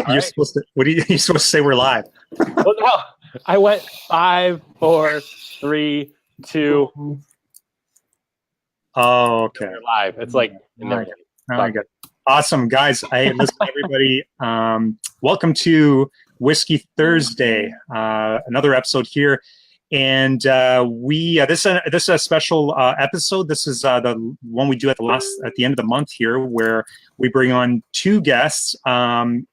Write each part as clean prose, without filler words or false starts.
You're supposed to. What are you supposed to say? We're live. Well, no, I went 5, 4, 3, 2. Oh, okay. We're live. It's like good. Awesome, guys. Hey, listen, everybody. Welcome to Whiskey Thursday. Another episode here, and this is a special episode. This is the one we do at the end of the month here, where we bring on two guests. Tonight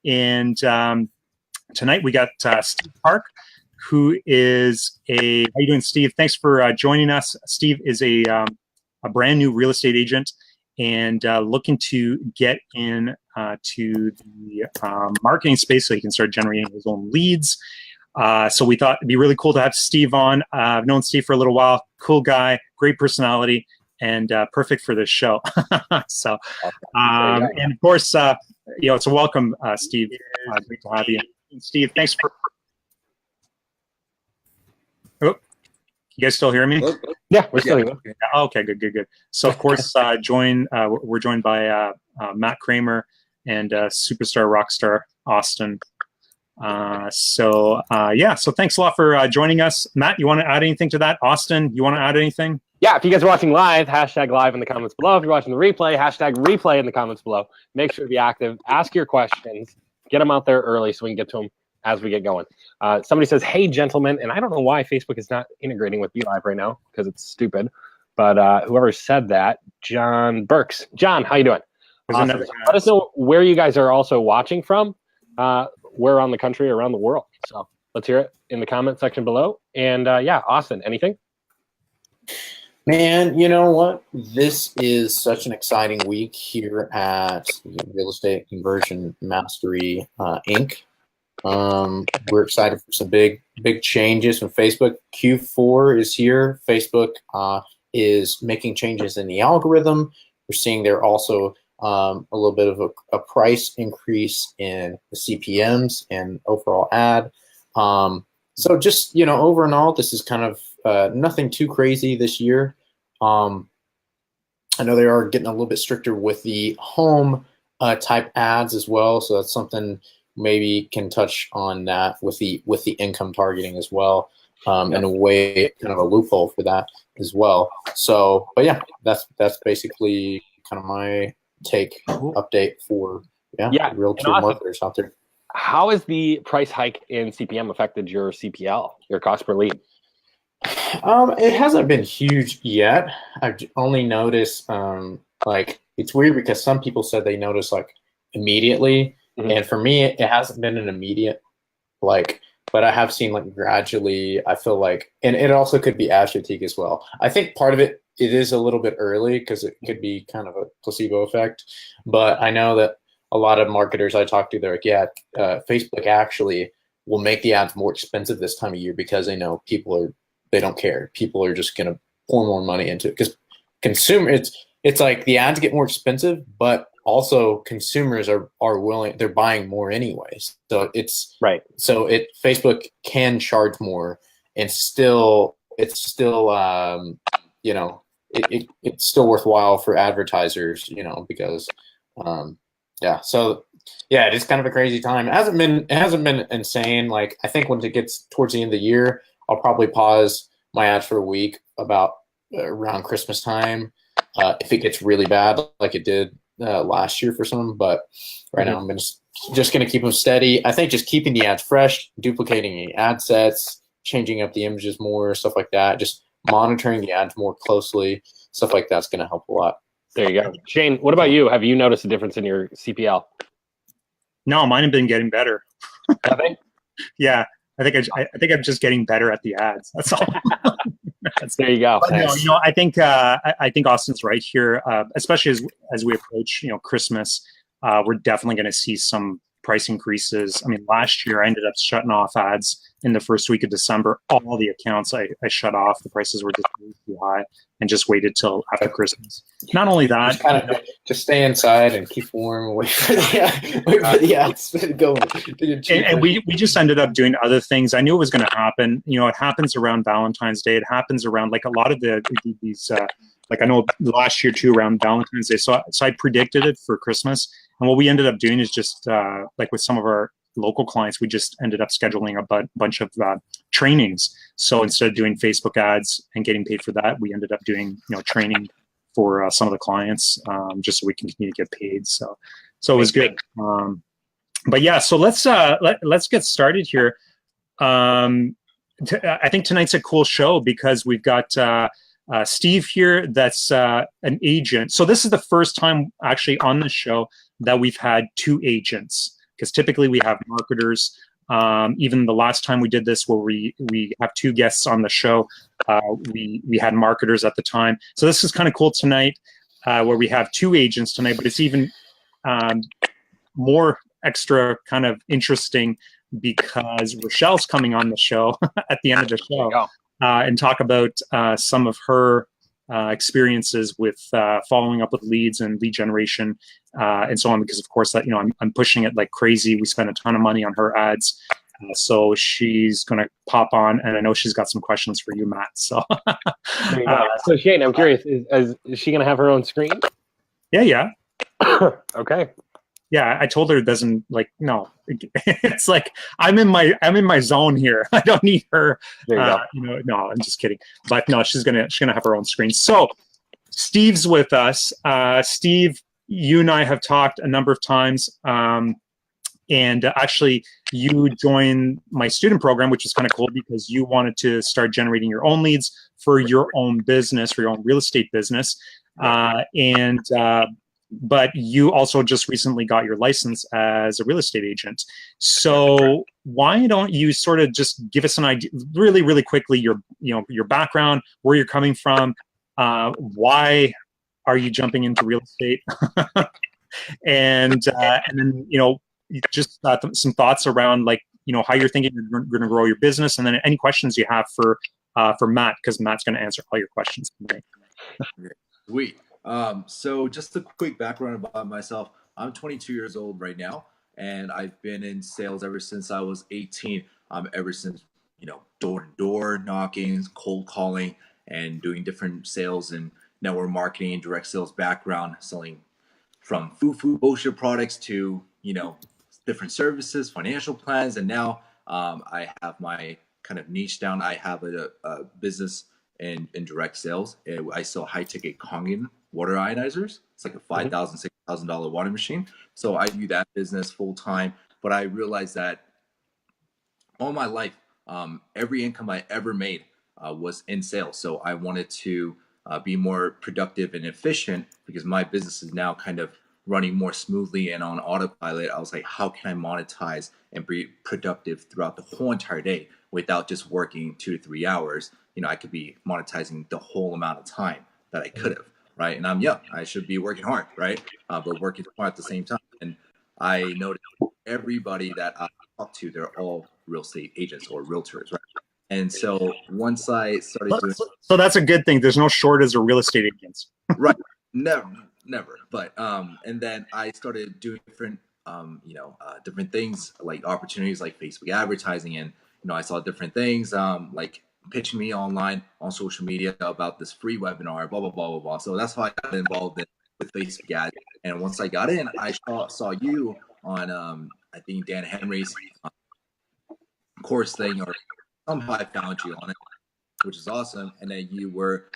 we got Steve Park, who is how you doing, Steve? Thanks for joining us. Steve is a brand new real estate agent and looking to get in to the marketing space so he can start generating his own leads. So we thought it'd be really cool to have Steve on. I've known Steve for a little while. Cool guy, great personality, and perfect for this show. So, and of course, it's a welcome, Steve. Great to have you. And Steve, thanks for. Oh, you guys still hearing me? Yeah, we're still here. Oh, okay, good. So, of course, we're joined by Matt Kramer and superstar rockstar Austin. So thanks a lot for joining us. Matt, you want to add anything to that? Austin, you want to add anything? Yeah, if you guys are watching live, hashtag live in the comments below. If you're watching the replay, hashtag replay in the comments below. Make sure to be active. Ask your questions. Get them out there early so we can get to them as we get going. Somebody says, hey, gentlemen, and I don't know why Facebook is not integrating with BeLive right now because it's stupid. But whoever said that, John Burks. John, how you doing? Awesome. Let us know where you guys are also watching from. Where around the country, around the world. So let's hear it in the comment section below. And Austin, anything? Man, you know what? This is such an exciting week here at Real Estate Conversion Mastery Inc. We're excited for some big changes from Facebook. Q4 is here. Facebook is making changes in the algorithm. We're seeing there also a little bit of a price increase in the CPMs and overall ad. So just, over and all, this is kind of nothing too crazy this year. I know they are getting a little bit stricter with the home type ads as well. So that's something maybe can touch on that with the income targeting as well. In a way, kind of a loophole for that as well. So, but yeah, that's basically kind of my take update for realtor marketers out there. How has the price hike in CPM affected your CPL, your cost per lead? It hasn't been huge yet. I've only noticed it's weird because some people said they noticed immediately, and for me it hasn't been an immediate but I have seen gradually. I feel and it also could be ad fatigue as well. I think part of it is a little bit early because it could be kind of a placebo effect, but I know that a lot of marketers I talk to, they're Facebook actually will make the ads more expensive this time of year because they know they don't care. People are just going to pour more money into it because it's the ads get more expensive, but also consumers are willing, they're buying more anyways. So it's right. So Facebook can charge more and it's still it's still worthwhile for advertisers, because it is kind of a crazy time. It hasn't been insane. I think when it gets towards the end of the year, I'll probably pause my ads for a week about around Christmas time. If it gets really bad, like it did last year for some, but right now I'm just going to keep them steady. I think just keeping the ads fresh, duplicating the ad sets, changing up the images more, stuff like that. Just monitoring the ads more closely, stuff like that's going to help a lot. There you go. Shane, what about you? Have you noticed a difference in your CPL? No, mine have been getting better. Have they? Yeah, I think I'm just getting better at the ads. That's all. There you go. Nice. No, I think Austin's right here, especially as we approach Christmas. We're definitely going to see some price increases. I mean, last year I ended up shutting off ads in the first week of December. All the accounts I shut off. The prices were just really too high, and just waited till after Christmas. Not only that, just stay inside and keep warm. Wait for the ads to go. And we just ended up doing other things. I knew it was going to happen. It happens around Valentine's Day. It happens around a lot of these like I know last year too around Valentine's Day. So I predicted it for Christmas. And what we ended up doing is just like with some of our local clients, we just ended up scheduling a bunch of trainings. So instead of doing Facebook ads and getting paid for that, we ended up doing training for some of the clients, just so we can continue to get paid. So it was good. But yeah, so let's get started here. I think tonight's a cool show because we've got Steve here that's an agent. So this is the first time actually on the show that we've had two agents, because typically we have marketers. Even the last time we did this where we have two guests on the show, we had marketers at the time. So this is kind of cool tonight where we have two agents tonight, but it's even more extra kind of interesting because Rochelle's coming on the show at the end of the show and talk about some of her experiences with following up with leads and lead generation and so on. Because of course that I'm pushing it like crazy. We spend a ton of money on her ads, so she's going to pop on, and I know she's got some questions for you, Matt. So, so Shane, I'm curious: is she going to have her own screen? Yeah. Okay. Yeah, I told her it doesn't no. It's like I'm in my zone here. I don't need her. There you go. No, I'm just kidding. But no, she's gonna have her own screen. So Steve's with us. Steve, you and I have talked a number of times, and actually you joined my student program, which is kind of cool because you wanted to start generating your own leads for your own business, for your own real estate business, but you also just recently got your license as a real estate agent. So why don't you sort of just give us an idea, really, really quickly, your background, where you're coming from, why are you jumping into real estate, and then just some thoughts around how you're thinking you're going to grow your business, and then any questions you have for Matt, because Matt's going to answer all your questions today. Sweet. So just a quick background about myself. I'm 22 years old right now, and I've been in sales ever since I was 18. Ever since, door-to-door knocking, cold calling, and doing different sales and network marketing and direct sales background, selling from food bullshit products to, different services, financial plans. And now I have my kind of niche down. I have a business in direct sales. I sell high-ticket Kangen water ionizers. It's like a $5,000, $6,000 water machine. So I do that business full time. But I realized that all my life, every income I ever made was in sales. So I wanted to be more productive and efficient because my business is now kind of running more smoothly and on autopilot. I was like, how can I monetize and be productive throughout the whole entire day without just working 2 to 3 hours? I could be monetizing the whole amount of time that I could have. Right. And I'm young. I should be working hard. Right. But working smart at the same time. And I noticed everybody that I talk to, they're all real estate agents or realtors. Right. And so once I started doing. So that's a good thing. There's no shortage of real estate agents. Right. Never. But and then I started doing different, different things like opportunities like Facebook advertising. And, I saw different things like pitching me online on social media about this free webinar, blah, blah, blah, blah, blah. So that's how I got involved with Facebook ads. And once I got in, I saw you on, I think, Dan Henry's course thing, or somehow I found you on it, which is awesome. And then you were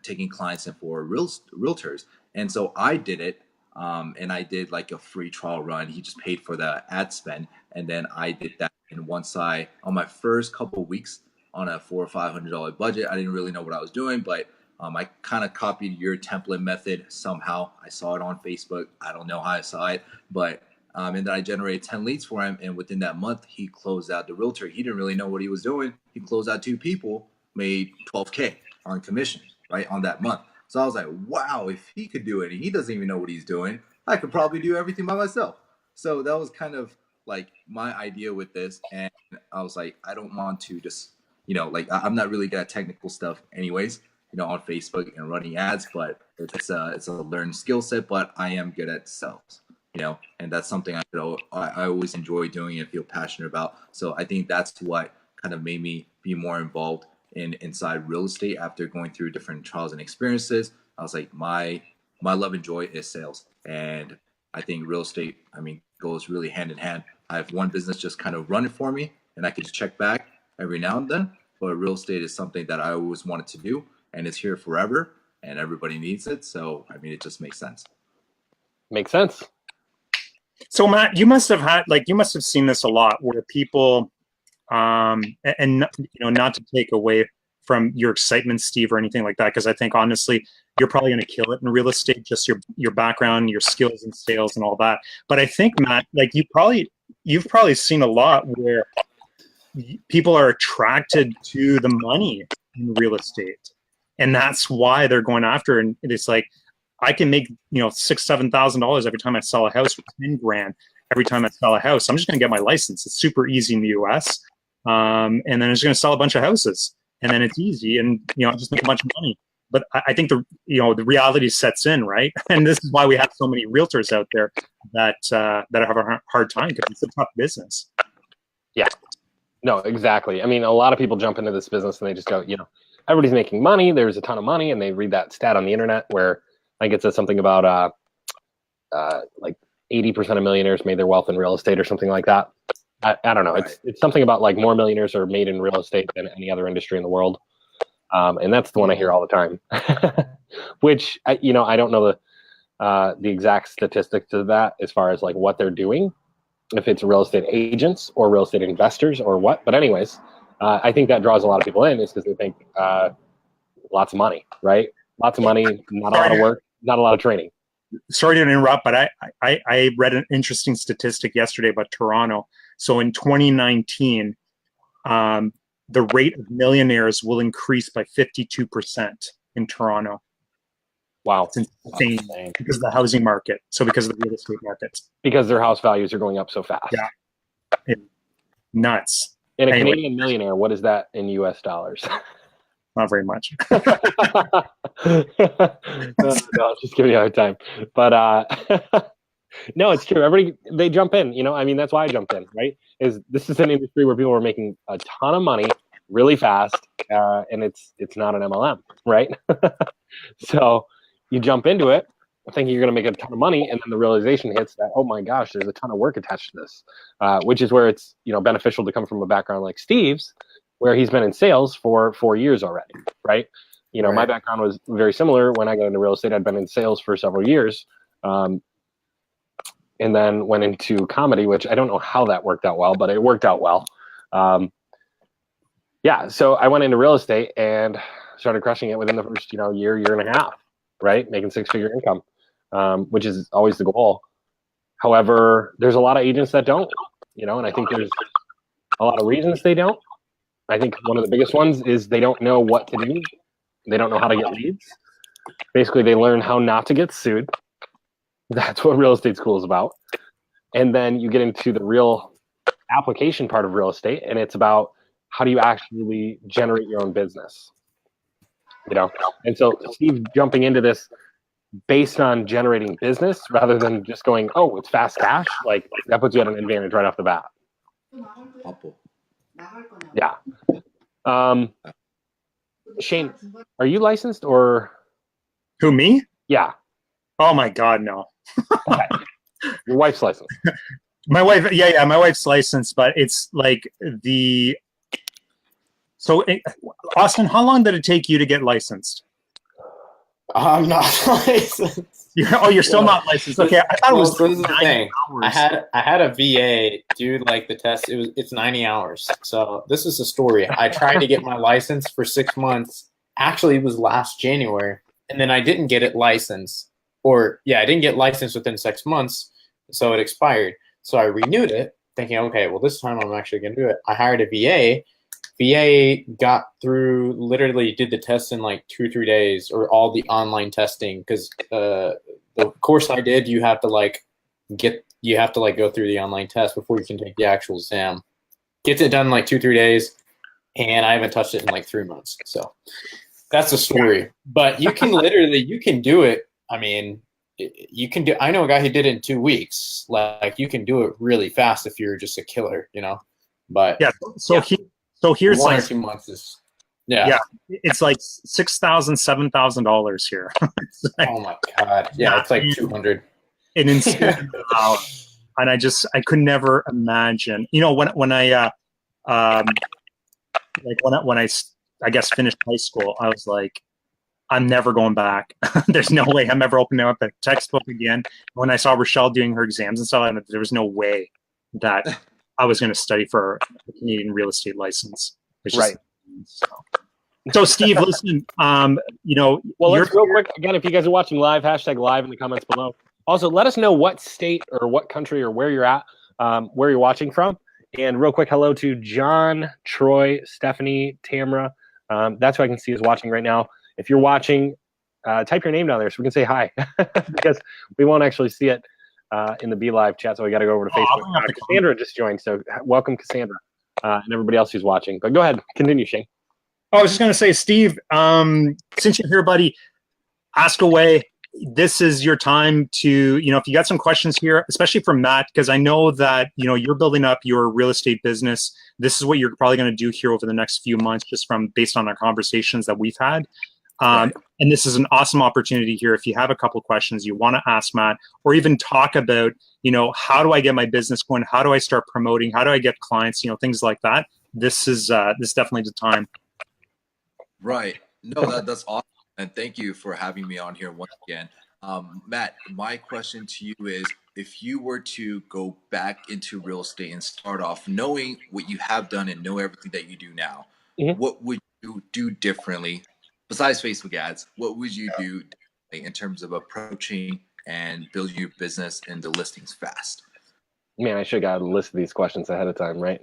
taking clients in for realtors. And so I did it. And I did like a free trial run. He just paid for the ad spend. And then I did that. And once on my first couple of weeks, on a $400 or $500 budget. I didn't really know what I was doing, but I kind of copied your template method somehow. I saw it on Facebook. I don't know how I saw it, but and then I generated 10 leads for him. And within that month, he closed out the realtor. He didn't really know what he was doing. He closed out 2 people, made $12K on commission, right, on that month. So I was like, wow, if he could do it and he doesn't even know what he's doing, I could probably do everything by myself. So that was kind of like my idea with this. And I was like, I don't want to just I'm not really good at technical stuff anyways, on Facebook and running ads, but it's a learned skill set, but I am good at sales, and that's something I always enjoy doing and feel passionate about. So I think that's what kind of made me be more involved inside real estate after going through different trials and experiences. I was like, my love and joy is sales, and I think real estate, I mean, goes really hand in hand. I have one business just kind of running for me, and I can just check back every now and then. But real estate is something that I always wanted to do, and it's here forever, and everybody needs it. So I mean, it just makes sense. Makes sense. So Matt, you must have seen this a lot, where people, and not to take away from your excitement, Steve, or anything like that, because I think honestly, you're probably going to kill it in real estate, just your background, your skills in sales, and all that. But I think, Matt, like you've probably seen a lot where people are attracted to the money in real estate, and that's why they're going after. And it's like, I can make $6,000-7,000 every time I sell a house, or $10,000 every time I sell a house. I'm just going to get my license. It's super easy in the U.S. And then I'm just going to sell a bunch of houses, and then it's easy, and just make a bunch of money. But I think the reality sets in, right? And this is why we have so many realtors out there that have a hard time, because it's a tough business. Yeah, no, exactly. I mean, a lot of people jump into this business and they just go, everybody's making money. There's a ton of money, and they read that stat on the internet where I think it says something about like 80% of millionaires made their wealth in real estate or something like that. I don't know. Right. It's something about like more millionaires are made in real estate than any other industry in the world. And that's the one I hear all the time, which, I don't know the exact statistics of that as far as like what they're doing, if it's real estate agents or real estate investors or what. But anyways, I think that draws a lot of people in, is because they think lots of money, right? Lots of money, not a lot of work, not a lot of training. Sorry to interrupt, but I read an interesting statistic yesterday about Toronto. So in 2019, the rate of millionaires will increase by 52% in Toronto. Wow. It's insane because of the housing market. So because of the real estate markets. Because their house values are going up so fast. Yeah. Nuts. And a Canadian millionaire, what is that in US dollars? Not very much. No, just give you a hard time. But no, it's true. Everybody, they jump in. I mean, that's why I jumped in, right? This is an industry where people are making a ton of money really fast, and it's not an MLM, right? So you jump into it thinking you're going to make a ton of money, and then the realization hits that, oh my gosh, there's a ton of work attached to this, which is where it's beneficial to come from a background like Steve's, where he's been in sales for 4 years already, right? Right. My background was very similar. When I got into real estate, I'd been in sales for several years, and then went into comedy, which I don't know how that worked out well, but it worked out well. Yeah, so I went into real estate and started crushing it within the first year and a half, right? Making six-figure income, which is always the goal. However, there's a lot of agents that don't, and I think there's a lot of reasons they don't. I think one of the biggest ones is they don't know what to do. They don't know how to get leads. Basically, they learn how not to get sued. That's what real estate school is about. And then you get into the real application part of real estate, and it's about how do you actually generate your own business. And so Steve jumping into this based on generating business rather than just going, oh, it's fast cash, like that puts you at an advantage right off the bat. Yeah. Shane, are you licensed or? Who, me? Yeah. Oh my God, no. Okay. Your wife's licensed. My wife, yeah, my wife's licensed, but it's like Austin, how long did it take you to get licensed? I'm not licensed. You're still not licensed. Okay, I thought it was. This is the thing. Hours. I had a VA do like the test. It's 90 hours. So this is the story. I tried to get my license for 6 months. Actually, it was last January, and then I didn't get it licensed. I didn't get licensed within 6 months, so it expired. So I renewed it, thinking, okay, well, this time I'm actually going to do it. I hired a VA. VA got through, literally did the test in like 2 or 3 days, or all the online testing, because the course I did, you have to go through the online test before you can take the actual exam. Gets it done in like 2 or 3 days, and I haven't touched it in like 3 months. So that's the story. But you can you can do it. I mean, you can do. I know a guy who did it in 2 weeks. Like, you can do it really fast if you're just a killer, But yeah. So here's 1 or like 2 months is. Yeah. It's like $6,000, $7,000 here. It's like Oh my God. Yeah, it's like 200. an insane amount. And I could never imagine, when I I guess finished high school, I was like, I'm never going back. There's no way I'm ever opening up a textbook again. When I saw Rochelle doing her exams and stuff, there was no way that I was going to study for a Canadian real estate license. It's just, Right. So Steve, listen, Well, let's real quick, again, if you guys are watching live, hashtag live in the comments below. Also, let us know what state or what country or where you're at, where you're watching from. And real quick, hello to John, Troy, Stephanie, Tamra. That's who I can see is watching right now. If you're watching, type your name down there so we can say hi because we won't actually see it in the Be Live chat. So we got to go over to Facebook. Cassandra just joined. So welcome, Cassandra, and everybody else who's watching. But go ahead. Continue, Shane. I was just going to say, Steve, since you're here, buddy, ask away. This is your time to, if you got some questions here, especially from Matt, because I know that, you're building up your real estate business. This is what you're probably going to do here over the next few months, just based on our conversations that we've had. Right. And this is an awesome opportunity here. If you have a couple of questions you want to ask Matt, or even talk about, how do I get my business going? How do I start promoting? How do I get clients? Things like that. This is definitely the time. Right. No, that's awesome. And thank you for having me on here once again. Matt, my question to you is, if you were to go back into real estate and start off knowing what you have done and know everything that you do now, what would you do differently besides Facebook ads? What would you do in terms of approaching and building your business and the listings fast? Man, I should have got a list of these questions ahead of time, right?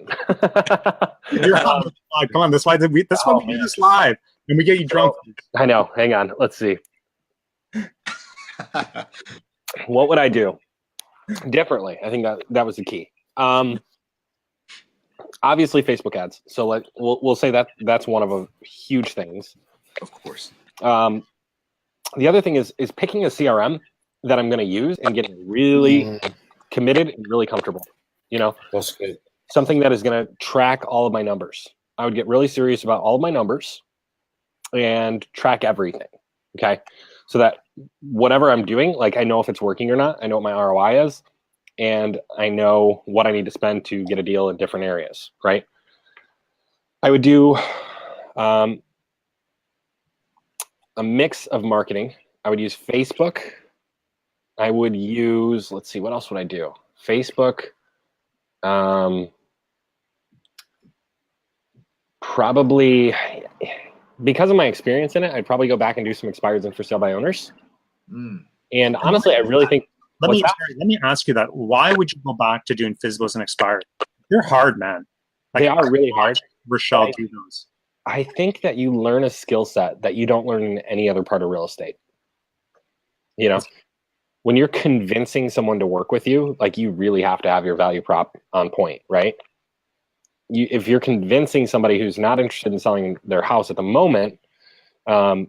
Come on, that's why we do this live, and we get you drunk. I know. Hang on. Let's see. What would I do differently? I think that was the key. Obviously, Facebook ads. So we'll say that's one of the huge things. Of course. The other thing is picking a CRM that I'm going to use and getting really committed and really comfortable. That's good. Something that is going to track all of my numbers. I would get really serious about all of my numbers and track everything. Okay. So that whatever I'm doing, like I know if it's working or not, I know what my ROI is, and I know what I need to spend to get a deal in different areas. Right. I would do a mix of marketing. I would use Facebook. I would use, let's see, what else would I do? Facebook. Probably, because of my experience in it, I'd probably go back and do some expireds and for sale by owners. And honestly, I really think. Let me ask you that. Why would you go back to doing physicals and expired? They're hard, man. They are really hard. Rochelle, do those. I think that you learn a skill set that you don't learn in any other part of real estate. When you're convincing someone to work with you, like you really have to have your value prop on point, right? If you're convincing somebody who's not interested in selling their house at the moment to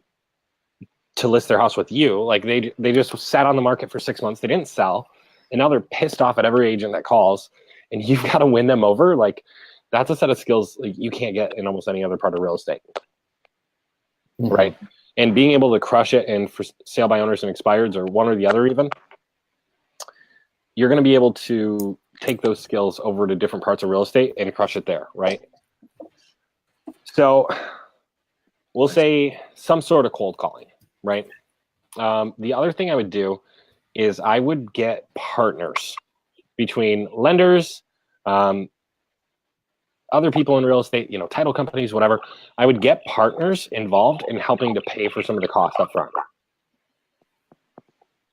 list their house with you, like they just sat on the market for 6 months, they didn't sell, and now they're pissed off at every agent that calls, and you've got to win them over. Like that's a set of skills like you can't get in almost any other part of real estate, right? And being able to crush it in for sale by owners and expireds, or one or the other even, you're going to be able to take those skills over to different parts of real estate and crush it there, right? So we'll say some sort of cold calling, right? The other thing I would do is I would get partners between lenders, other people in real estate, title companies, whatever. I would get partners involved in helping to pay for some of the costs up front.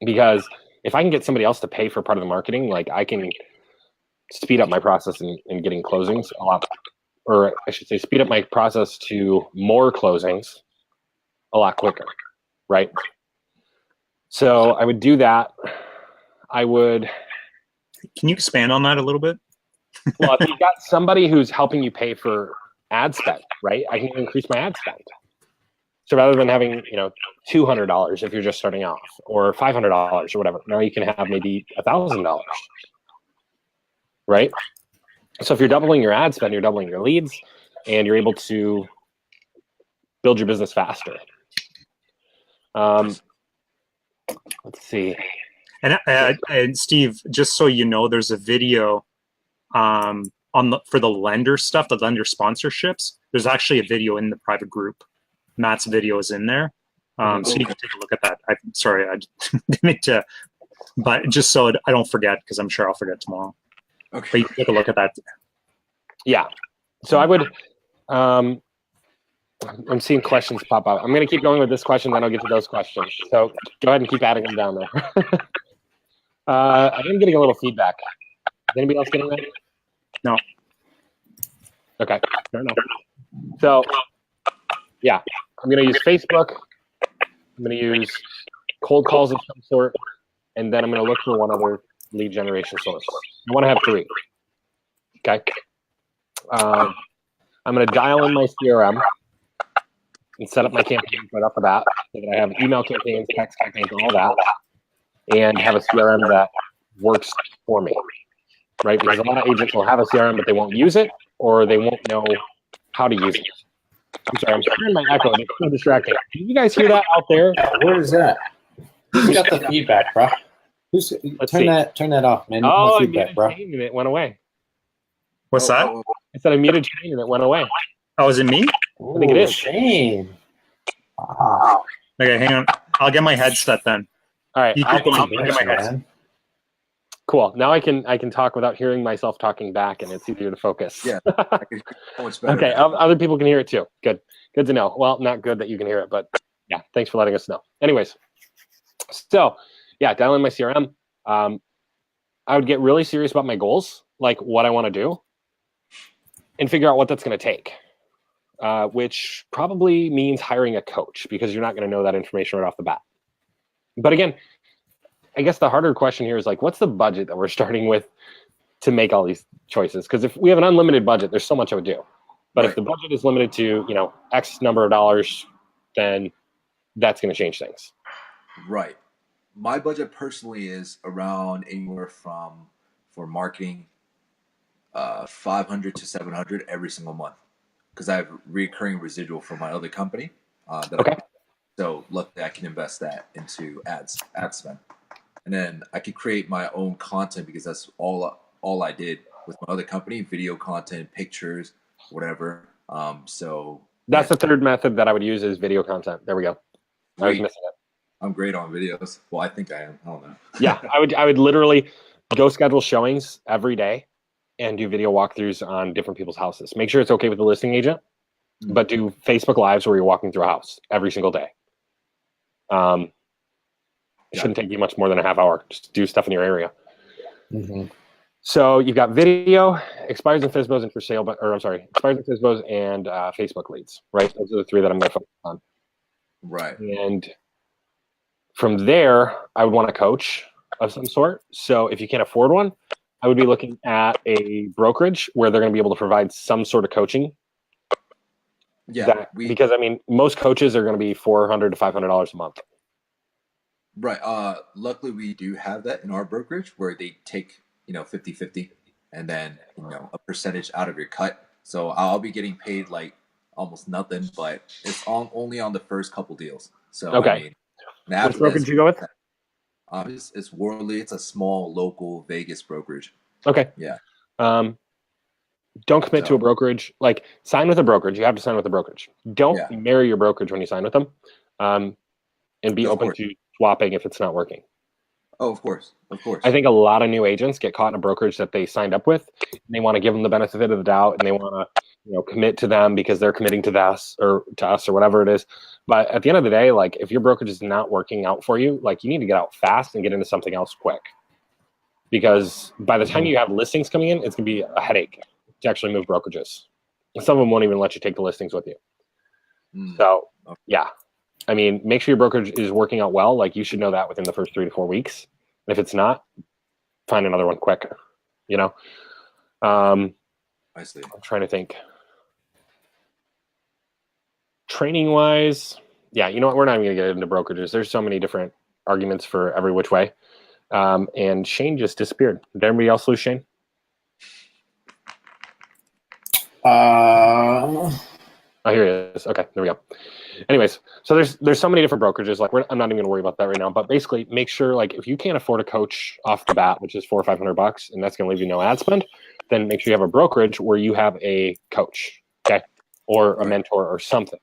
Because if I can get somebody else to pay for part of the marketing, like I can speed up my process in getting closings a lot, or I should say speed up my process to more closings a lot quicker, right? So I would do that. Can you expand on that a little bit? Well, if you've got somebody who's helping you pay for ad spend, right? I can increase my ad spend. So rather than having, $200 if you're just starting off, or $500 or whatever, now you can have maybe $1,000, right? So if you're doubling your ad spend, you're doubling your leads, and you're able to build your business faster. Let's see. And Steve, just so you know, there's a video for the lender stuff, the lender sponsorships. There's actually a video in the private group. Matt's video is in there, so you can take a look at that. I'm sorry, I didn't mean to, but just so I don't forget, because I'm sure I'll forget tomorrow. Okay. But you can take a look at that. Yeah. So I would. I'm seeing questions pop up. I'm going to keep going with this question, then I'll get to those questions. So go ahead and keep adding them down there. I am getting a little feedback. Is anybody else getting that? No. Okay. Fair enough. So, yeah, I'm going to use Facebook. I'm going to use cold calls of some sort, and then I'm going to look for one other lead generation source. I want to have 3. Okay. I'm going to dial in my CRM and set up my campaigns right off the bat, so that I have email campaigns, text campaigns, and all that, and have a CRM that works for me, right? Because a lot of agents will have a CRM, but they won't use it, or they won't know how to use it. I'm sorry, I'm hearing my echo. It's so distracting. Can you guys hear that out there? Where is that? Who's got the feedback, bro? Turn that off, man. Oh, I feedback, muted bro. Shane and it went away. What's that? I said I muted Shane and it went away. Oh, is it me? I think it is. Shame. Wow. Okay, hang on. I'll get my headset then. All right. I'll get my headset. Man. Cool. Now I can talk without hearing myself talking back, and it's easier to focus. Yeah. I can hear so much better. Okay. Other people can hear it too. Good. Good to know. Well, not good that you can hear it, but yeah. Thanks for letting us know. Anyways, so yeah, dial in my CRM. I would get really serious about my goals, like what I want to do, and figure out what that's going to take. Which probably means hiring a coach, because you're not going to know that information right off the bat. But again, I guess the harder question here is like, what's the budget that we're starting with to make all these choices? Because if we have an unlimited budget, there's so much I would do. But if the budget is limited to, X number of dollars, then that's going to change things. Right. My budget personally is around anywhere from, for marketing, 500 to 700 every single month, because I have recurring residual from my other company. So luckily I can invest that into ad spend, and then I could create my own content, because that's all I did with my other company: video content, pictures, whatever. So that's the third method that I would use, is video content. There we go. I was missing it. I'm great on videos. Well, I think I am. I don't know. Yeah, I would literally go schedule showings every day and do video walkthroughs on different people's houses. Make sure it's okay with the listing agent, but do Facebook Lives where you're walking through a house every single day. It shouldn't take you much more than a half hour. Just do stuff in your area. Mm-hmm. So you've got video, expires and FSBOs, and for sale, expires and FSBOs and Facebook leads, right? Those are the 3 that I'm going to focus on. Right. And from there, I would want a coach of some sort. So if you can't afford one, I would be looking at a brokerage where they're going to be able to provide some sort of coaching. Yeah. Because most coaches are going to be $400 to $500 a month. Right. Luckily we do have that in our brokerage, where they take, 50-50, and then, a percentage out of your cut. So I'll be getting paid like almost nothing, but it's only on the first couple deals. So okay. Which brokerage you go with? It's Worley. It's a small local Vegas brokerage. Okay. Yeah. Don't commit to a brokerage. Like, sign with a brokerage. You have to sign with a brokerage. Don't marry your brokerage when you sign with them, and be open to swapping if it's not working. Oh, of course. I think a lot of new agents get caught in a brokerage that they signed up with, and they want to give them the benefit of the doubt, and they want to, commit to them because they're committing to us or whatever it is. But at the end of the day, like, if your brokerage is not working out for you, like, you need to get out fast and get into something else quick, because by the time you have listings coming in, it's going to be a headache to actually move brokerages. Some of them won't even let you take the listings with you. So yeah, make sure your brokerage is working out well. Like, you should know that within the first 3 to 4 weeks. And if it's not, find another one quick, I see. I'm trying to think. Training wise, yeah, we're not even going to get into brokerages. There's so many different arguments for every which way. And Shane just disappeared. Did anybody else lose Shane? Oh, here it is. Okay, there we go. Anyways, so there's so many different brokerages. Like I'm not even gonna worry about that right now. But basically, make sure like if you can't afford a coach off the bat, which is $400 or $500, and that's gonna leave you no ad spend, then make sure you have a brokerage where you have a coach, okay, or a mentor or something.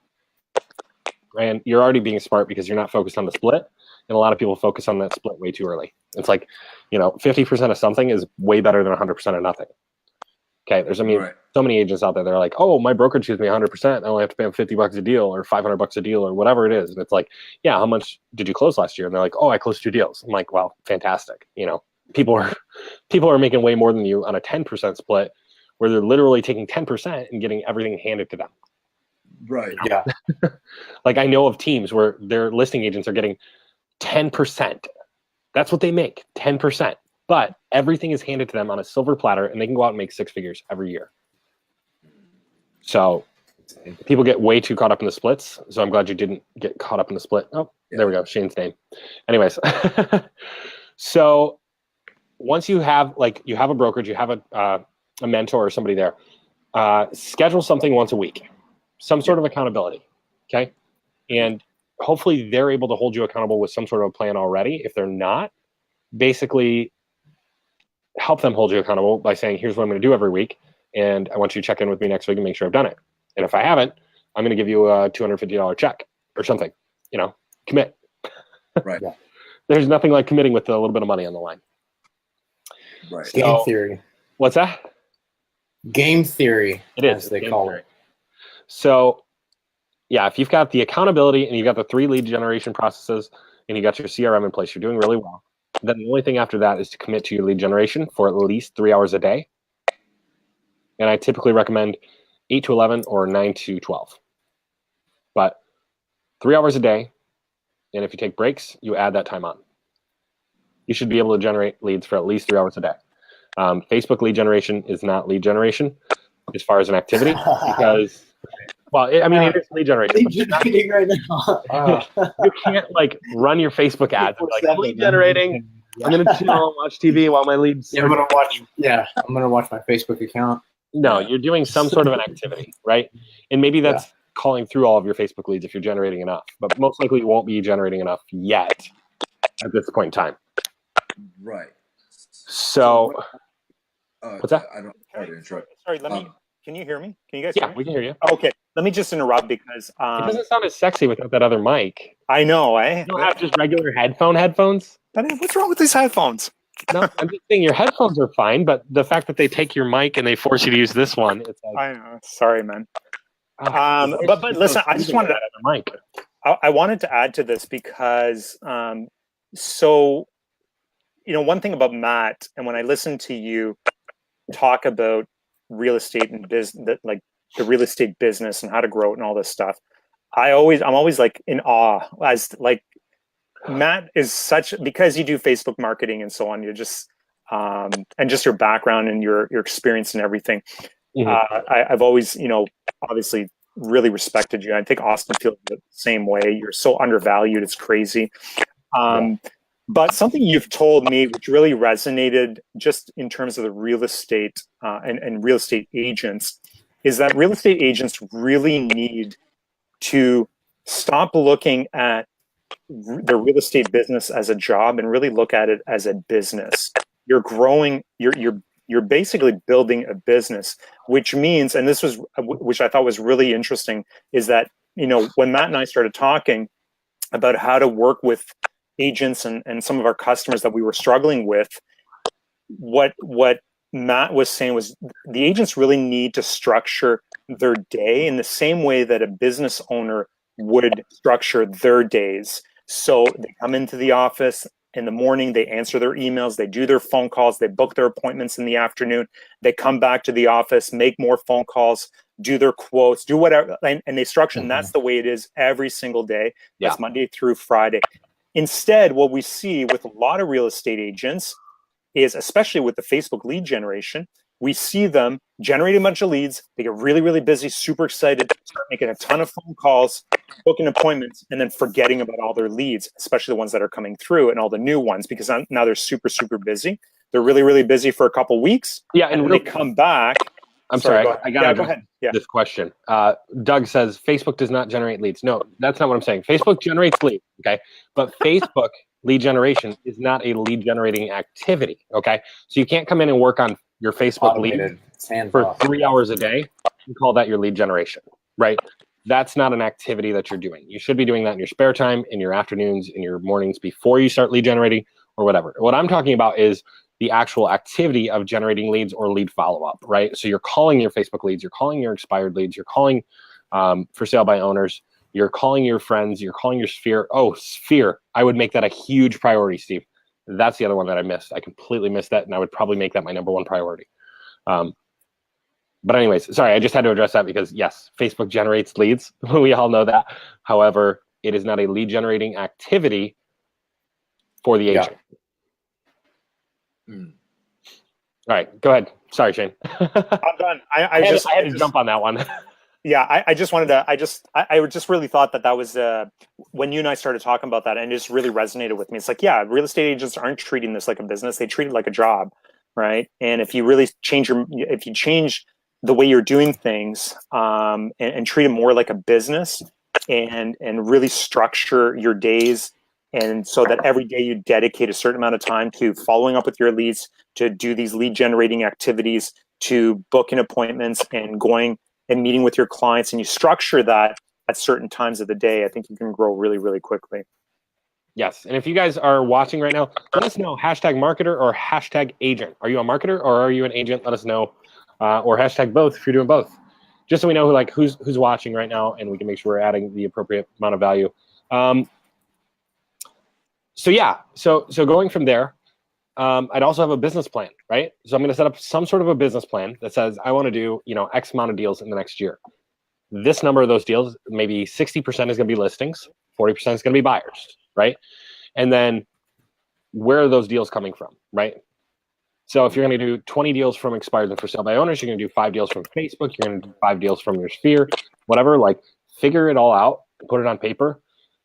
And you're already being smart because you're not focused on the split. And a lot of people focus on that split way too early. It's like, 50% of something is way better than 100% of nothing. Okay, there's so many agents out there. They're like, oh, my brokerage gives me 100%. I only have to pay them $50 a deal or $500 a deal or whatever it is. And it's like, yeah, how much did you close last year? And they're like, oh, I closed 2 deals. I'm like, well, fantastic. People are making way more than you on a 10% split, where they're literally taking 10% and getting everything handed to them. Right. Yeah. Like I know of teams where their listing agents are getting 10%. That's what they make, 10%. But everything is handed to them on a silver platter, and they can go out and make 6 figures every year. So people get way too caught up in the splits. So I'm glad you didn't get caught up in the split. Oh, there we go. Shane's name. Anyways, so once you have a brokerage, you have a mentor or somebody there, schedule something once a week, some sort of accountability. Okay. And hopefully they're able to hold you accountable with some sort of a plan already. If they're not, basically help them hold you accountable by saying, here's what I'm going to do every week. And I want you to check in with me next week and make sure I've done it. And if I haven't, I'm going to give you a $250 check or something, commit. Right. Yeah. There's nothing like committing with a little bit of money on the line. Right. Game theory. What's that? Game theory. It is. As they call it. So yeah, if you've got the accountability and you've got the 3 lead generation processes and you got your CRM in place, you're doing really well. Then the only thing after that is to commit to your lead generation for at least 3 hours a day. And I typically recommend 8 to 11 or 9 to 12. But 3 hours a day. And if you take breaks, you add that time on. You should be able to generate leads for at least 3 hours a day. Facebook lead generation is not lead generation as far as an activity because, it is lead generation. Lead generating right now. You can't run your Facebook ads and be like, lead generating. I'm going to chill, watch TV while my leads. I'm gonna watch my Facebook account. No, you're doing some sort of an activity, right? And maybe that's calling through all of your Facebook leads if you're generating enough, but most likely you won't be generating enough yet at this point in time. Right. So, what's that? I don't. Sorry, can you hear me? Can you guys hear me? We can hear you. Okay, let me just interrupt because it doesn't sound as sexy without that other mic. I know, eh? You don't have just regular headphones? What's wrong with these headphones? No, I'm just saying your headphones are fine, but the fact that they take your mic and they force you to use this one, it's like... I know. Sorry, man. But listen, I just wanted to... mic. I wanted to add to this because, one thing about Matt, and when I listen to you talk about real estate and business, like the real estate business and how to grow it and all this stuff, I'm always in awe as Matt is because you do Facebook marketing and so on, you're just and just your background and your experience and everything. Mm-hmm. I've always, obviously really respected you. I think Austin feels the same way. You're so undervalued. It's crazy. But something you've told me which really resonated just in terms of the real estate and real estate agents is that real estate agents really need to stop looking at the real estate business as a job and really look at it as a business. You're growing, you're basically building a business, which means, and this was, which I thought was really interesting, is that, when Matt and I started talking about how to work with agents and some of our customers that we were struggling with, what Matt was saying was the agents really need to structure their day in the same way that a business owner would structure their days. So they come into the office in the morning, they answer their emails, they do their phone calls, they book their appointments in the afternoon, they come back to the office, make more phone calls, do their quotes, do whatever, and they structure, and that's the way it is every single day. That's Monday through Friday. Instead, what we see with a lot of real estate agents is, especially with the Facebook lead generation, we see them generating a bunch of leads. They get really, really busy, super excited, start making a ton of phone calls, booking appointments, and then forgetting about all their leads, especially the ones that are coming through and all the new ones, because now they're super, super busy. They're really, really busy for a couple weeks. Yeah, and when they come back, I'm sorry. Go ahead. I gotta Yeah, go address ahead. Yeah. this question. Doug says Facebook does not generate leads. No, that's not what I'm saying. Facebook generates leads, okay? But Facebook lead generation is not a lead generating activity, okay? So you can't come in and work on your Facebook lead Automated. It's hands for off. 3 hours a day and call that your lead generation, right? That's not an activity that you're doing. You should be doing that in your spare time, in your afternoons, in your mornings before you start lead generating or whatever. What I'm talking about is the actual activity of generating leads or lead follow-up, right? So you're calling your Facebook leads, you're calling your expired leads, you're calling for sale by owners, you're calling your friends, you're calling your sphere. Oh, sphere. I would make that a huge priority, Steve. That's the other one that I missed. I completely missed that, and I would probably make that my number one priority. But anyways, sorry, I just had to address that because yes, Facebook generates leads. We all know that. However, it is not a lead generating activity for the agent. Mm. All right, go ahead. Sorry, Shane. I'm done. I had to jump on that one. Yeah, I just wanted to. I just really thought that was when you and I started talking about that, and it just really resonated with me. It's like, yeah, real estate agents aren't treating this like a business; they treat it like a job, right? And if you really change the way you're doing things, and treat it more like a business, and really structure your days, and so that every day you dedicate a certain amount of time to following up with your leads, to do these lead generating activities, to booking appointments, and going and meeting with your clients, and you structure that at certain times of the day, I think you can grow really, really quickly. Yes, and if you guys are watching right now, let us know, #marketer or #agent. Are you a marketer or are you an agent? Let us know, or #both if you're doing both, just so we know who's watching right now, and we can make sure we're adding the appropriate amount of value. So yeah, so going from there, I'd also have a business plan, right? So I'm going to set up some sort of a business plan that says I want to do, X amount of deals in the next year. This number of those deals, maybe 60% is going to be listings, 40% is going to be buyers, right? And then where are those deals coming from, right? So if you're going to do 20 deals from expired and for sale by owners, you're going to do 5 deals from Facebook, you're going to do 5 deals from your sphere, whatever, like figure it all out, put it on paper,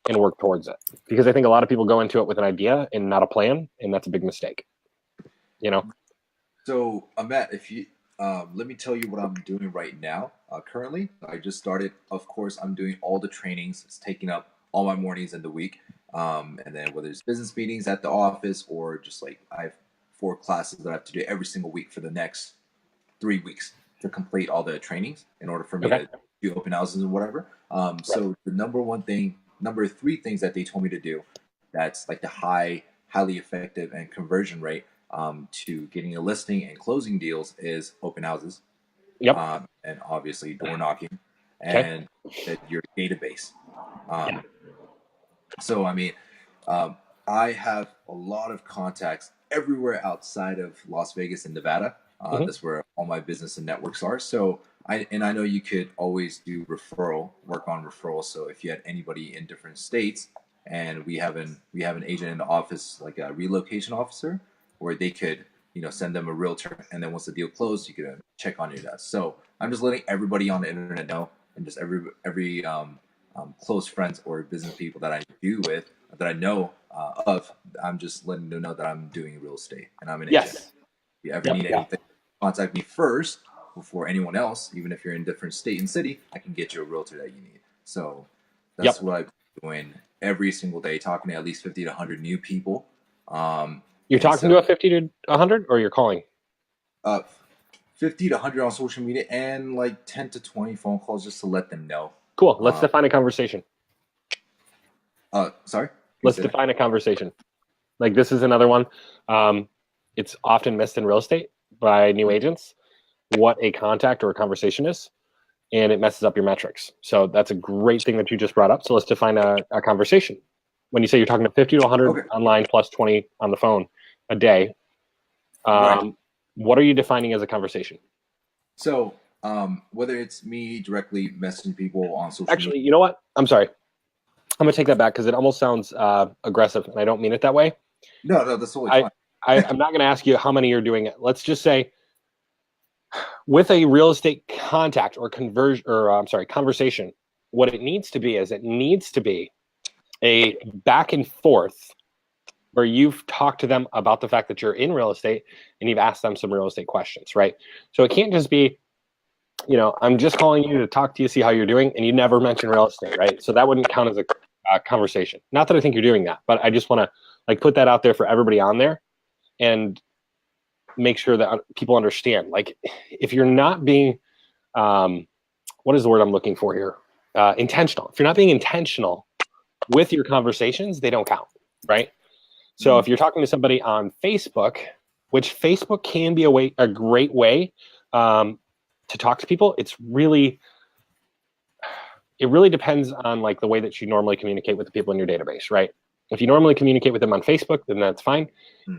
and work towards it. Because I think a lot of people go into it with an idea and not a plan, and that's a big mistake. So, Matt, if you let me tell you what I'm doing right now. Currently, I just started. Of course, I'm doing all the trainings. It's taking up all my mornings in the week. And then whether it's business meetings at the office or just like I have 4 classes that I have to do every single week for the next 3 weeks to complete all the trainings in order for me to do open houses and whatever. So the number 3 things that they told me to do, that's like the highly effective and conversion rate to getting a listing and closing deals is open houses. Yep. And obviously door knocking and your database. So, I mean, I have a lot of contacts everywhere outside of Las Vegas and Nevada. That's where all my business and networks are. So I know you could always do work on referral. So if you had anybody in different states, and we have an agent in the office, like a relocation officer, where they could, send them a realtor, and then once the deal closed, you could check on your desk. So I'm just letting everybody on the internet know, and just every close friends or business people that I do with, that I know of, I'm just letting them know that I'm doing real estate and I'm an agent. If you ever need anything, contact me first before anyone else. Even if you're in a different state and city, I can get you a realtor that you need. So that's what I'm doing every single day, talking to at least 50 to 100 new people. You're talking to a 50 to 100, or you're calling? 50 to 100 on social media, and like 10 to 20 phone calls just to let them know. Cool. Let's define a conversation. Sorry? Let's define a conversation. Like, this is another one. It's often missed in real estate by new agents, what a contact or a conversation is, and it messes up your metrics. So that's a great thing that you just brought up. So let's define a conversation. When you say you're talking to 50 to 100 online plus 20 on the phone a day, what are you defining as a conversation? So whether it's me directly messaging people on social media. You know what? I'm sorry. I'm going to take that back because it almost sounds aggressive, and I don't mean it that way. No, that's totally fine. I'm not going to ask you how many you're doing it. Let's just say with a real estate contact or conversation, what it needs to be is it needs to be a back and forth where you've talked to them about the fact that you're in real estate and you've asked them some real estate questions, right? So it can't just be, I'm just calling you to talk to you, see how you're doing, and you never mention real estate, right? So that wouldn't count as a conversation. Not that I think you're doing that, but I just want to like put that out there for everybody on there and make sure that people understand. Like, if you're not being, what is the word I'm looking for here? Intentional. If you're not being intentional with your conversations, they don't count, right? So if you're talking to somebody on Facebook, which Facebook can be a great way to talk to people, it really depends on like the way that you normally communicate with the people in your database, right? If you normally communicate with them on Facebook, then that's fine.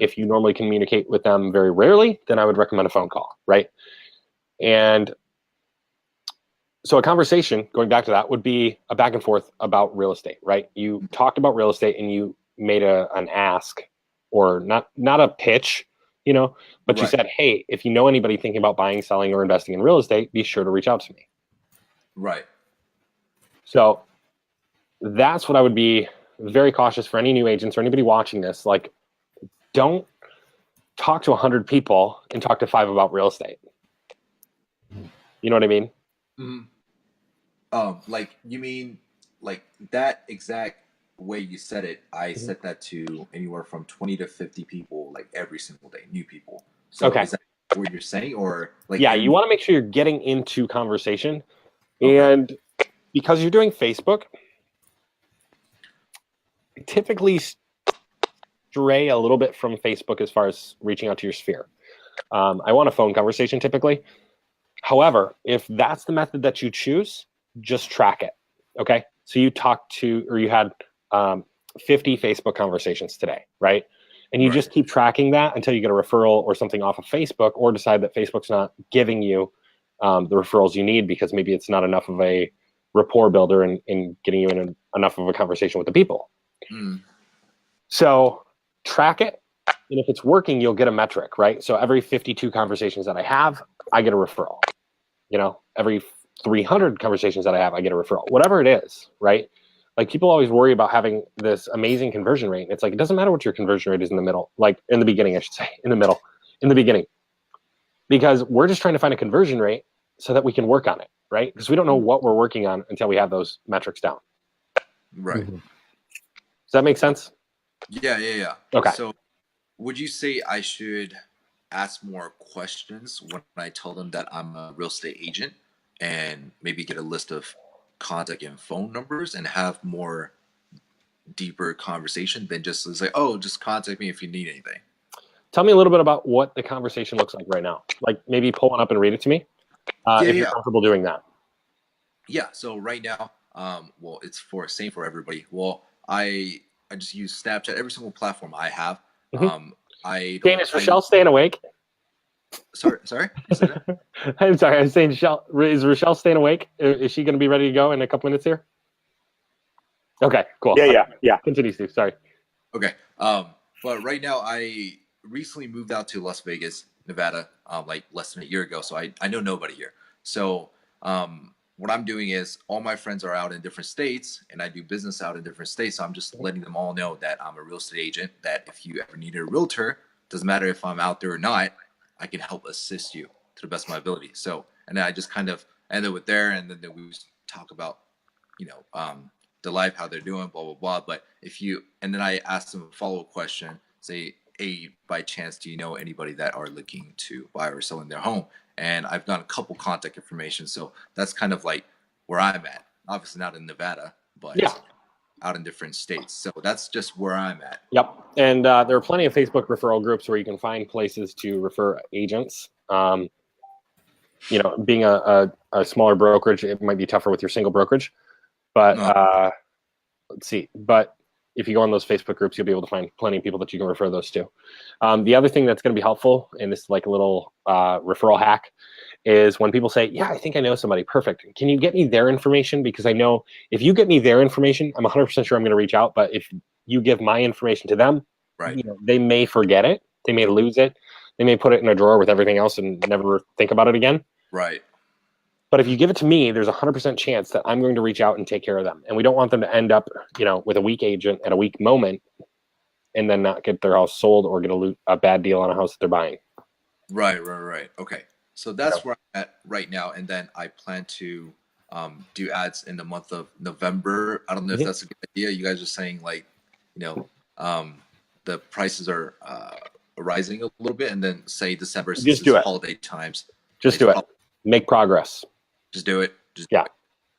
If you normally communicate with them very rarely, then I would recommend a phone call, right? And so a conversation, going back to that, would be a back and forth about real estate, right? You talked about real estate and you made an ask, or not a pitch, but you said, hey, if you know anybody thinking about buying, selling, or investing in real estate, be sure to reach out to me. Right. So that's what I would be very cautious for any new agents or anybody watching this. Like, don't talk to 100 people and talk to 5 about real estate. You know what I mean? Like, you mean like that exact way you said it, I said that to anywhere from 20 to 50 people, like every single day, new people. So Okay. is that what you're saying? Or like, yeah, you want to make sure you're getting into conversation. And because you're doing Facebook, typically stray a little bit from Facebook as far as reaching out to your sphere. I want a phone conversation typically. However, if that's the method that you choose, just track it. Okay. So you had 50 Facebook conversations today, right? And you just keep tracking that until you get a referral or something off of Facebook, or decide that Facebook's not giving you the referrals you need because maybe it's not enough of a rapport builder in getting you in enough of a conversation with the people. So track it. And if it's working, you'll get a metric, right? So every 52 conversations that I have, I get a referral. Every 300 conversations that I have, I get a referral. Whatever it is, right? Like, people always worry about having this amazing conversion rate. And it's like, it doesn't matter what your conversion rate is in the middle, like in the beginning, I should say, in the beginning, because we're just trying to find a conversion rate so that we can work on it, right? Because we don't know what we're working on until we have those metrics down. Right. Does that make sense? Yeah. Okay. So would you say I should ask more questions when I tell them that I'm a real estate agent, and maybe get a list of contact and phone numbers and have more deeper conversation than just say, oh, just contact me if you need anything? Tell me a little bit about what the conversation looks like right now. Like, maybe pull one up and read it to me if you're comfortable doing that. Yeah. So right now, well, it's same for everybody. Well, I just use Snapchat, every single platform I have. Dane, is Rochelle staying awake? Sorry. I'm sorry. I was saying, is Rochelle staying awake? Is she going to be ready to go in a couple minutes here? Okay, cool. Yeah. Continue, Steve. Sorry. Okay. But right now, I recently moved out to Las Vegas, Nevada, like less than a year ago. So I know nobody here. So what I'm doing is, all my friends are out in different states, and I do business out in different states. So I'm just letting them all know that I'm a real estate agent, that if you ever need a realtor, doesn't matter if I'm out there or not, I can help assist you to the best of my ability. So, and then I just kind of ended with there, and then we talk about, the life, how they're doing, blah, blah, blah. But and then I asked them a follow-up question, say, hey, by chance, do you know anybody that are looking to buy or sell in their home? And I've got a couple contact information. So that's kind of like where I'm at. Obviously not in Nevada, but out in different states. So that's just where I'm at. Yep. And there are plenty of Facebook referral groups where you can find places to refer agents. Being a smaller brokerage, it might be tougher with your single brokerage. But let's see. But if you go on those Facebook groups, you'll be able to find plenty of people that you can refer those to. The other thing that's going to be helpful, and this is like a little referral hack, is when people say, yeah, I think I know somebody. Perfect. Can you get me their information? Because I know if you get me their information, I'm 100% sure I'm going to reach out. But if you give my information to them, they may forget it. They may lose it. They may put it in a drawer with everything else and never think about it again. Right. But if you give it to me, there's a 100% chance that I'm going to reach out and take care of them. And we don't want them to end up, with a weak agent at a weak moment and then not get their house sold or get a bad deal on a house that they're buying. Right. Okay. So that's where I'm at right now, and then I plan to do ads in the month of November. I don't know if that's a good idea. You guys are saying like, you know, the prices are rising a little bit, and then say December since Just do it. holiday times. Just do it. Make progress. Just do it. Just Yeah.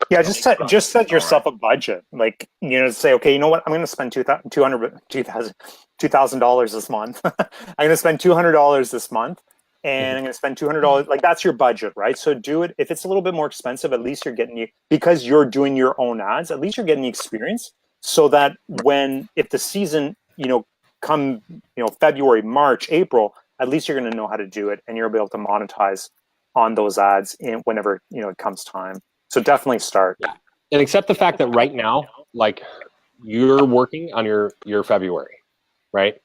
Yeah, just set yourself a budget. Like, you know, say, okay, you know what? I'm going to spend $2,000 this month. I'm going to spend $200 this month, and I'm going to spend $200. Like, that's your budget, right? So do it. If it's a little bit more expensive, at least you're getting because you're doing your own ads. At least you're getting the experience, so that if the season, you know, come, you know, February, March, April, at least you're going to know how to do it, and you'll be able to monetize on those ads whenever, you know, it comes time. So definitely start. Yeah. And accept the fact that right now, like, you're working on your February, right?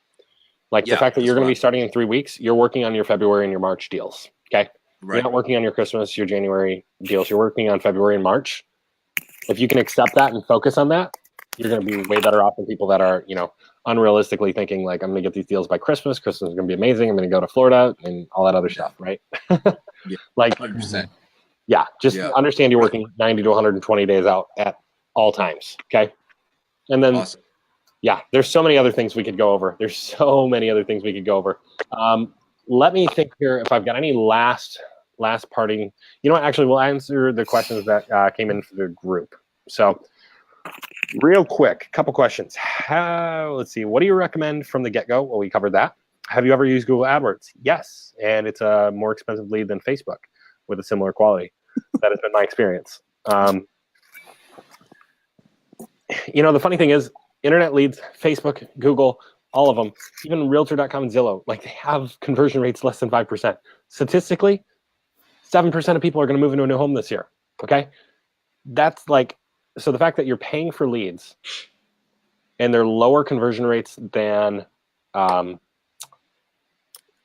Like the fact that you're going to be starting in 3 weeks, you're working on your February and your March deals. Okay. Right. You're not working on your Christmas, your January deals. You're working on February and March. If you can accept that and focus on that, you're going to be way better off than people that are, you know, unrealistically thinking like, I'm going to get these deals by Christmas. Christmas is going to be amazing. I'm going to go to Florida and all that other stuff. Right. Like 100%. Yeah, just understand you're working 90 to 120 days out at all times, okay? And then, there's so many other things we could go over. Let me think here if I've got any last parting. You know what? Actually, we'll answer the questions that came in for the group. So, real quick, couple questions. Let's see. What do you recommend from the get-go? Well, we covered that. Have you ever used Google AdWords? Yes, and it's a more expensive lead than Facebook with a similar quality. That has been my experience. You know, the funny thing is, internet leads, Facebook, Google, all of them, even Realtor.com and Zillow, like they have conversion rates less than 5%. Statistically, 7% of people are going to move into a new home this year. Okay, that's like, so the fact that you're paying for leads and they're lower conversion rates than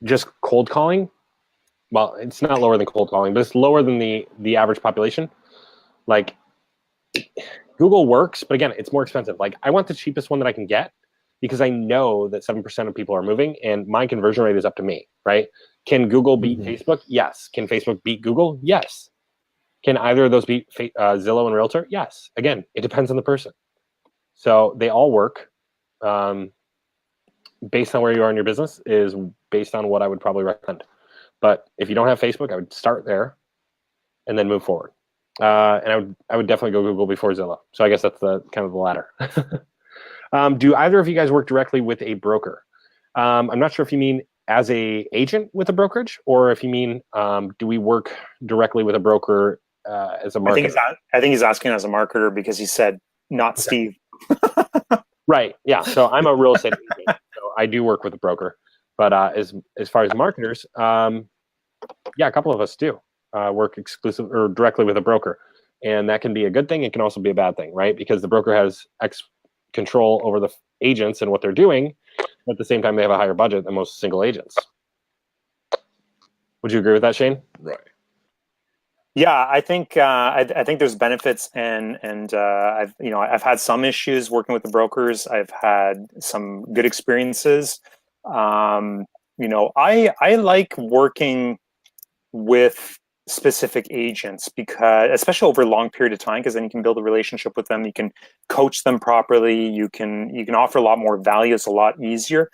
just cold calling. Well, it's not lower than cold calling, but it's lower than the average population. Like, Google works, but again, it's more expensive. Like, I want the cheapest one that I can get because I know that 7% of people are moving and my conversion rate is up to me, right? Can Google beat Facebook? Yes. Can Facebook beat Google? Yes. Can either of those beat Zillow and Realtor? Yes. Again, it depends on the person. So they all work. Based on where you are in your business is based on what I would probably recommend. But if you don't have Facebook, I would start there and then move forward. And I would definitely go Google before Zillow. So I guess that's the kind of the latter. Do either of you guys work directly with a broker? I'm not sure if you mean as a agent with a brokerage or if you mean do we work directly with a broker as a marketer? I think he's asking as a marketer because he said not Steve. Right. Yeah. So I'm a real estate agent. So I do work with a broker. But as far as marketers, a couple of us do work exclusive or directly with a broker, and that can be a good thing. It can also be a bad thing, right? Because the broker has control over the agents and what they're doing. At the same time, they have a higher budget than most single agents. Would you agree with that, Shane? Right. Yeah, I think I think there's benefits, and I've had some issues working with the brokers. I've had some good experiences. I like working with specific agents because, especially over a long period of time, because then you can build a relationship with them. You can coach them properly. You can offer a lot more value. It's a lot easier.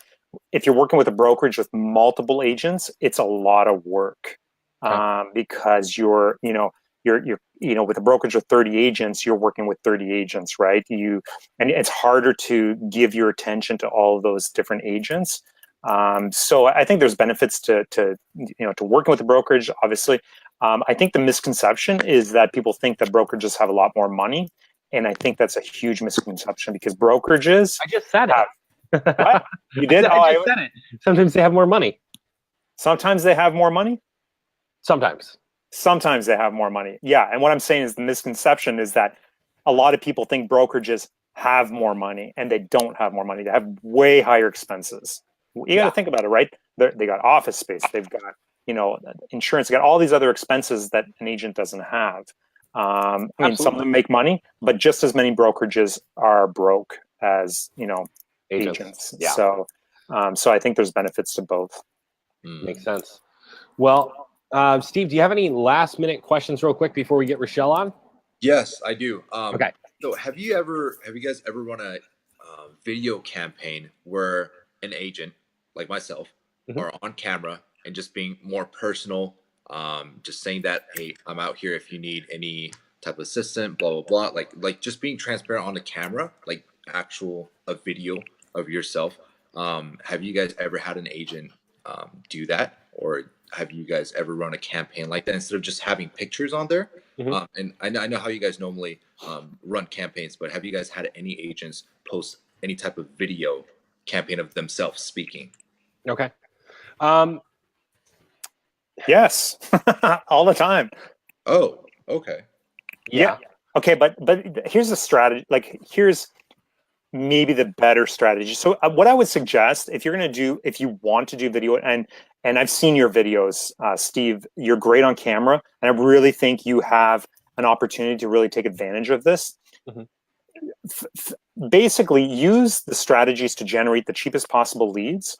If you're working with a brokerage with multiple agents, it's a lot of work. Because you're with a brokerage with 30 agents, you're working with 30 agents, right? And it's harder to give your attention to all of those different agents. So I think there's benefits to working with a brokerage. Obviously, I think the misconception is that people think that brokerages have a lot more money, and I think that's a huge misconception because brokerages. I just said it. What? You did? I just said it. Sometimes they have more money. Sometimes they have more money. Sometimes they have more money. Yeah. And what I'm saying is the misconception is that a lot of people think brokerages have more money, and they don't have more money. They have way higher expenses. You got to think about it, right? They got office space. They've got, insurance. They got all these other expenses that an agent doesn't have. I mean, some of them make money, but just as many brokerages are broke as, agents. Yeah. So I think there's benefits to both. Makes sense. Well, Steve, do you have any last minute questions real quick before we get Rochelle on? Yes, I do. Okay. So have you guys ever run a video campaign where an agent like myself are on camera and just being more personal, just saying that, hey, I'm out here if you need any type of assistant, blah blah blah, like just being transparent on the camera, like a video of yourself. Have you guys ever had an agent do that, or have you guys ever run a campaign like that instead of just having pictures on there? And I know how you guys normally run campaigns, but have you guys had any agents post any type of video campaign of themselves speaking? Okay. Yes, all the time. Oh, okay. Yeah. Okay, but here's a strategy. Like, here's maybe the better strategy. So what I would suggest, if you want to do video, and I've seen your videos, Steve, you're great on camera, and I really think you have an opportunity to really take advantage of this. Basically, use the strategies to generate the cheapest possible leads,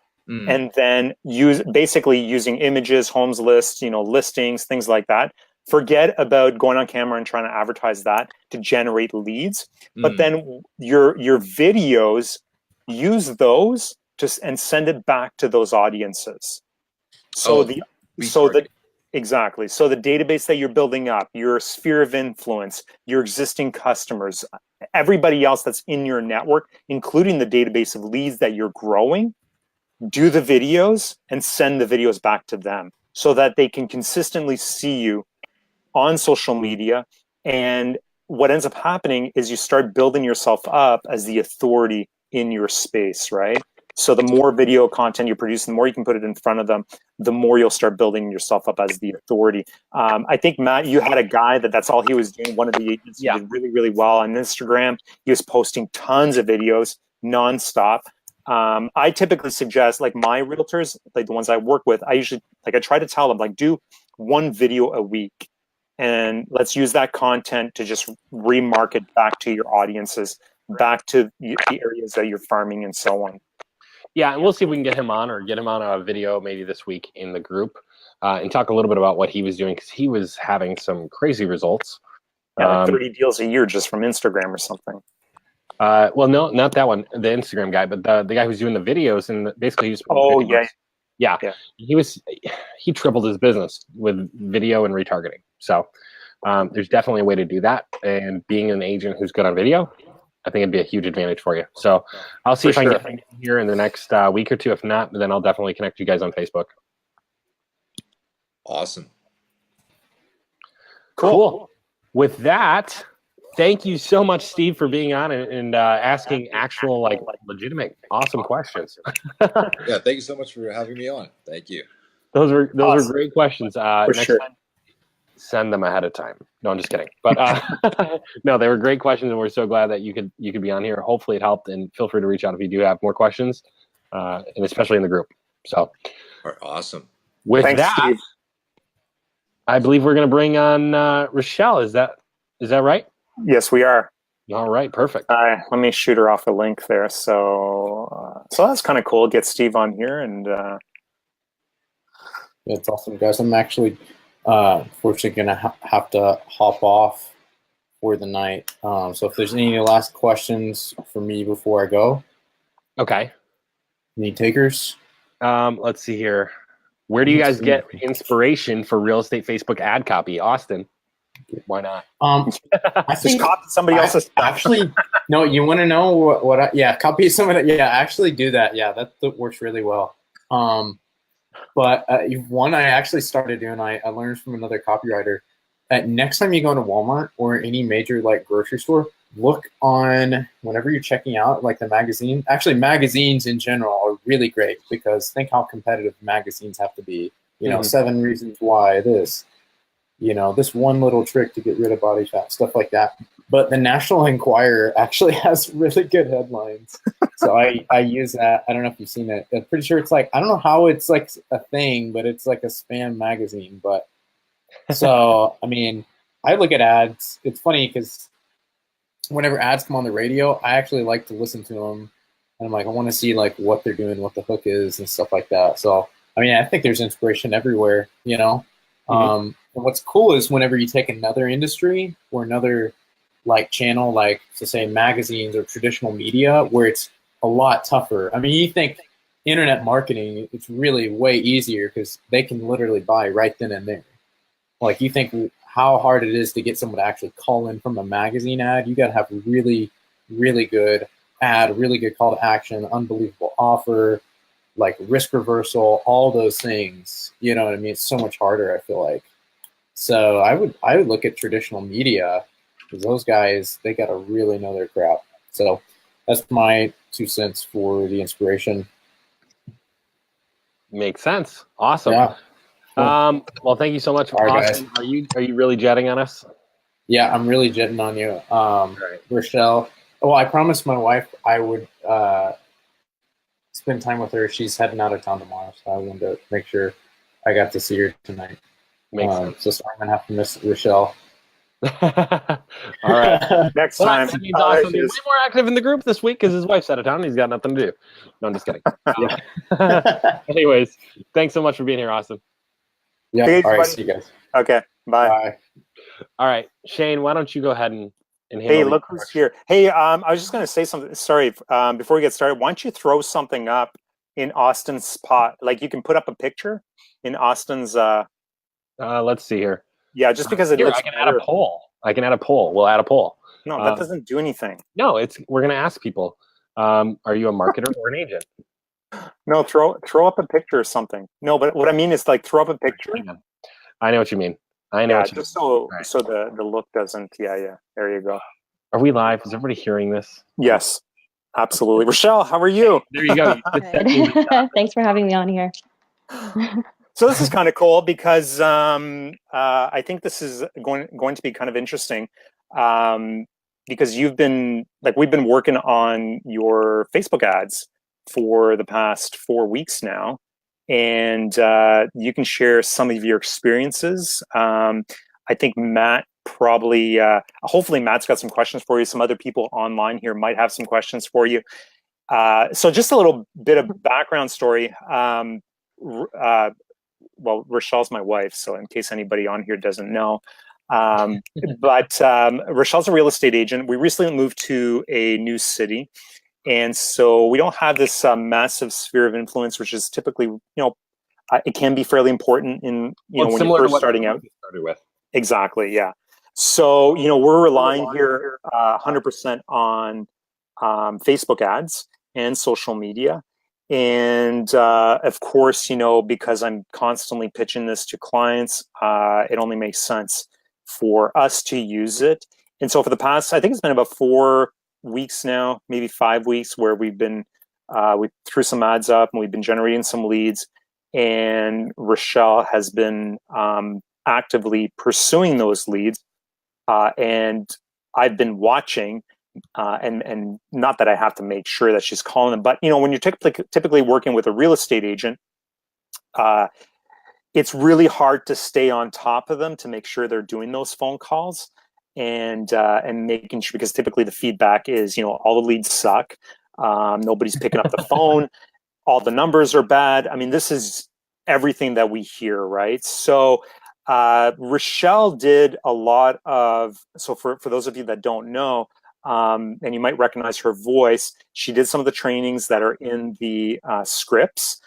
and then using images, homes lists, listings, things like that. Forget about going on camera and trying to advertise that to generate leads. But then your videos, use those and send it back to those audiences. So exactly. So the database that you're building up, your sphere of influence, your existing customers, everybody else that's in your network, including the database of leads that you're growing, do the videos and send the videos back to them so that they can consistently see you on social media. And what ends up happening is you start building yourself up as the authority in your space, right? So the more video content you produce, the more you can put it in front of them, the more you'll start building yourself up as the authority. I think, Matt, you had a guy that's all he was doing. One of the agents who did really, really well on Instagram. He was posting tons of videos nonstop. I typically suggest, like my realtors, like the ones I work with, I try to tell them, like, do one video a week. And let's use that content to just remarket back to your audiences, back to the areas that you're farming and so on. Yeah, and we'll see if we can get him on a video maybe this week in the group and talk a little bit about what he was doing, because he was having some crazy results. Yeah, like 30 deals a year just from Instagram or something. Well, no, not that one, the Instagram guy, but the guy who's doing the videos, and basically he was yeah. He tripled his business with video and retargeting. So there's definitely a way to do that, and being an agent who's good on video, I think it'd be a huge advantage for you. So I'll see if I can get him here in the next week or two. If not, then I'll definitely connect you guys on Facebook. Awesome. Cool. With that, thank you so much, Steve, for being on and asking actual, like, legitimate, awesome questions. Yeah, thank you so much for having me on. Thank you. Those were great questions. Next time, send them ahead of time. No, I'm just kidding. But no, they were great questions, and we're so glad that you could be on here. Hopefully it helped, and feel free to reach out if you do have more questions, and especially in the group. So, all right, awesome. With that, Steve. I believe we're going to bring on Rochelle. Is that right? Yes, we are. All right, perfect. Let me shoot her off a link there. So that's kind of cool. Get Steve on here, and it's awesome, guys. I'm actually fortunately gonna have to hop off for the night. So if there's any last questions for me before I go, okay. Any takers? Let's see here. Where do you guys get inspiration for real estate Facebook ad copy, Austin? Why not? I think copy somebody else's stuff. Actually, no. You want to know what? Copy some of it. Yeah, actually do that. Yeah, that works really well. But one I actually started doing, I learned from another copywriter. Next time you go to Walmart or any major like grocery store, look on whenever you're checking out like the magazine. Actually, magazines in general are really great, because think how competitive magazines have to be. 7 reasons why this. This one little trick to get rid of body fat, stuff like that. But the National Enquirer actually has really good headlines. So I use that. I don't know if you've seen it. I'm pretty sure it's like, I don't know how it's like a thing, but it's like a spam magazine. But so, I mean, I look at ads. It's funny because whenever ads come on the radio, I actually like to listen to them. And I'm like, I want to see like what they're doing, what the hook is and stuff like that. So, I mean, I think there's inspiration everywhere, And what's cool is whenever you take another industry or another like channel, like to say magazines or traditional media, where it's a lot tougher. I mean, you think internet marketing, it's really way easier because they can literally buy right then and there. Like, you think how hard it is to get someone to actually call in from a magazine ad. You got to have really, really good ad, really good call to action, unbelievable offer, like risk reversal, all those things. You know what I mean? It's so much harder, I feel like. So I would look at traditional media, because those guys, they got to really know their crap. So that's my 2 cents for the inspiration. Makes sense. Awesome. Yeah. Cool. Well, thank you so much. All right, Austin, are you really jetting on us? Yeah, I'm really jetting on you. Right. Rochelle. Oh, I promised my wife I would spend time with her. She's heading out of town tomorrow, so I wanted to make sure I got to see her tonight. Makes sense. So sorry, I'm going to have to miss Rochelle. All right. Next Well, time. that means Austin will be way more active in the group this week because his wife's out of town and he's got nothing to do. No, I'm just kidding. Anyways, thanks so much for being here, Austin. Yeah. Thanks, All right. buddy. See you guys. Okay. Bye. Bye. All right, Shane, why don't you go ahead and handle Hey, the look who's here. Hey, I was just going to say something. Sorry, before we get started, why don't you throw something up in Austin's spot? Like, you can put up a picture in Austin's. Let's see here. Yeah, just because it Here, looks I can add better. a poll. We'll add a poll. No, that doesn't do anything. No, we're gonna ask people. Are you a marketer or an agent? No, throw up a picture or something. No, but what I mean is, like, throw up a picture. I know what you mean. I know. Yeah, what you just mean. so the look doesn't. Yeah. There you go. Are we live? Is everybody hearing this? Yes, absolutely. Rochelle, how are you? There you go. Good. Thanks for having me on here. So this is kind of cool because I think this is going to be kind of interesting because we've been working on your Facebook ads for the past 4 weeks now, and you can share some of your experiences. I think Matt probably, hopefully Matt's got some questions for you. Some other people online here might have some questions for you. So just a little bit of background story. Well, Rochelle's my wife, so in case anybody on here doesn't know. But Rochelle's a real estate agent. We recently moved to a new city. And so we don't have this massive sphere of influence, which is typically, it can be fairly important in, when you're first starting out. Started with. Exactly, yeah. So, we're relying here 100% on Facebook ads and social media. And of course, because I'm constantly pitching this to clients, it only makes sense for us to use it. And so for the past, I think it's been about 4 weeks now, maybe 5 weeks, where we threw some ads up and we've been generating some leads. And Rochelle has been actively pursuing those leads. And I've been watching. And not that I have to make sure that she's calling them, but when you're typically working with a real estate agent, it's really hard to stay on top of them to make sure they're doing those phone calls and making sure, because typically the feedback is all the leads suck, nobody's picking up the phone, all the numbers are bad. I mean, this is everything that we hear, right? So Rochelle did a lot of, so for those of you that don't know, and you might recognize her voice, she did some of the trainings that are in the scripts.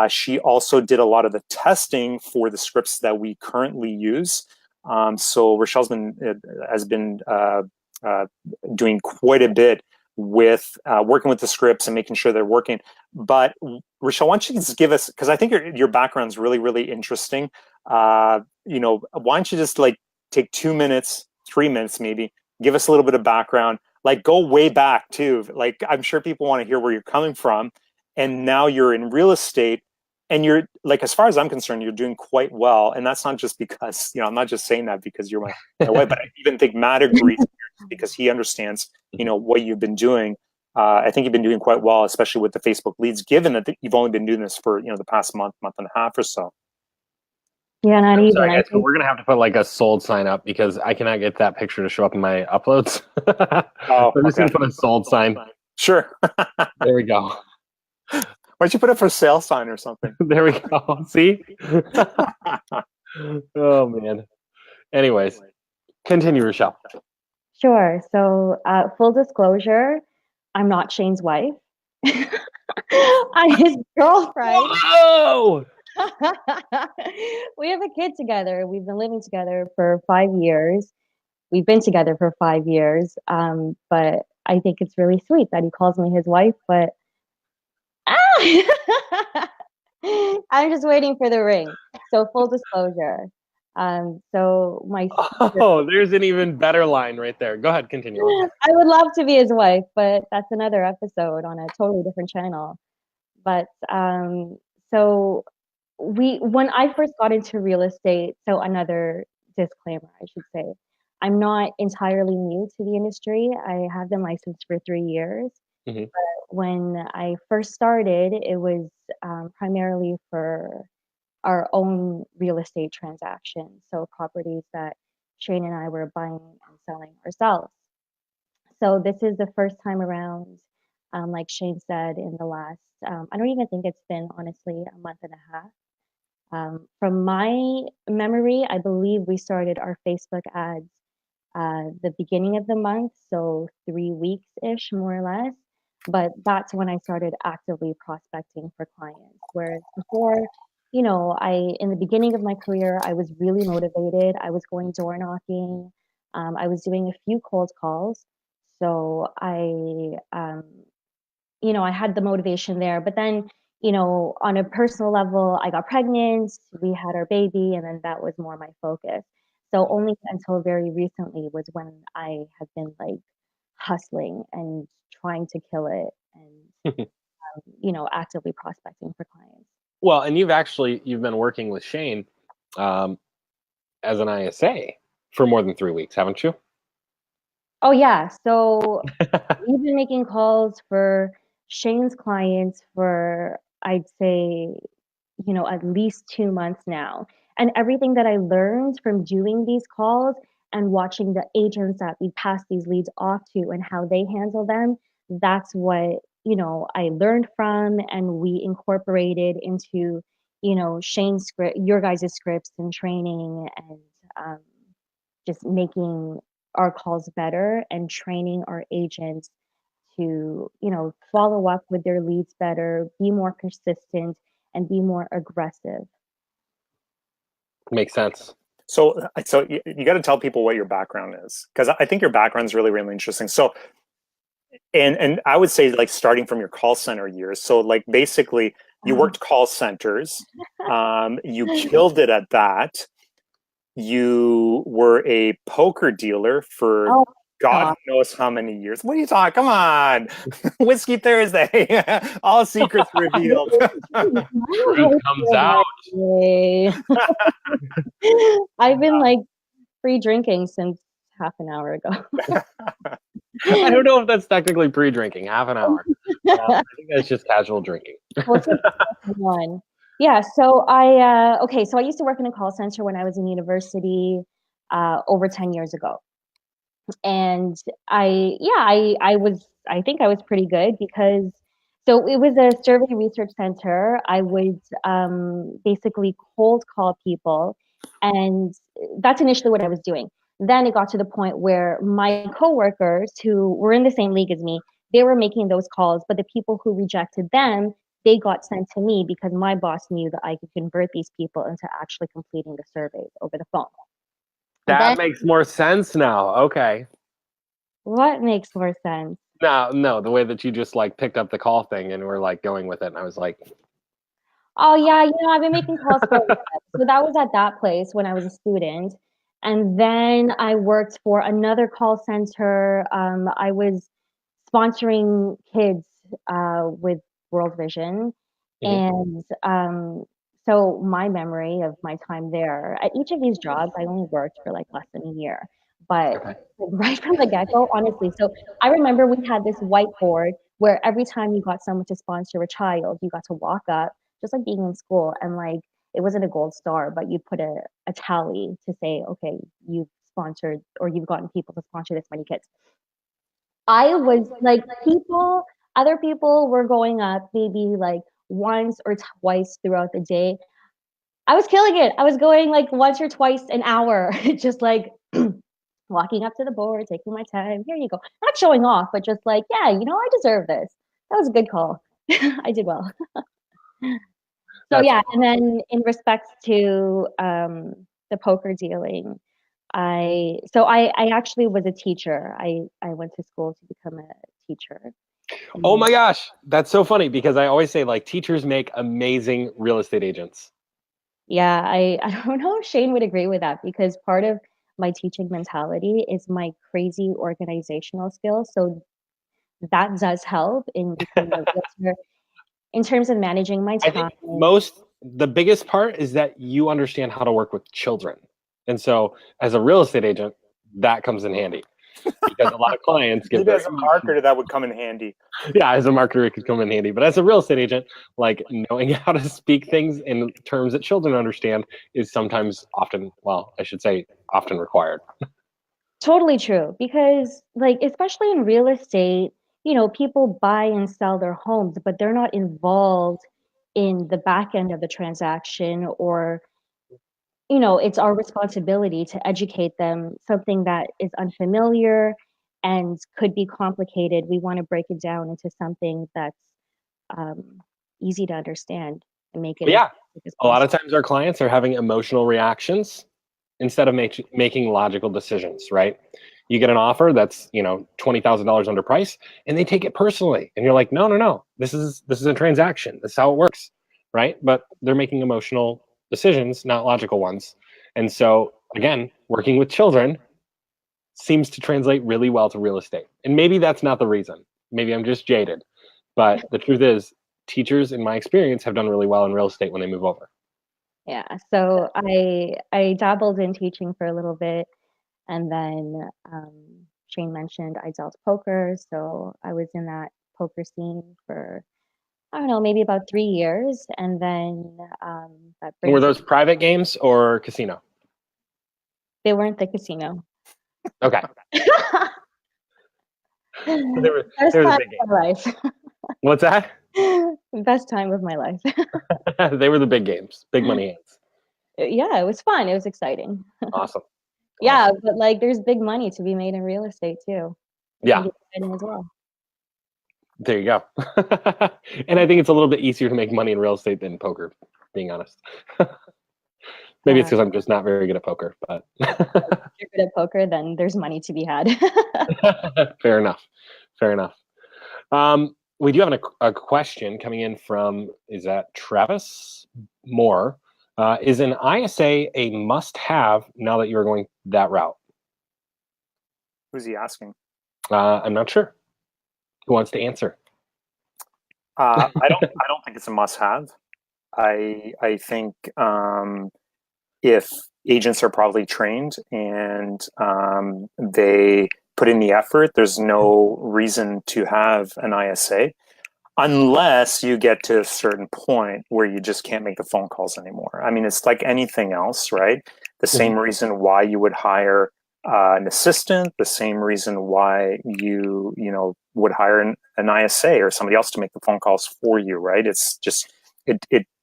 She also did a lot of the testing for the scripts that we currently use. So Rochelle's has been doing quite a bit with working with the scripts and making sure they're working. But Rochelle, why don't you just give us, because I think your background's really, really interesting. Why don't you just take 2 minutes, 3 minutes maybe, give us a little bit of background, go way back too. I'm sure people want to hear where you're coming from. And now you're in real estate and you're as far as I'm concerned, you're doing quite well. And that's not just because, I'm not just saying that because you're my wife, but I even think Matt agrees because he understands, what you've been doing. I think you've been doing quite well, especially with the Facebook leads, given that you've only been doing this for, the past month and a half or so. Yeah, not even. Sorry, guys, but we're gonna have to put a sold sign up because I cannot get that picture to show up in my uploads. Oh, I'm just gonna put a sold sign. Sure. There we go. Why don't you put it for sale sign or something? There we go. See? Oh man. Anyways, continue, Rochelle. Sure. So, full disclosure, I'm not Shane's wife. I'm his girlfriend. Whoa! We have a kid together. We've been living together for 5 years. We've been together for 5 years. But I think it's really sweet that he calls me his wife. But I'm just waiting for the ring. So full disclosure. So my Oh, there's an even better line right there. Go ahead, continue. I would love to be his wife, but that's another episode on a totally different channel. But so when I first got into real estate, so another disclaimer, I should say, I'm not entirely new to the industry. I have been licensed for 3 years. Mhm. But when I first started, it was primarily for our own real estate transactions, so properties that Shane and I were buying and selling ourselves. So this is the first time around, like Shane said, in the last, I don't even think it's been honestly a month and a half. From my memory, I believe we started our Facebook ads the beginning of the month, so 3 weeks-ish, more or less. But that's when I started actively prospecting for clients. Whereas before, in the beginning of my career, I was really motivated. I was going door knocking. I was doing a few cold calls. So I had the motivation there. But then, on a personal level, I got pregnant, we had our baby, and then that was more my focus. So only until very recently was when I have been like hustling and trying to kill it and, actively prospecting for clients. Well, and you've been working with Shane um, as an ISA for more than 3 weeks, haven't you? Oh, yeah. So we've been making calls for Shane's clients for, I'd say, at least 2 months now. And everything that I learned from doing these calls and watching the agents that we pass these leads off to and how they handle them, that's what, I learned from and we incorporated into, Shane's script, your guys' scripts and training and um, just making our calls better and training our agents to, follow up with their leads better, be more persistent, and be more aggressive. Makes sense. So you got to tell people what your background is, because I think your background is really, really interesting. So, and I would say like starting from your call center years. So like basically you worked call centers, you killed it at that. You were a poker dealer for Oh, God God. knows how many years. What are you talking? Come on, Whiskey Thursday, all secrets revealed. Truth comes out. I've been like free drinking since half an hour ago. I don't know if that's technically pre-drinking, half an hour. I think that's just casual drinking. We'll take one. Yeah, so so I used to work in a call center when I was in university over 10 years ago. And I think I was pretty good because so it was a survey research center. I would basically cold call people, and that's initially what I was doing. Then it got to the point where my coworkers who were in the same league as me, they were making those calls, but the people who rejected them, they got sent to me because my boss knew that I could convert these people into actually completing the surveys over the phone. That Then makes more sense now. Okay. what makes more sense? No, the way that you just like picked up the call thing and were like going with it, and I was like, Oh yeah, I've been making calls for a while. So that was at that place when I was a student. And then I worked for another call center. I was sponsoring kids with World Vision. Mhm. And so my memory of my time there, at each of these jobs, I only worked for like less than a year. But okay. right from the get-go, honestly. So I remember we had this whiteboard where every time you got someone to sponsor a child, you got to walk up just like being in school and like it wasn't a gold star, but you put a tally to say, okay, you've sponsored or you've gotten people to sponsor this many kids. I was like other people were going up maybe like once or twice throughout the day. I was killing it. I was going like once or twice an hour, just like walking up to the board, taking my time. Here you go. Not showing off, but just like, yeah, I deserve this. That was a good call. I did well. So That's yeah, and then in respects to the poker dealing, I actually was a teacher. I went to school to become a teacher. Oh my gosh, that's so funny because I always say like teachers make amazing real estate agents. Yeah, I don't know if Shane would agree with that because part of my teaching mentality is my crazy organizational skills. So that does help in becoming a realtor in terms of managing my I time. think the biggest part is that you understand how to work with children. And so as a real estate agent, that comes in handy because a lot of clients get Maybe very as a emotional. marketer, that would come in handy. Yeah, as a marketer, it could come in handy. But as a real estate agent, like knowing how to speak things in terms that children understand is sometimes often, well, I should say often required. Totally true. Because, like, especially in real estate, people buy and sell their homes, but they're not involved in the back end of the transaction, or, it's our responsibility to educate them something that is unfamiliar and could be complicated. We want to break it down into something that's um, easy to understand and make it But as yeah, basic as a lot of possible. times our clients are having emotional reactions instead of making logical decisions, right? You get an offer that's, $20,000 under price and they take it personally. And you're like, no, no, no, this is a transaction. This is how it works, right? But they're making emotional decisions, not logical ones. And so again, working with children seems to translate really well to real estate. And maybe that's not the reason. Maybe I'm just jaded. But the truth is, teachers, in my experience, have done really well in real estate when they move over. Yeah. So I dabbled in teaching for a little bit, and then Shane mentioned I dealt poker, so I was in that poker scene for I don't know, maybe about 3 years, and then that And were brings those private games or casino? they weren't the casino. Okay. They were, Best they were the time big games. of my life. What's that? Best time of my life. They were the big games, big money hands. Yeah, it was fun. It was exciting. Awesome. Yeah, Awesome. but like there's big money to be made in real estate too. It can Yeah, be exciting as well. there you go. And I think it's a little bit easier to make money in real estate than poker, being honest. Maybe it's Yeah. because I'm just not very good at poker, but If you're good at poker, then there's money to be had. fair enough. Fair enough. We do have a question coming in from, is that Travis Moore? Is an ISA a must-have now that you're going that route? Who's he asking? I'm not sure. Who wants to answer? I don't think it's a must-have. I think if agents are properly trained and they put in the effort, there's no reason to have an ISA unless you get to a certain point where you just can't make the phone calls anymore. I mean, it's like anything else, right? The same reason why you would hire an assistant, the same reason why you would hire an ISA or somebody else to make the phone calls for you, right? It's just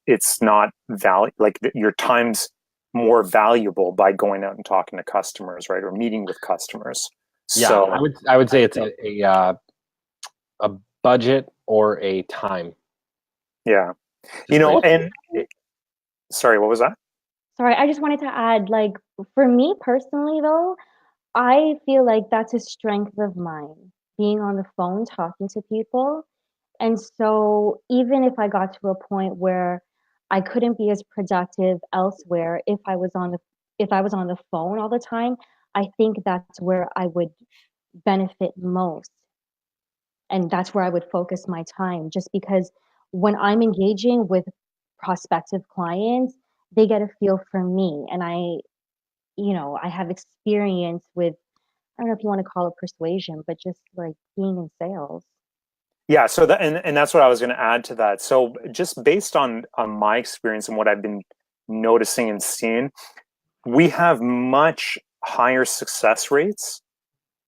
it's not like your time's more valuable by going out and talking to customers, right, or meeting with customers. Yeah, So I would say it's a budget or a time. yeah, Just and sorry, what was that? Sorry, I just wanted to add, like, for me personally though, I feel like that's a strength of mine, being on the phone talking to people. And so even if I got to a point where I couldn't be as productive elsewhere if I was on the phone all the time, I think that's where I would benefit most. And that's where I would focus my time just because when I'm engaging with prospective clients, they get a feel from me. And I have experience with, I don't know if you want to call it persuasion, but just like being in sales. Yeah, so that and that's what I was going to add to that. So just based on my experience and what I've been noticing and seeing, we have much higher success rates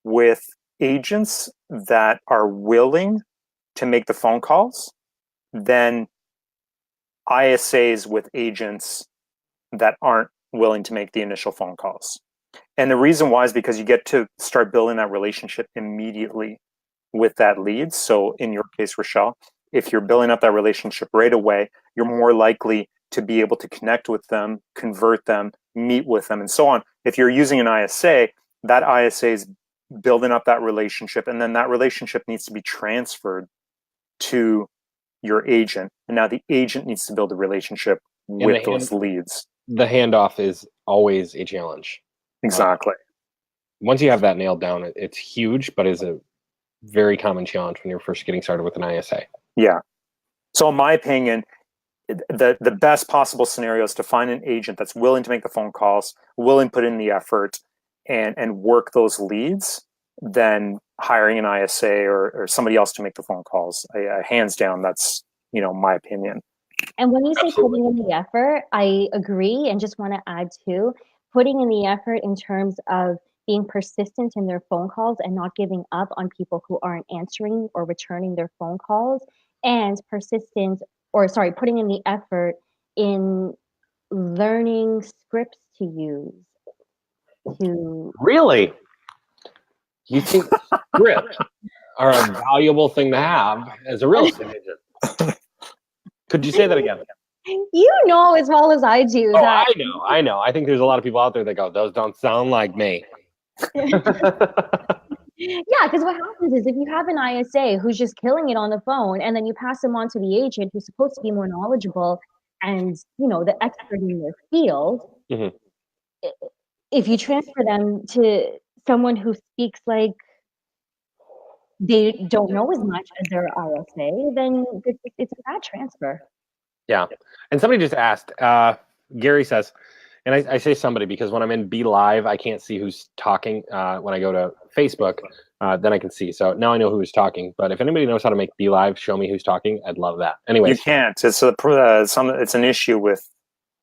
with agents that are willing to make the phone calls than ISAs with agents that aren't willing to make the initial phone calls. And the reason why is because you get to start building that relationship immediately with that lead. So in your case, Rochelle, if you're building up that relationship right away, you're more likely to be able to connect with them, convert them, meet with them, and so on. If you're using an ISA, that ISA is building up that relationship, and then that relationship needs to be transferred to your agent. And now the agent needs to build a relationship with those leads. The handoff is always a challenge. Exactly. Once you have that nailed down, it's huge, but is a very common challenge when you're first getting started with an ISA. Yeah. So in my opinion, the best possible scenario is to find an agent that's willing to make the phone calls, willing to put in the effort, and work those leads, than hiring an ISA or somebody else to make the phone calls. Hands down, that's my opinion. And when you say putting in the effort, I agree, and just want to add too, putting in the effort in terms of being persistent in their phone calls and not giving up on people who aren't answering or returning their phone calls, and putting in the effort in learning scripts to use. Really? You think scripts are a valuable thing to have as a real estate agent? Could you say that again? You know as well as I do. Oh, I know. I think there's a lot of people out there that go, those don't sound like me. Yeah, because what happens is if you have an ISA who's just killing it on the phone, and then you pass them on to the agent who's supposed to be more knowledgeable and the expert in their field, mm-hmm. If you transfer them to someone who speaks like they don't know as much as their ISA, then it's a bad transfer. Yeah. And somebody just asked, Gary says, and I say somebody because when I'm in Be Live, I can't see who's talking. When I go to Facebook, then I can see. So now I know who's talking. But if anybody knows how to make Be Live, show me who's talking. I'd love that. Anyway, you can't. It's an issue with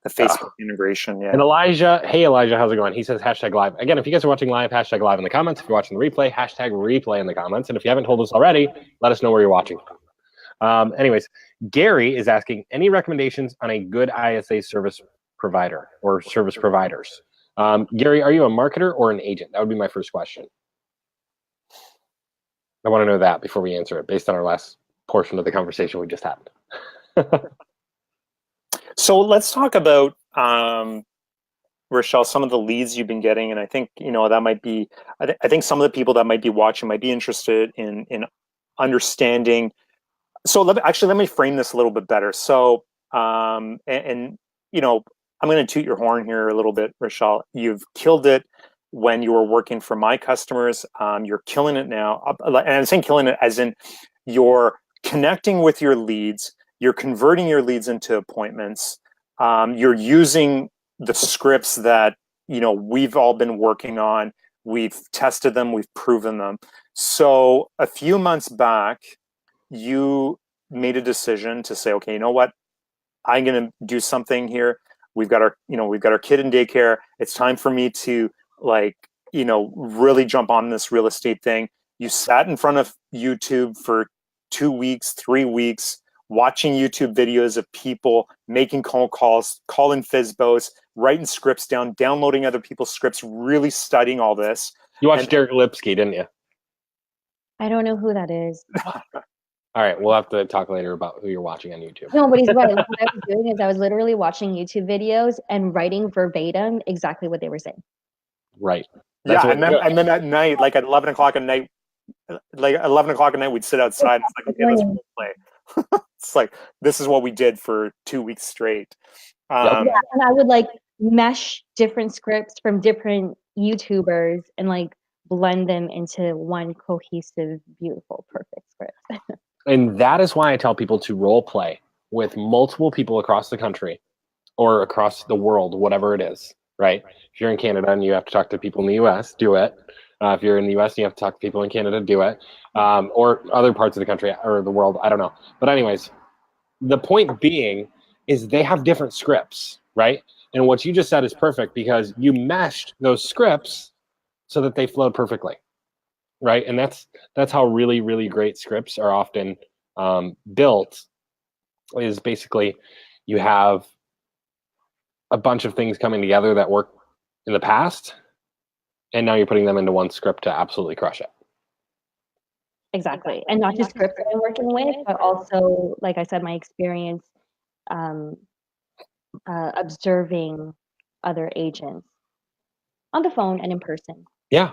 the Facebook integration. Yeah. And Elijah, hey Elijah, how's it going? He says #live. Again, if you guys are watching live, #live in the comments. If you're watching the replay, #replay in the comments. And if you haven't told us already, let us know where you're watching from. Anyways, Gary is asking, any recommendations on a good ISA service provider or service providers? Gary, are you a marketer or an agent? That would be my first question. I want to know that before we answer it, based on our last portion of the conversation we just had. So let's talk about, Rochelle, some of the leads you've been getting, and I think that might be. I think some of the people that might be watching might be interested in understanding. So let me frame this a little bit better. So I'm going to toot your horn here a little bit, Rochelle. You've killed it when you were working for my customers. You're killing it now, and I'm saying killing it as in you're connecting with your leads. You're converting your leads into appointments. You're using the scripts that we've all been working on. We've tested them. We've proven them. So a few months back, you made a decision to say, okay, you know what? I'm going to do something here. We've got our kid in daycare. It's time for me to really jump on this real estate thing. You sat in front of YouTube for 2 weeks, 3 weeks, watching YouTube videos of people making cold calls, calling FSBOs, writing scripts down, downloading other people's scripts, really studying all this. You watched Derek Lipsky, didn't you? I don't know who that is. All right, we'll have to talk later about who you're watching on YouTube. No, but he's right. What I was doing is I was literally watching YouTube videos and writing verbatim exactly what they were saying. Right. And then at night, like at 11 o'clock at night, we'd sit outside. And it's like, okay, let's play. It's like, this is what we did for 2 weeks straight. And I would mesh different scripts from different YouTubers and blend them into one cohesive, beautiful, perfect script. And that is why I tell people to role play with multiple people across the country or across the world, whatever it is, right? If you're in Canada and you have to talk to people in the US, do it. If you're in the US and you have to talk to people in Canada, do it. Or other parts of the country or the world, I don't know. But anyways, the point being is they have different scripts, right? And what you just said is perfect because you meshed those scripts so that they flowed perfectly, right? And that's how really, really great scripts are often built, is basically you have a bunch of things coming together that worked in the past, and now you're putting them into one script to absolutely crush it. Exactly. And not just scripts that I'm working with, but also, like I said, my experience um, observing other agents on the phone and in person. Yeah.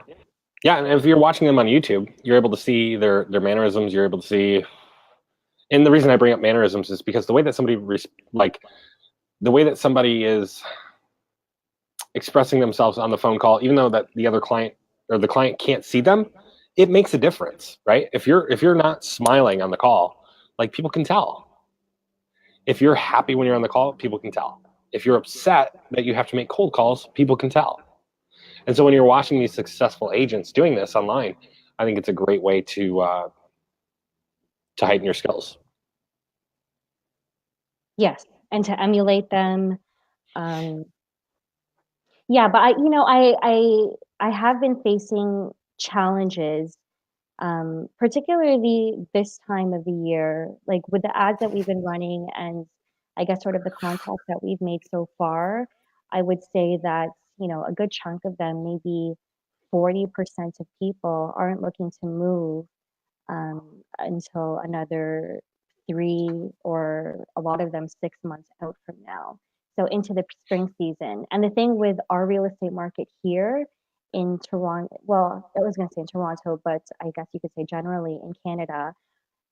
Yeah, and if you're watching them on YouTube, you're able to see their mannerisms. You're able to see, and the reason I bring up mannerisms is because the way that the way that somebody is expressing themselves on the phone call, even though that the other client or the client can't see them, it makes a difference, right? If you're not smiling on the call, like, people can tell. If you're happy when you're on the call, people can tell. If you're upset that you have to make cold calls, people can tell. And so when you're watching these successful agents doing this online, I think it's a great way to heighten your skills. Yes, and to emulate them. Yeah, but I have been facing challenges, particularly this time of the year, like with the ads that we've been running, and I guess sort of the contacts that we've made so far. I would say that, a good chunk of them, maybe 40% of people, aren't looking to move until another 3, or a lot of them 6 months out from now. So into the spring season. And the thing with our real estate market here in Toronto, well, I was going to say in Toronto, but I guess you could say generally in Canada,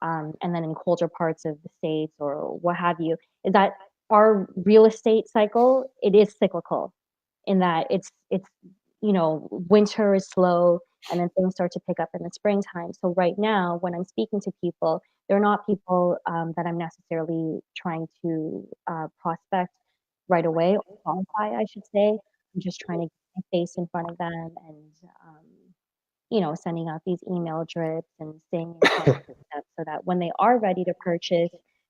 and then in colder parts of the States or what have you, is that our real estate cycle, it is cyclical in that it's winter is slow, and then things start to pick up in the springtime. So right now, when I'm speaking to people, they're not people that I'm necessarily trying to prospect right away or qualify, I should say. I'm just trying to get my face in front of them, and sending out these email drips and staying in contact with them so that when they are ready to purchase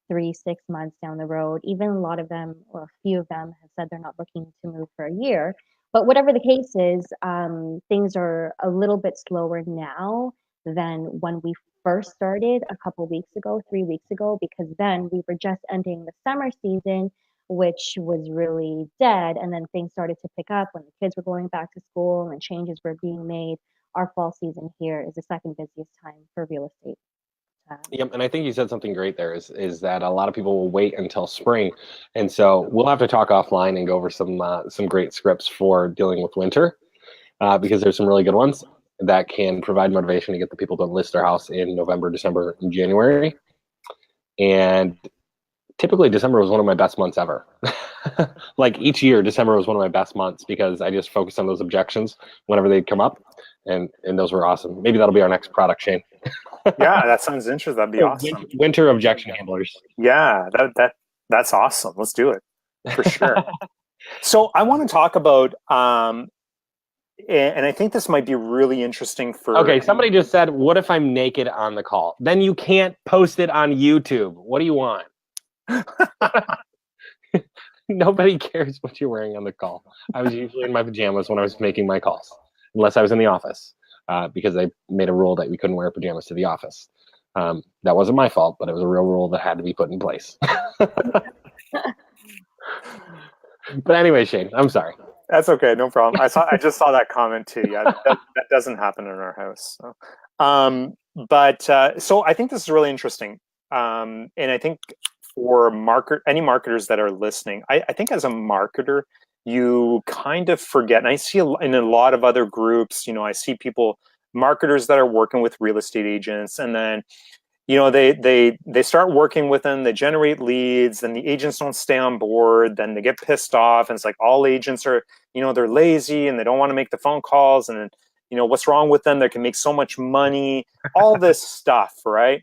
3, 6 months down the road, even a lot of them, or a few of them, have said they're not looking to move for a year. But whatever the case is, things are a little bit slower now than when we first started a couple weeks ago, 3 weeks ago, because then we were just ending the summer season, which was really dead. And then things started to pick up when the kids were going back to school and changes were being made. Our fall season here is the second busiest time for real estate. Yep, and I think you said something great there. Is that a lot of people will wait until spring, and so we'll have to talk offline and go over some great scripts for dealing with winter, because there's some really good ones that can provide motivation to get the people to list their house in November, December, and January. And typically, December was one of my best months ever. Like, each year, December was one of my best months because I just focused on those objections whenever they'd come up, and those were awesome. Maybe that'll be our next product, Shane. Yeah, that sounds interesting. That'd be awesome. Winter objection handlers. Yeah, that's awesome. Let's do it for sure. So I want to talk about, and I think this might be really interesting for. Okay, somebody just said, "What if I'm naked on the call?" Then you can't post it on YouTube. What do you want? Nobody cares what you're wearing on the call. I was usually in my pajamas when I was making my calls, unless I was in the office, because they made a rule that we couldn't wear pajamas to the office. That wasn't my fault, but it was a real rule that had to be put in place. But anyway, Shane, I'm sorry. That's okay, no problem. I just saw that comment too. Yeah, that doesn't happen in our house. So. So I think this is really interesting, and I think for any marketers that are listening, I think as a marketer, you kind of forget, and I see in a lot of other groups, I see marketers that are working with real estate agents, and then they start working with them, they generate leads, then the agents don't stay on board, then they get pissed off, and it's like all agents are, they're lazy and they don't want to make the phone calls, and what's wrong with them? They can make so much money, all this stuff, right?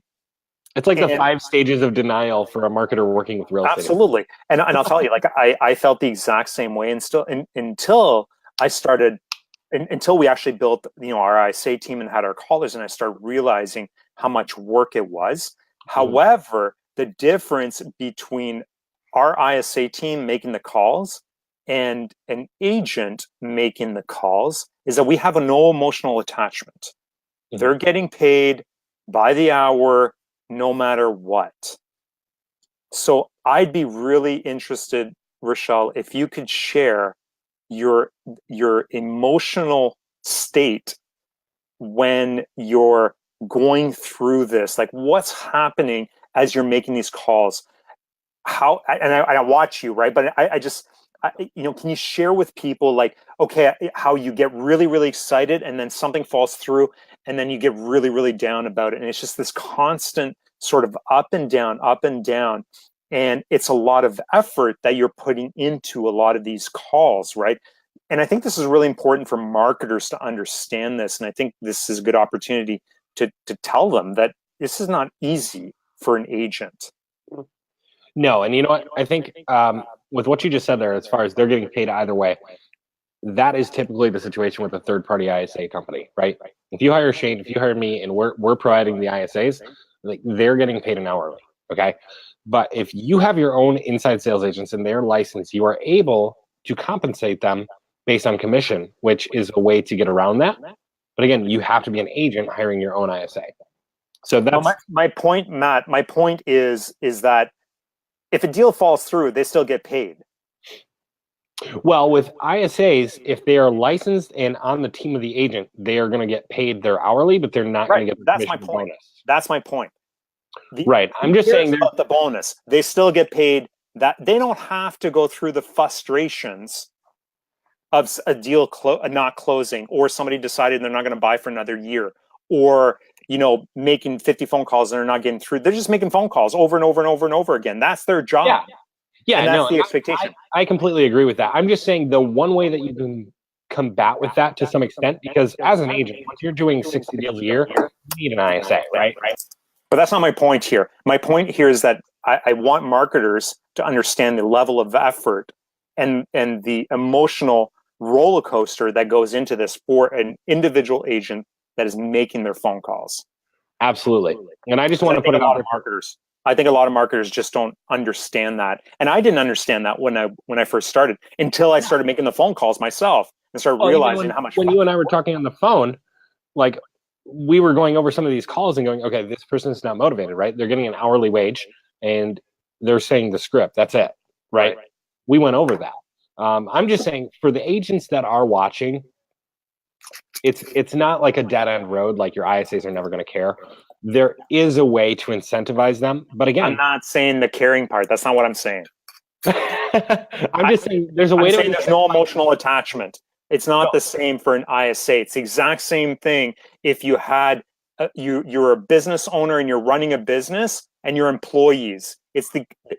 It's like the 5 stages of denial for a marketer working with real estate. Absolutely. And I'll tell you, like, I felt the exact same way, and still until I started, until we actually built, our ISA team and had our callers, and I started realizing how much work it was. However, the difference between our ISA team making the calls and an agent making the calls is that we have no emotional attachment. They're getting paid by the hour, no matter what. So I'd be really interested Rochelle, if you could share your emotional state when you're going through this, like what's happening as you're making these calls. I watch you, right? But can you share with people like, okay, how you get really, really excited and then something falls through and then you get really, really down about it. And it's just this constant sort of up and down, up and down. And it's a lot of effort that you're putting into a lot of these calls, right? And I think this is really important for marketers to understand this. And I think this is a good opportunity to tell them that this is not easy for an agent. No, and you know what? I think with what you just said there, as far as they're getting paid either way, that is typically the situation with a third-party ISA company, right? If you hire Shane, if you hire me, and we're providing the ISAs, like they're getting paid an hourly, okay? But if you have your own inside sales agents and they're licensed, you are able to compensate them based on commission, which is a way to get around that. But again, you have to be an agent hiring your own ISA. So that's my point, Matt. My point is that if a deal falls through, they still get paid. Well, with ISAs, if they are licensed and on the team of the agent, they are going to get paid their hourly, but they're not going to get the commission bonus. That's my point. Right. I'm just saying about the bonus. They still get paid. That they don't have to go through the frustrations of a deal not closing, or somebody decided they're not going to buy for another year, or making 50 phone calls and they're not getting through. They're just making phone calls over and over and over and over again. That's their job. Yeah, and that's the expectation. I completely agree with that. I'm just saying the one way that you can combat with that to some extent, because as an agent, once you're doing 60 deals a year, you need an ISA, right? But that's not my point here. My point here is that I want marketers to understand the level of effort and the emotional roller coaster that goes into this for an individual agent that is making their phone calls. Absolutely. And I just want to put it out there. Marketers. I think a lot of marketers just don't understand that. And I didn't understand that when I first started, until I started making the phone calls myself and started realizing how much. When you and I were talking on the phone, like we were going over some of these calls and going, okay, this person's not motivated, right? They're getting an hourly wage and they're saying the script. That's it, right? We went over that. I'm just saying for the agents that are watching, it's not like a dead end road. Like your ISAs are never going to care. There is a way to incentivize them, but again, I'm not saying the caring part. That's not what I'm saying. I'm just saying there's a way to. There's no emotional attachment. It's not the same for an ISA. It's the exact same thing. If you had you're a business owner and you're running a business, and your employees,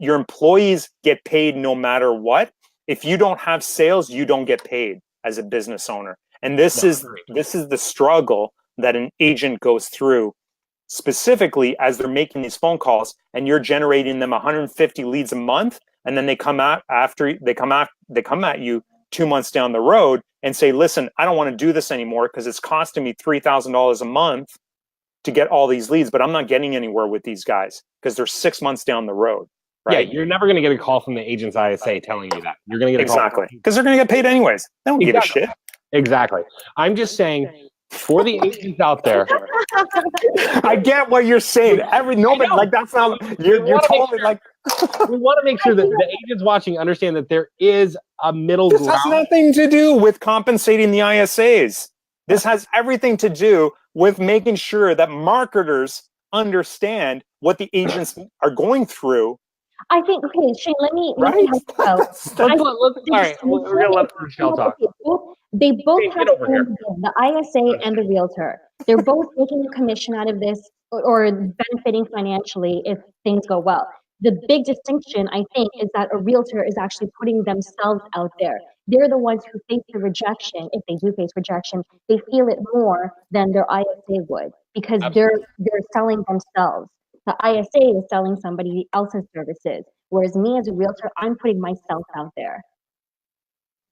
your employees get paid no matter what. If you don't have sales, you don't get paid as a business owner. And this is the struggle that an agent goes through, specifically as they're making these phone calls, and you're generating them 150 leads a month, and then they come at you 2 months down the road and say, listen, I don't want to do this anymore because it's costing me $3,000 a month to get all these leads, but I'm not getting anywhere with these guys because they're 6 months down the road. Right? Yeah, you're never going to get a call from the agent's ISA telling you that. You're going to get a call because they're going to get paid anyways. They don't give a shit. Exactly. I'm just saying, for the agents out there, I get what you're saying. Nobody like that's not you're totally like. We want to make sure that the agents watching understand that there is a middle ground. This has nothing to do with compensating the ISAs. This has everything to do with making sure that marketers understand what the agents are going through. I think, okay, Shane, let me help you out. All right, we're going to let Rochelle talk. They both have the ISA and the realtor. They're both making a commission out of this or benefiting financially if things go well. The big distinction, I think, is that a realtor is actually putting themselves out there. They're the ones who face the rejection. If they do face rejection, they feel it more than their ISA would because they're selling themselves. The ISA is selling somebody else's services, whereas me as a realtor, I'm putting myself out there.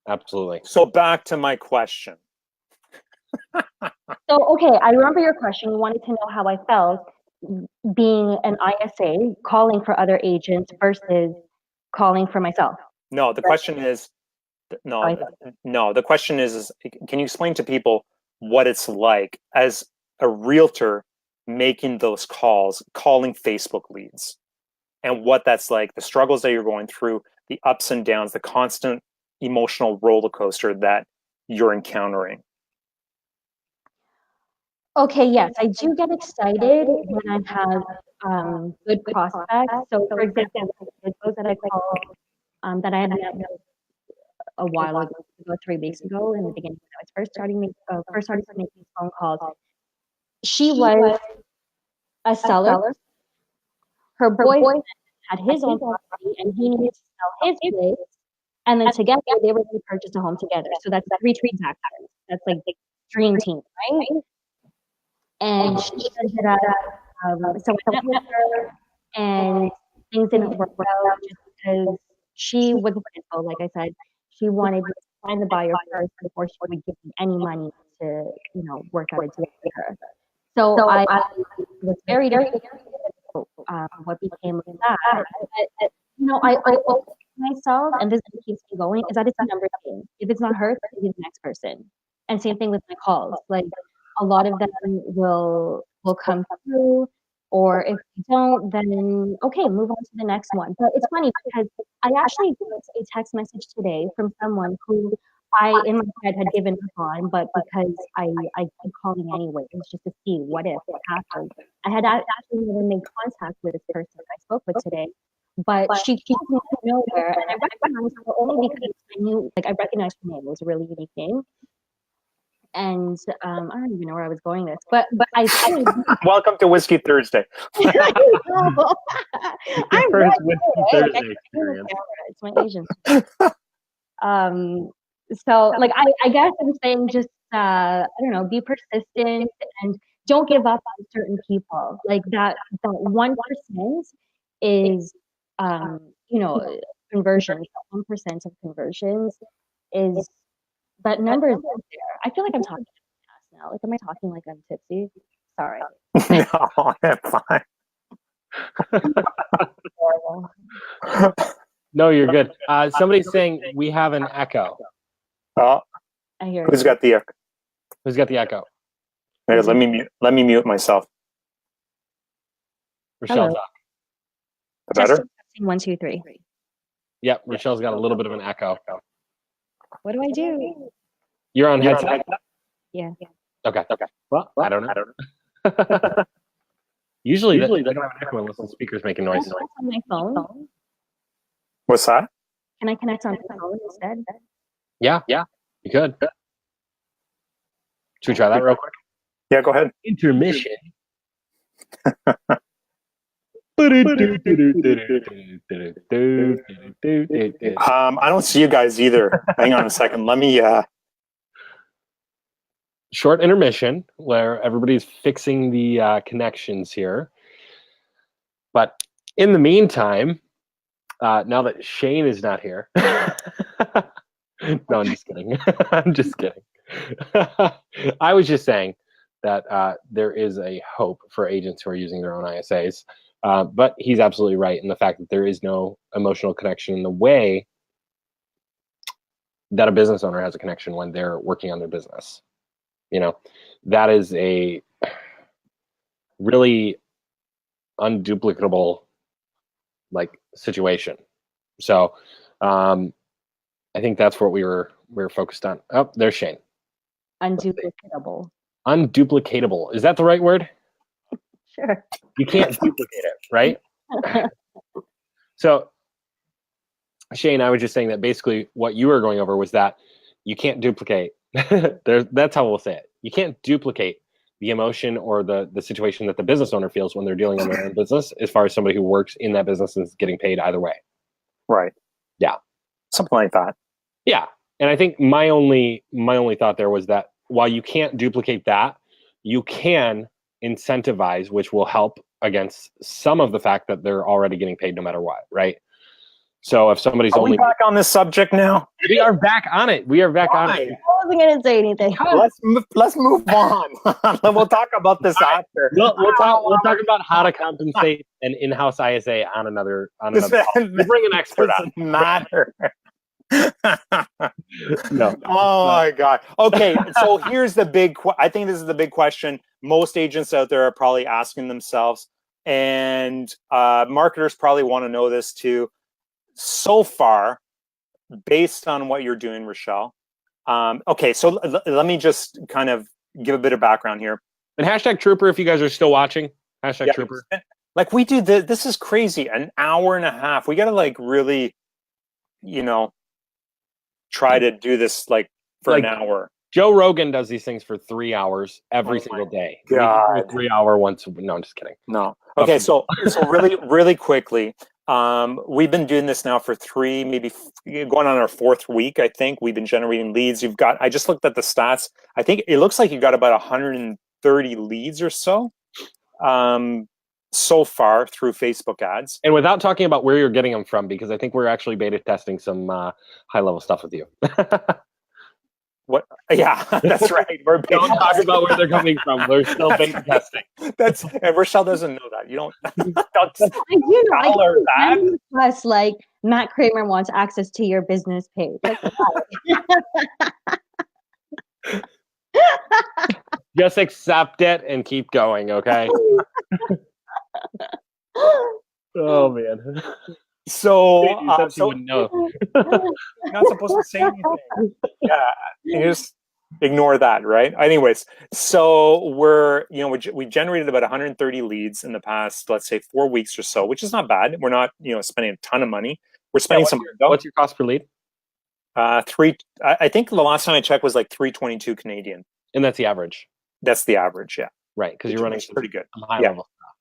Absolutely. So back to my question. So, okay, I remember your question. You wanted to know how I felt being an ISA, calling for other agents versus calling for myself. No, the question is, the question is, can you explain to people what it's like as a realtor making those calls, calling Facebook leads, and what that's like, the struggles that you're going through the ups and downs, the constant emotional roller coaster that you're encountering? Okay, yes, I do get excited when I have good prospects. So, for example, those that I call that I had met with a while ago, about 3 weeks ago, in the beginning when I was first started making phone calls. She was a seller. Her boyfriend had his own property, and he needed to sell his place, and then together they were going to purchase a home together. So that's 3 transactions. That's like the dream team, right? And she ended up, so I met with her, and things didn't work out just because she wasn't info, like I said. She wanted to find the buyer first before she would give me any money to, work out a deal with her. So I was very different what became of that. But, I always myself, and this keeps me going, is that it's a number game. If it's not her, it's going to be the next person. And same thing with my calls. Like, a lot of them will come through, or if you don't, then okay, move on to the next one. But it's funny because I actually got a text message today from someone who I, in my head, had given up on, but because I keep calling anyway, it's just to see what happened. I had actually never made contact with this person I spoke with today, but she came out of nowhere, and I recognized her only because I knew, like, I recognized her name. It was a really unique name. And I don't even know where I was going this, but I think Welcome to Whiskey Thursday. I'm First really Whiskey good. Thursday experience. It's my Asian. So, like, I guess I'm saying just I don't know, be persistent and don't give up on certain people. Like that 1% is conversions. 1% of conversions is that number is out there. I feel like I'm talking fast now. Like, am I talking like I'm tipsy? Sorry. No, that's fine. Horrible. No, you're good. Somebody's saying we have an echo. Oh, I hear who's you. got the echo? Who's got the echo? Here, let me mute myself. Rochelle, Hello. talk. Better? Testing 1, 2, 3. Yep, Rochelle's got a little bit of an echo. What do I do? You're on headset? Yeah. Okay. Well, I don't know. Usually they don't have an echo unless the speaker's making Can I noise. connect on my phone? What's that? Can I connect on my phone instead? Yeah, you could. Should we try that real quick? Yeah, go ahead. Intermission. I don't see you guys either. Hang on a second. Let me. Short intermission where everybody's fixing the connections here. But in the meantime, now that Shane is not here, no, I'm just kidding. I'm just kidding. I was just saying that there is a hope for agents who are using their own ISAs. But he's absolutely right in the fact that there is no emotional connection in the way that a business owner has a connection when they're working on their business. That is a really unduplicatable situation. So I think that's what we were focused on. Oh, there's Shane. Unduplicatable. Unduplicatable. Is that the right word? Sure. You can't duplicate it, right? So, Shane, I was just saying that basically what you were going over was that you can't duplicate. That's how we'll say it. You can't duplicate the emotion or the situation that the business owner feels when they're dealing in their own business, as far as somebody who works in that business and is getting paid either way. Right. Yeah. Something like that. Yeah. And I think my only thought there was that while you can't duplicate that, you can incentivize, which will help against some of the fact that they're already getting paid no matter what, right? So if somebody's Are we back on this subject now? we are back on it. We are back on it. I wasn't going to say anything. Let's move on. We'll talk about this after. We'll talk about how to compensate an in-house ISA on another. We'll bring an expert on. Doesn't matter. No. Oh my God. Okay, so here's the big. I think this is the big question most agents out there are probably asking themselves, and marketers probably want to know this too. so far, based on what you're doing, Rochelle. Okay, so let me just kind of give a bit of background here. And hashtag Trooper, if you guys are still watching, hashtag Yeah, Trooper. like we do this is crazy. An hour and a half. We got to like really, try to do this like for Like, an hour. Joe Rogan does these things for 3 hours every Oh single day. God. We do a 3 hour once. No, I'm just kidding. No. Okay, so really quickly, we've been doing this now for 3, maybe going on our 4th week. I think we've been generating leads. I just looked at the stats. I think it looks like you got about 130 leads or so, so far through Facebook ads. And without talking about where you're getting them from, because I think we're actually beta testing some high level stuff with you. What? Yeah, that's right. We're Don't talk about where they're coming from. We're still beta testing. And Rochelle doesn't know that. You don't. I do know. Tell her that. Plus, like Matt Kramer wants access to your business page. Like, Just accept it and keep going, okay? Oh man. So, so no. You're not supposed to say anything. Yeah, you just ignore that, right? Anyways, so we generated about 130 leads in the past, let's say 4 weeks or so, which is not bad. We're not spending a ton of money. We're spending What's your cost per lead? I think the last time I checked was like 322 Canadian. And that's the average. That's the average, yeah. Right, because you're running pretty good. High level stuff.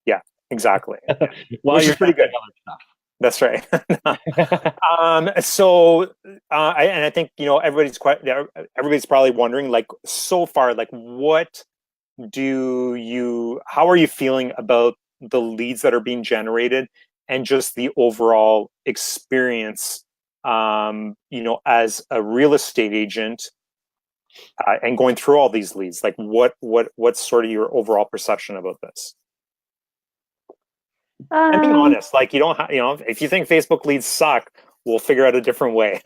Yeah, exactly. Which is pretty good. Stuff. That's right. And I think everybody's probably wondering, like, so far, like, how are you feeling about the leads that are being generated and just the overall experience, as a real estate agent, and going through all these leads? Like, what's sort of your overall perception about this? And being honest, like, you don't if you think Facebook leads suck, we'll figure out a different way.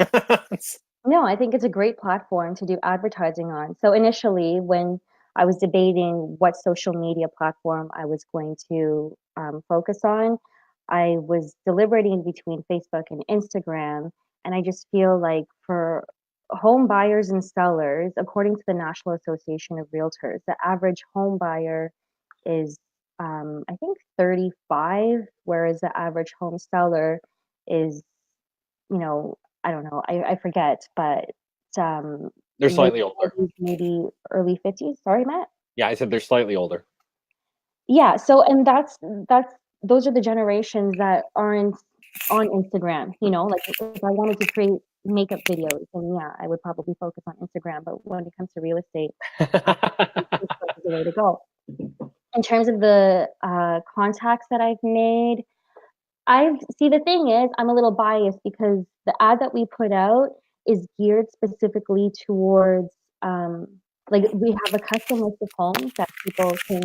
No, I think it's a great platform to do advertising on. So initially, when I was debating what social media platform I was going to focus on, I was deliberating between Facebook and Instagram. And I just feel like for home buyers and sellers, according to the National Association of Realtors, the average home buyer is I think 35, whereas the average home seller is, I don't know, I forget, but they're slightly older. Maybe early 50s. Sorry, Matt. Yeah, I said they're slightly older. Yeah, so and those are the generations that aren't on Instagram. Like if I wanted to create makeup videos, then yeah, I would probably focus on Instagram. But when it comes to real estate, Facebook is the way to go. In terms of the contacts that I've made, the thing is, I'm a little biased because the ad that we put out is geared specifically towards, like, we have a custom list of homes that people can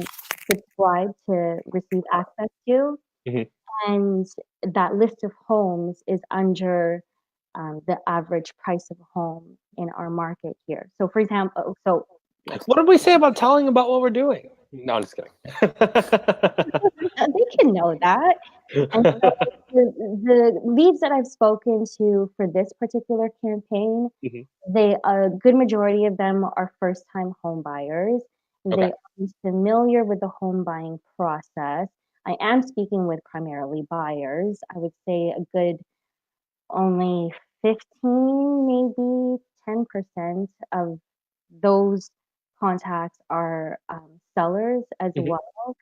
subscribe to receive access to. Mm-hmm. And that list of homes is under the average price of a home in our market here. So, for example, what did we say about telling about what we're doing? No, I'm just kidding. They can know that. And so the leads that I've spoken to for this particular campaign, a good majority of them are first-time home buyers. Okay. They are familiar with the home buying process. I am speaking with primarily buyers. I would say a good only 15, maybe 10% of those contacts are sellers as well.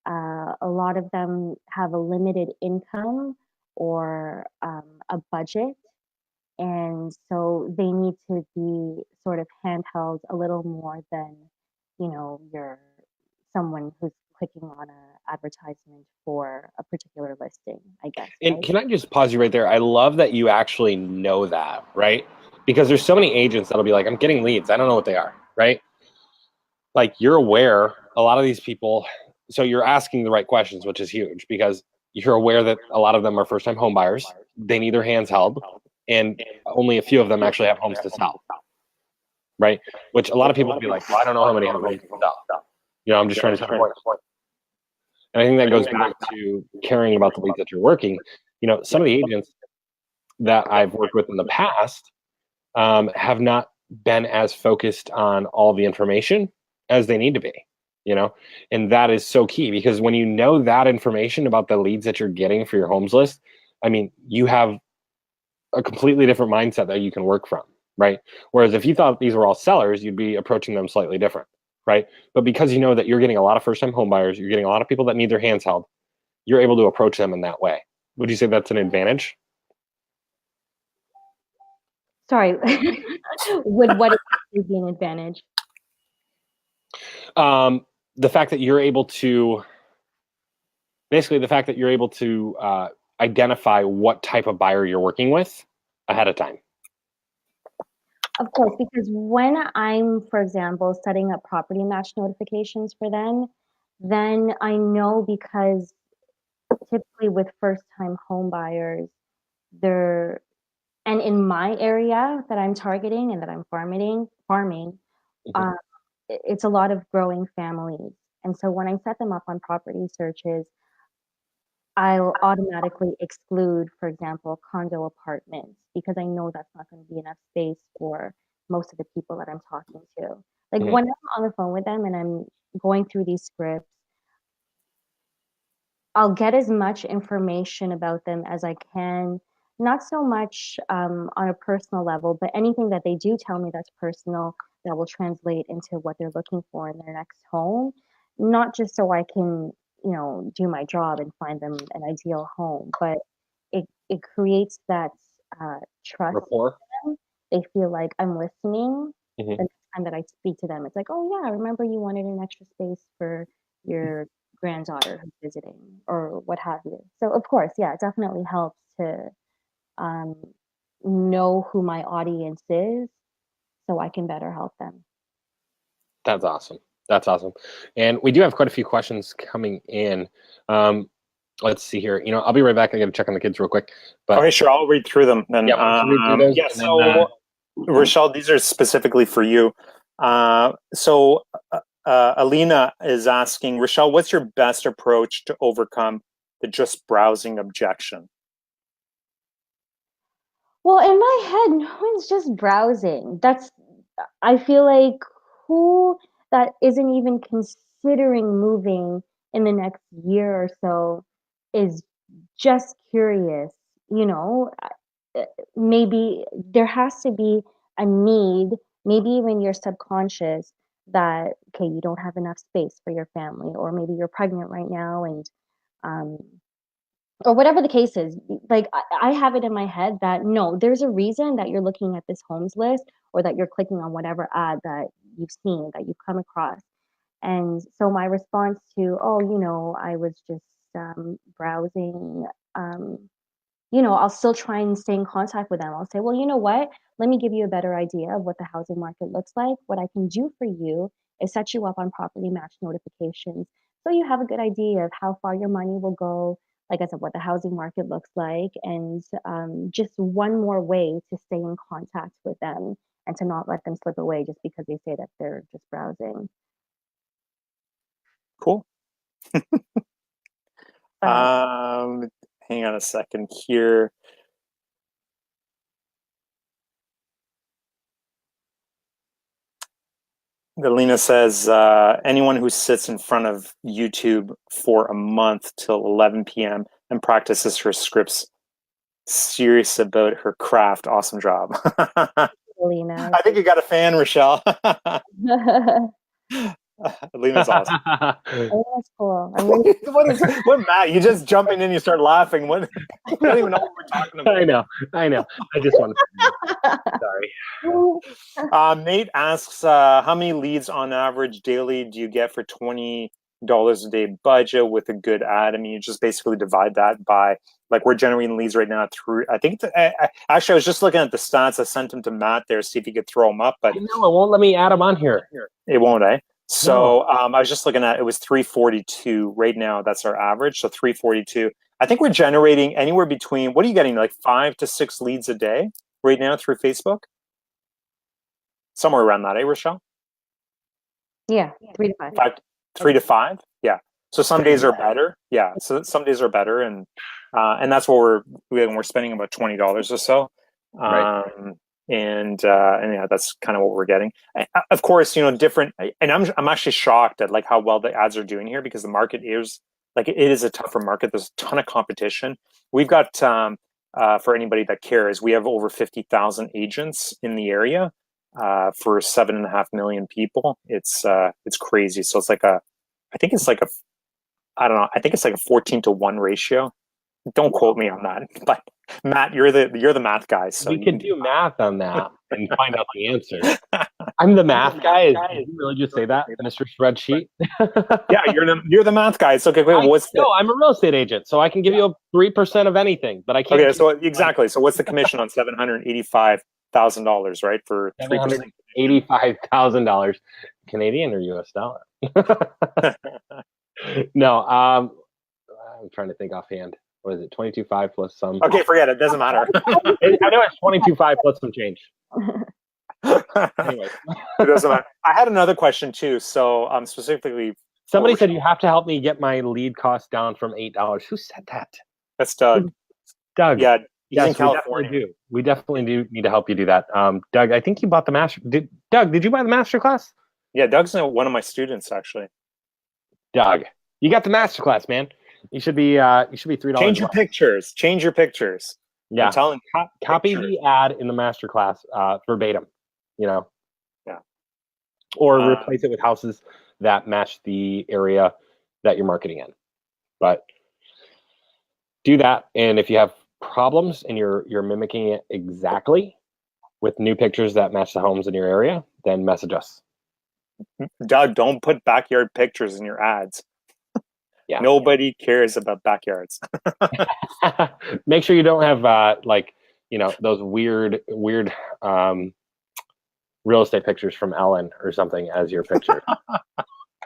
A lot of them have a limited income or a budget, and so they need to be sort of handheld a little more than you're someone who's clicking on an advertisement for a particular listing, I guess. And right? can I just pause you right there? I love that you actually know that, right? Because there's so many agents that'll be like, I'm getting leads, I don't know what they are, right? Like, you're aware, a lot of these people, so you're asking the right questions, which is huge, because you're aware that a lot of them are first-time home buyers. They need their hands held, and only a few of them actually have homes to sell, right? Which a lot of people will be like, well, I don't know how many have homes to sell. I'm just trying to sell. And I think that goes back to caring about the leads that you're working. Some of the agents, that I've worked with in the past have not been as focused on all the information as they need to be, and that is so key, because when you know that information about the leads that you're getting for your homes list, I mean, you have a completely different mindset that you can work from, right? Whereas if you thought these were all sellers, you'd be approaching them slightly different, right? But because you know that you're getting a lot of first-time home buyers, you're getting a lot of people that need their hands held, you're able to approach them in that way. Would you say that's an advantage? Sorry, would what exactly be an advantage? The fact that you're able to, basically the fact that you're able to identify what type of buyer you're working with ahead of time. Of course, because when I'm, for example, setting up property match notifications for them, then I know, because typically with first-time home buyers, they're, and in my area that I'm targeting and that I'm farming, Mhm. it's a lot of growing families. And so when I set them up on property searches, I'll automatically exclude, for example, condo apartments, because I know that's not going to be enough space for most of the people that I'm talking to. Like Mhm. when I'm on the phone with them and I'm going through these scripts, I'll get as much information about them as I can, not so much on a personal level, but anything that they do tell me that's personal that will translate into what they're looking for in their next home, not just so I can, do my job and find them an ideal home, but it creates that trust Rapport. with them. They feel like I'm listening. Mhm. The next time that I speak to them, it's like, oh yeah, I remember you wanted an extra space for your granddaughter who's visiting, or what have you. So of course, yeah, it definitely helps to um, know who my audience is so I can better help them. That's awesome. That's awesome. And we do have quite a few questions coming in. Let's see here. I'll be right back. I got to check on the kids real quick. But Okay, sure. I'll read through them then. yeah, why don't you read through those? Yeah. And then, So, Rochelle, these are specifically for you. Alina is asking, Rochelle, what's your best approach to overcome the just browsing objection? Well, in my head, no one's just browsing. I feel like, who that isn't even considering moving in the next year or so is just curious, you know? Maybe there has to be a need, maybe even your subconscious, that, okay, you don't have enough space for your family, or maybe you're pregnant right now, and um, or whatever the case is. Like I have it in my head that no, there's a reason that you're looking at this homes list, or that you're clicking on whatever ad that you've seen, that you've come across. And so my response to, oh, I was just browsing, um, I'll still try and stay in contact with them. I'll say, well, you know what? Let me give you a better idea of what the housing market looks like. What I can do for you is set you up on property match notifications, so you have a good idea of how far your money will go. Like I said, what the housing market looks like, and just one more way to stay in contact with them and to not let them slip away just because they say that they're just browsing. Cool. Uh, Hang on a second here. Alina says, anyone who sits in front of YouTube for a month till 11 p.m. and practices her scripts, serious about her craft. Awesome job. Alina. I think you got a fan, Rochelle. Alina's awesome. Oh, that's cool. I'm really What, Matt? You just jump in and you start laughing. What? I don't even know what we're talking about. I know. I just wanted to sorry. Nate asks, how many leads on average daily do you get for $20 a day budget with a good ad? I mean, you just basically divide that by, like, we're generating leads right now through, I think, actually, I was just looking at the stats. I sent them to Matt there, see if he could throw them up, but I know, it won't let me add them on here. it won't, eh? So No. I was just looking at, it was 342 right now. That's our average. So 342. I think we're generating anywhere between, what are you getting, like 5 to 6 leads a day right now through Facebook? Somewhere around that, eh, Rochelle? Yeah, 3 to 5. 3 to 5? Yeah. So some days are better. Yeah. So some days are better, and that's what we're spending about $20 or so. Right. And yeah, that's kind of what we're getting. Of course, different. And I'm actually shocked at like how well the ads are doing here, because the market is like, it is a tougher market. There's a ton of competition. We've got for anybody that cares, we have over 50,000 agents in the area for 7.5 million people. It's crazy. So it's like I think it's like a I don't know. I think it's like a 14-to-1 ratio. Don't quote me on that, but Matt, you're the math guy, so We you can do math on that and find out the answer. I'm the math guy. Did you really just say that, Mr. Spreadsheet? Yeah, you're the math guy. So okay, wait, No, I'm a real estate agent, so I can give you 3% of anything, but I can't. Okay, so exactly. So what's the commission on $785,000, right? For 3%. $785,000 Canadian or US dollar? No, I'm trying to think offhand. What is it? 22.5 plus some. Okay, forget it. Doesn't matter. I know it's 22.5 plus some change. Anyway, It doesn't matter. I had another question too. So specifically, somebody said you have to help me get my lead cost down from $8. Who said that? That's Doug. Doug. Yeah, he's in Yes, California. we definitely do need to help you do that. Doug, I think you bought the master. Doug, did you buy the master class? Yeah, Doug's one of my students actually. Doug, you got the master class, man. You should be $3. Change your pictures. Change your pictures. Yeah. I'm telling you. Copy the ad in the master class verbatim. Yeah. Or replace it with houses that match the area that you're marketing in. But do that, and if you have problems and you're mimicking it exactly with new pictures that match the homes in your area, then message us. Doug, don't put backyard pictures in your ads. Yeah. Nobody cares about backyards. Make sure you don't have those weird real estate pictures from Ellen or something as your picture.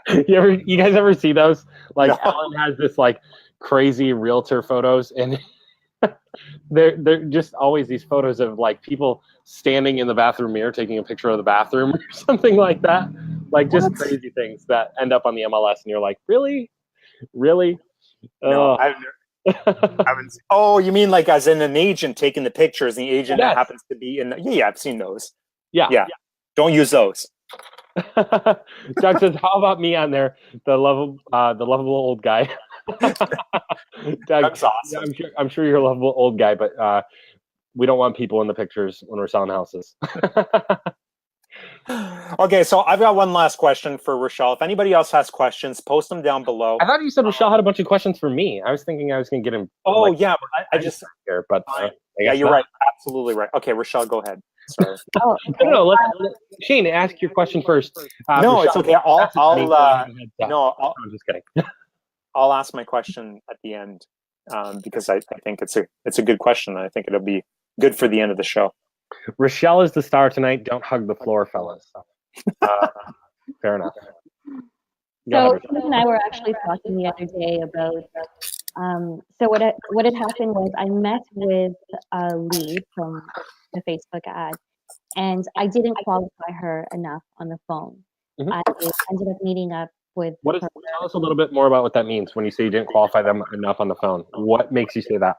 You guys ever see those? Like, no. Ellen has this like crazy realtor photos, and they're just always these photos of like people standing in the bathroom mirror taking a picture of the bathroom or something like that. Like just crazy things that end up on the MLS, and you're like, really? No, I haven't. Oh, you mean like as in an agent taking the pictures, and the agent that happens to be in? Yeah, I've seen those. Yeah. Don't use those. Doug says, "How about me on there, the lovable old guy?" Doug, That's awesome. I'm sure you're a lovable old guy, but we don't want people in the pictures when we're selling houses. Okay, so I've got one last question for Rochelle. If anybody else has questions, post them down below. I thought you said Rochelle had a bunch of questions for me. I was thinking I was going to get him. Oh, yeah, I just here, but yeah, you're right. Absolutely right. Okay, Rochelle, go ahead. Sorry. No, let Shane ask your question first. No, Rochelle, it's okay. I'm just kidding. I'll ask my question at the end because I think it's a good question. I think it'll be good for the end of the show. Rochelle is the star tonight. Don't hug the floor, fellas. Fair enough. So Steve and I were actually talking the other day about. So what had happened was I met with a lead from the Facebook ad, and I didn't qualify her enough on the phone. Mm-hmm. I ended up meeting up with. Tell us a little bit more about what that means when you say you didn't qualify them enough on the phone. What makes you say that?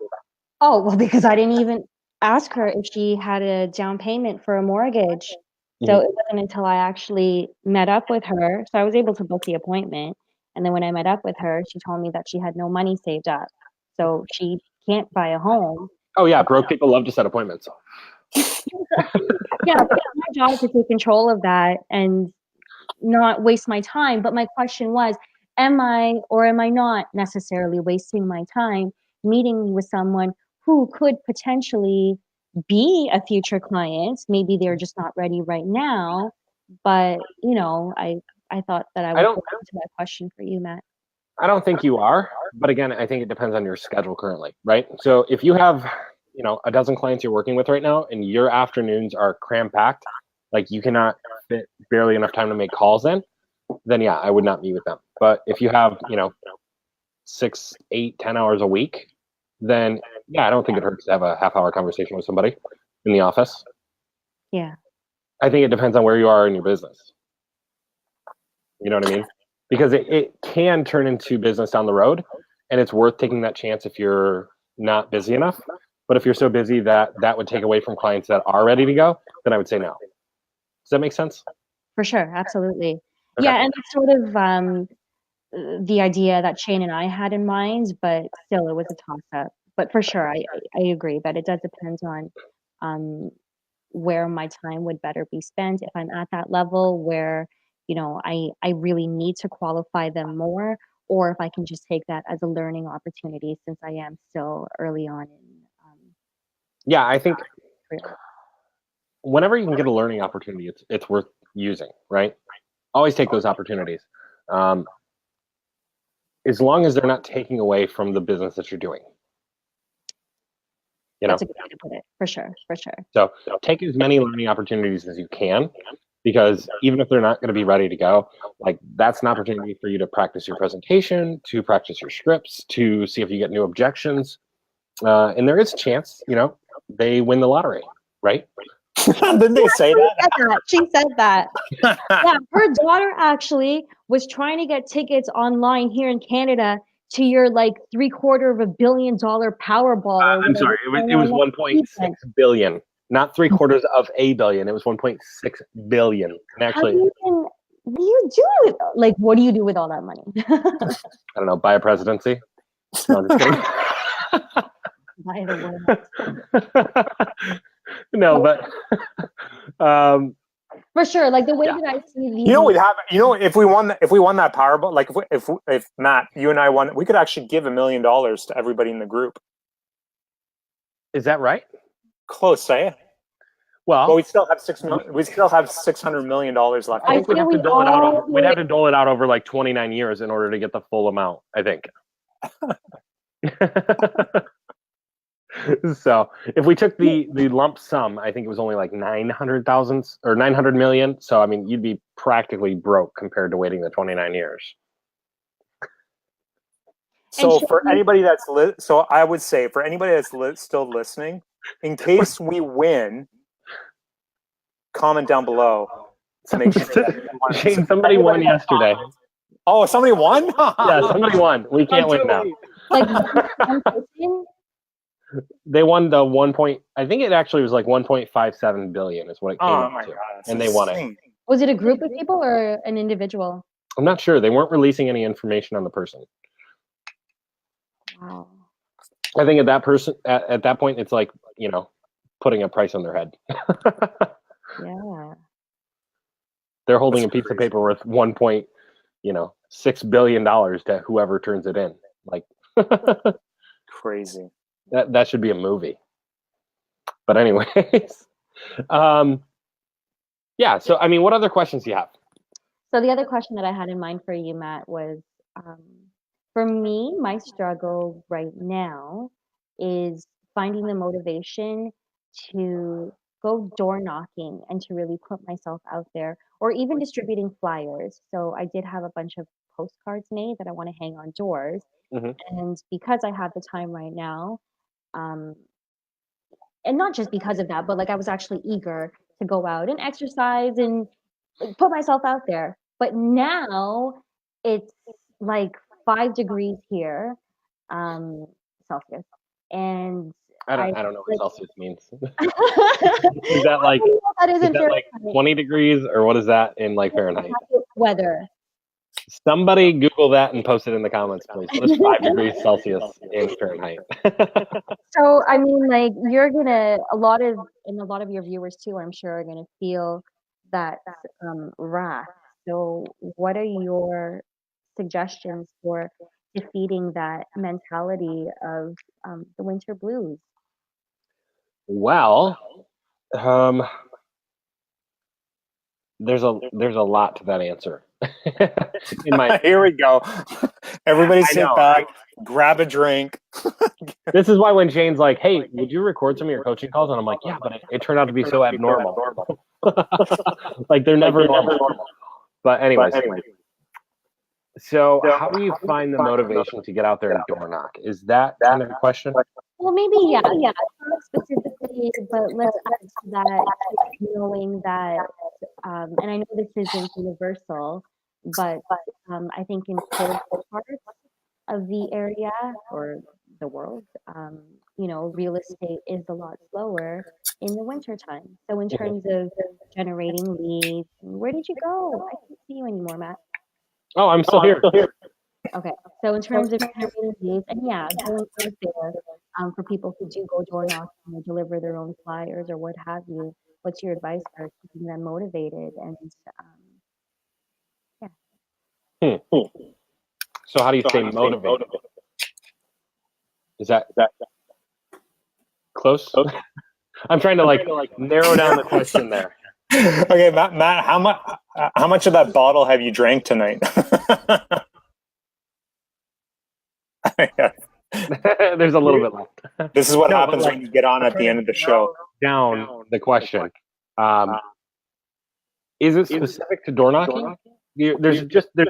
Oh, well, because I didn't even ask her if she had a down payment for a mortgage. So it wasn't until I actually met up with her. So I was able to book the appointment. And then when I met up with her, she told me that she had no money saved up. So she can't buy a home. Oh, yeah. Broke people love to set appointments. Yeah, but it's my job to take control of that and not waste my time. But my question was, am I or am I not necessarily wasting my time meeting with someone who could potentially be a future client? Maybe they're just not ready right now, but I thought that I would go into that question for you, Matt. I don't think you are, but again, I think it depends on your schedule currently, right? So if you have, a dozen clients you're working with right now and your afternoons are cram-packed, like you cannot fit barely enough time to make calls in, then yeah, I would not meet with them. But if you have, 6, 8, 10 hours a week, then yeah, I don't think it hurts to have a half-hour conversation with somebody in the office. Yeah. I think it depends on where you are in your business. You know what I mean? because it can turn into business down the road, and it's worth taking that chance if you're not busy enough. But if you're so busy that would take away from clients that are ready to go, then I would say no. Does that make sense? For sure, absolutely. Okay. Yeah, and that's sort of the idea that Shane and I had in mind, but still it was a toss-up. But for sure, I agree that it does depend on where my time would better be spent. If I'm at that level where, I really need to qualify them more, or if I can just take that as a learning opportunity since I am still early on in Yeah, I think career. whenever you can get a learning opportunity, it's worth using, right? Always take those opportunities. As long as they're not taking away from the business that you're doing. That's a good way to put it, for sure. So take as many learning opportunities as you can, because even if they're not going to be ready to go, like that's an opportunity for you to practice your presentation, to practice your scripts, to see if you get new objections. And there is a chance, they win the lottery, right? Didn't they say that? She said that. Yeah, her daughter actually was trying to get tickets online here in Canada to your like $750 million Powerball. Or I'm sorry, it was 1.6 billion, not $750 million. It was 1.6 billion. And actually, what do you do with, like, what do you do with all that money? I don't know, buy a presidency. No, I'm just kidding. By the way. No, but for sure, like the way that I see these. We'd have. If we won that Powerball, like if Matt, you and I won, we could actually give $1 million to everybody in the group. Is that right? Close, eh? Well, we still have $600 million left. I think we'd have to dole it out. We'd have to dole it out over like 29 years in order to get the full amount, I think. So if we took the lump sum, I think it was only like 900,000 or 900 million. So I mean, you'd be practically broke compared to waiting the 29 years. So for anybody that's I would say for anybody that's still listening, in case we win, comment down below to make sure that Shane, somebody won yesterday. Oh, somebody won? Yeah, somebody won. We can't win now. Like one person? They won the I think it actually was like 1.57 billion is what it came up to. God, and they won it. Was it a group of people or an individual? I'm not sure. They weren't releasing any information on the person. Wow. I think at that point, it's like, putting a price on their head. Yeah. They're holding a piece of paper worth $1.6 billion to whoever turns it in. Like crazy. That should be a movie. But anyways, yeah. So I mean, what other questions do you have? So the other question that I had in mind for you, Matt, was for me, my struggle right now is finding the motivation to go door knocking and to really put myself out there, or even distributing flyers. So I did have a bunch of postcards made that I want to hang on doors. Mm-hmm. And because I have the time right now, and not just because of that, but like I was actually eager to go out and exercise and put myself out there. But now it's like 5 degrees here, Celsius, and I don't know what Celsius means. Is is that like that is that like 20 degrees or what is that in like Fahrenheit? Weather. Somebody Google that and post it in the comments, please. What is 5 degrees Celsius in Fahrenheit? So I mean, like a lot of your viewers too, I'm sure, are gonna feel that wrath. So what are your suggestions for defeating that mentality of the winter blues? Well, there's a lot to that answer. Here we go. Everybody sit back, grab a drink. This is why when Shane's like, "Hey, would you record some of your coaching calls?" and I'm like, "Yeah, but it turned out to be so abnormal." Like they're never normal. But anyways. So how do you find the motivation to get out there and door knock? Is that kind of a question? Well, maybe yeah, not specifically, but let's add to that, knowing that, and I know this isn't universal, but I think in cold parts of the area or the world, real estate is a lot slower in the wintertime. So in terms of generating leads, where did you go? I can't see you anymore, Matt. Oh, I'm still here. Okay, so in terms of generating leads, and yeah, going out there for people who do go door knocking or deliver their own flyers or what have you, what's your advice for keeping them motivated? And yeah, So how do you stay motivated? Is that close? I'm trying to like narrow down the question there. Okay, Matt, how much of that bottle have you drank tonight? There's a little bit left. This is what No, but, happens like, when you get on at the end of the show. Down the question. Is it specific to door knocking? There's a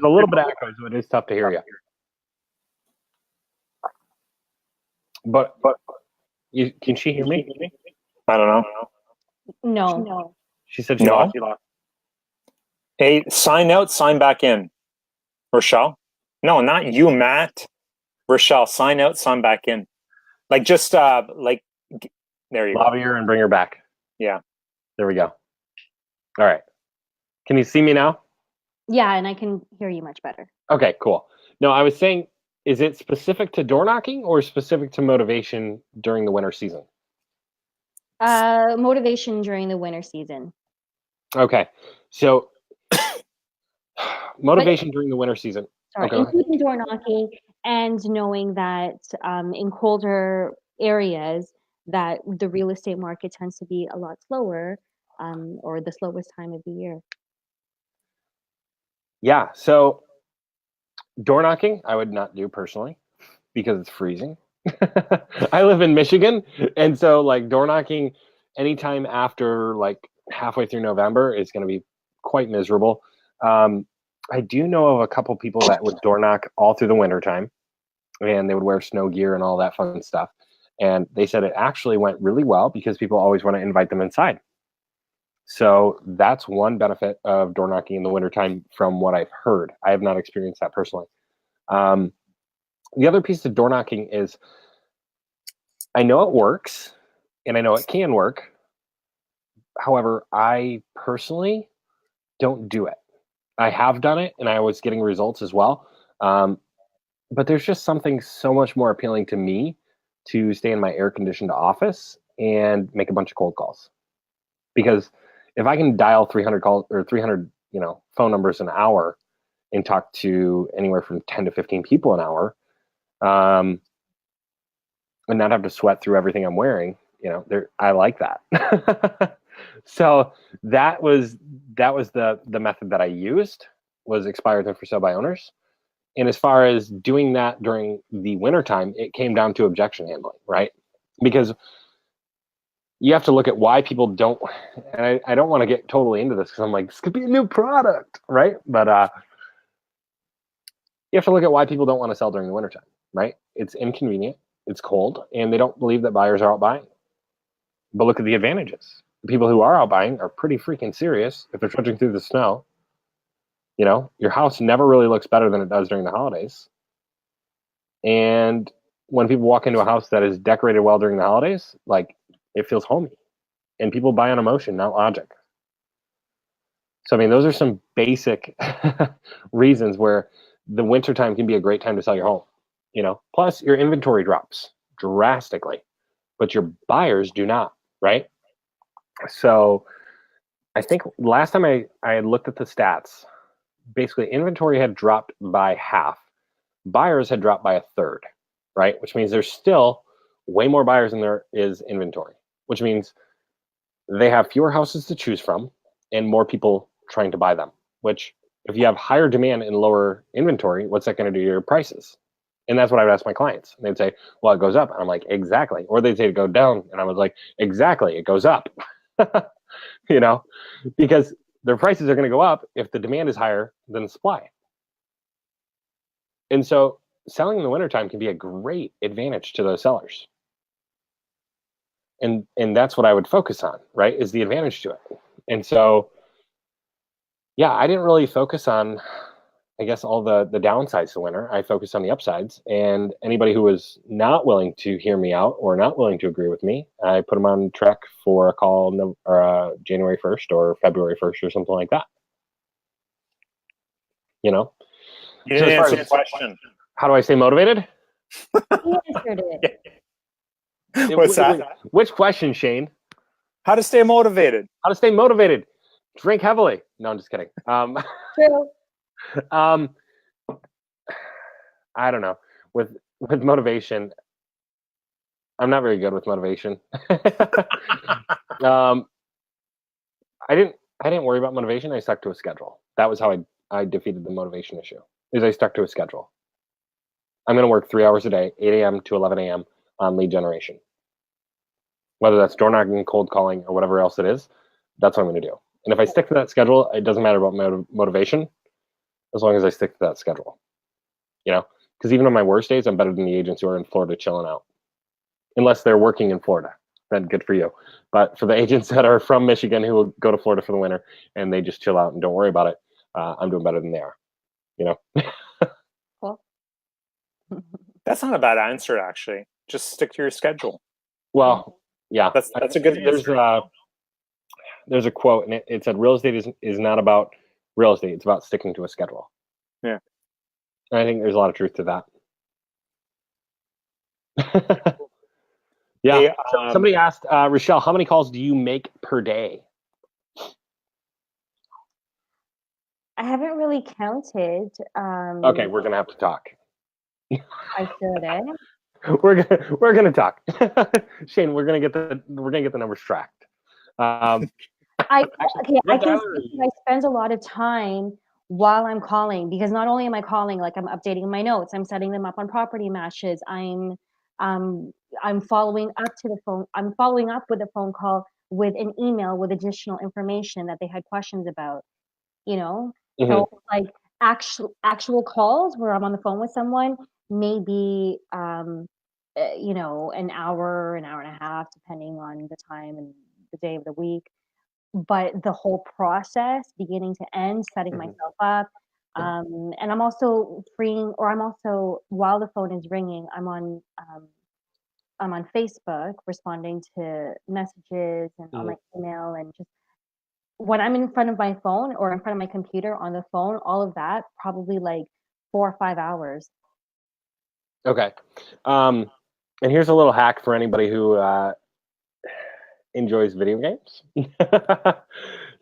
little bit of echo, so it is tough to hear you. But can she hear me? I don't know. no. She said she No. lost. Hey, sign out, sign back in. Rochelle? No, not you, Matt. Rochelle, sign out, sign back in. Like just there you go. Lobby her and bring her back. Yeah. There we go. All right. Can you see me now? Yeah, and I can hear you much better. Okay, cool. No, I was saying, is it specific to door knocking or specific to motivation during the winter season? Motivation during the winter season. Okay, so motivation during the winter season. Sorry, Okay. including door knocking and knowing that in colder areas that the real estate market tends to be a lot slower, or the slowest time of the year. Yeah, so door knocking, I would not do personally because it's freezing. I live in Michigan, and so like door knocking anytime after like halfway through November is going to be quite miserable. I do know of a couple people that would door knock all through the winter time, and they would wear snow gear and all that fun stuff. And they said it actually went really well because people always want to invite them inside. So that's one benefit of door knocking in the wintertime from what I've heard. I have not experienced that personally. The other piece of door knocking is I know it works and I know it can work. However, I personally don't do it. I have done it and I was getting results as well. But there's just something so much more appealing to me to stay in my air conditioned office and make a bunch of cold calls. Because if I can dial 300 calls or 300, phone numbers an hour and talk to anywhere from 10 to 15 people an hour, and not have to sweat through everything I'm wearing, I like that. So that was the method that I used, was expired and for sale by owners. And as far as doing that during the wintertime, it came down to objection handling, right? Because you have to look at why people don't, and I don't want to get totally into this because I'm like, this could be a new product, right? But you have to look at why people don't want to sell during the wintertime, right? It's inconvenient, it's cold, and they don't believe that buyers are out buying. But look at the advantages. The people who are out buying are pretty freaking serious if they're trudging through the snow. Your house never really looks better than it does during the holidays. And when people walk into a house that is decorated well during the holidays, like, it feels homey. And people buy on emotion, not logic. So, those are some basic reasons where the wintertime can be a great time to sell your home. Plus your inventory drops drastically, but your buyers do not, right? So I think last time I had looked at the stats, basically inventory had dropped by half. Buyers had dropped by a third, right? Which means there's still way more buyers than there is inventory, which means they have fewer houses to choose from and more people trying to buy them, which if you have higher demand and lower inventory, what's that going to do to your prices? And that's what I would ask my clients. And they'd say, well, it goes up. And I'm like, exactly. Or they'd say to go down. And I was like, exactly, it goes up. Because their prices are going to go up if the demand is higher than the supply. And so selling in the wintertime can be a great advantage to those sellers. And that's what I would focus on, right, is the advantage to it. And so, yeah, I didn't really focus on I guess, all the downsides to winter. I focused on the upsides, and anybody who was not willing to hear me out or not willing to agree with me, I put them on track for a call January 1st or February 1st or something like that. You know? You So didn't as far answer as- the question. How do I stay motivated? He answered it. What's that? Which question, Shane? How to stay motivated? How to stay motivated? Drink heavily. No, I'm just kidding. True. I don't know. With motivation, I'm not very good with motivation. I didn't worry about motivation. I stuck to a schedule. That was how I defeated the motivation issue. Is I stuck to a schedule. I'm going to work 3 hours a day, 8 a.m. to 11 a.m. on lead generation. Whether that's door knocking, cold calling, or whatever else it is, that's what I'm going to do. And if I stick to that schedule, it doesn't matter about motivation, as long as I stick to that schedule. You know, because even on my worst days, I'm better than the agents who are in Florida chilling out. Unless they're working in Florida, then good for you. But for the agents that are from Michigan who will go to Florida for the winter and they just chill out and don't worry about it, I'm doing better than they are. You know. Cool. That's not a bad answer, actually. Just stick to your schedule. Well, yeah, That's a good answer. There's a quote, and it said, "Real estate is not about real estate; it's about sticking to a schedule." Yeah, and I think there's a lot of truth to that. Yeah. Hey, Somebody asked Rochelle, how many calls do you make per day? I haven't really counted. Okay, we're gonna have to talk. I should, eh? We're gonna talk. Shane, we're gonna get the numbers tracked. I spend a lot of time while I'm calling, because not only am I calling, like I'm updating my notes, I'm setting them up on property matches, I'm following up to the phone, I'm following up with a phone call with an email with additional information that they had questions about, you know. Mm-hmm. So like actual calls where I'm on the phone with someone, maybe you know, an hour and a half, depending on the time and the day of the week. But the whole process, beginning to end, setting myself up, and I'm also while the phone is ringing, I'm on Facebook responding to messages and on my email, and just when I'm in front of my phone or in front of my computer on the phone, all of that, probably like 4 or 5 hours. Okay. And here's a little hack for anybody who enjoys video games.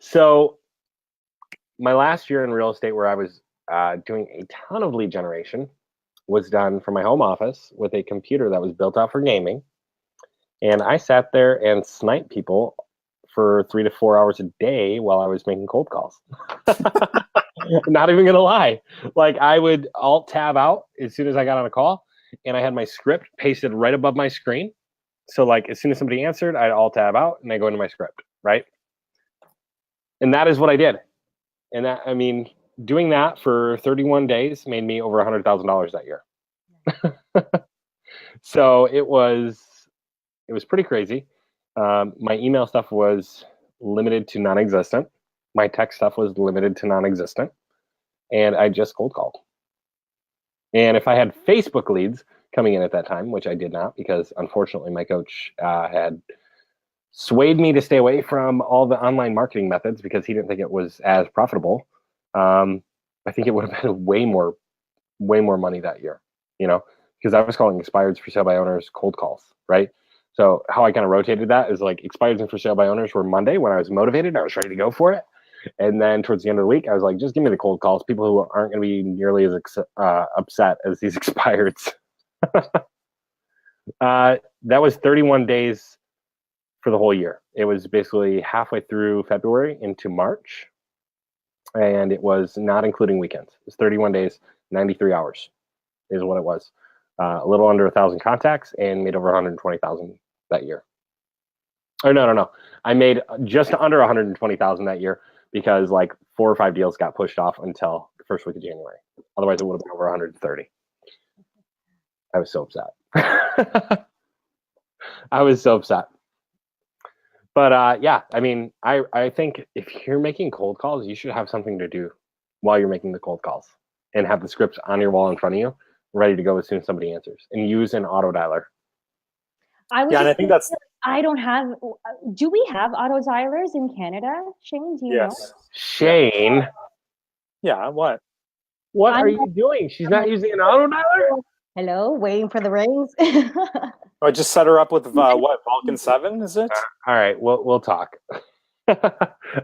So my last year in real estate, where I was doing a ton of lead generation, was done from my home office with a computer that was built out for gaming. And I sat there and sniped people for 3 to 4 hours a day while I was making cold calls. Not even gonna lie. Like, I would alt tab out as soon as I got on a call, and I had my script pasted right above my screen. So like, as soon as somebody answered, I'd alt tab out and I go into my script, right? And that is what I did. And that, I mean, doing that for 31 days made me over $100,000 that year. So it was pretty crazy. My email stuff was limited to non-existent. My text stuff was limited to non-existent. And I just cold called. And if I had Facebook leads coming in at that time, which I did not, because unfortunately my coach had swayed me to stay away from all the online marketing methods because he didn't think it was as profitable. I think it would have been way more money that year, you know, because I was calling expireds for sale by owners cold calls, right? So how I kind of rotated that is like, expireds and for sale by owners were Monday when I was motivated, I was ready to go for it. And then towards the end of the week, I was like, just give me the cold calls, people who aren't going to be nearly as upset as these expireds. That was 31 days for the whole year. It was basically halfway through February into March. And it was not including weekends. It was 31 days, 93 hours is what it was. A little under 1,000 contacts and made over 120,000 that year. Or no. I made just under 120,000 that year because like 4 or 5 deals got pushed off until the first week of January. Otherwise, it would have been over 130. I was so upset. I was so upset. But yeah, I mean, I think if you're making cold calls, you should have something to do while you're making the cold calls. and have the scripts on your wall in front of you, ready to go as soon as somebody answers, and use an auto dialer. I was Yeah, and I just think gonna that's say, I don't have. Do we have auto dialers in Canada, Shane? Do you know? yes. Shane, Yeah, what? what I'm are you doing? She's not using an auto dialer? Hello, waiting for the rings. Oh, I just set her up with what, Vulcan 7, is it? All right, we'll talk.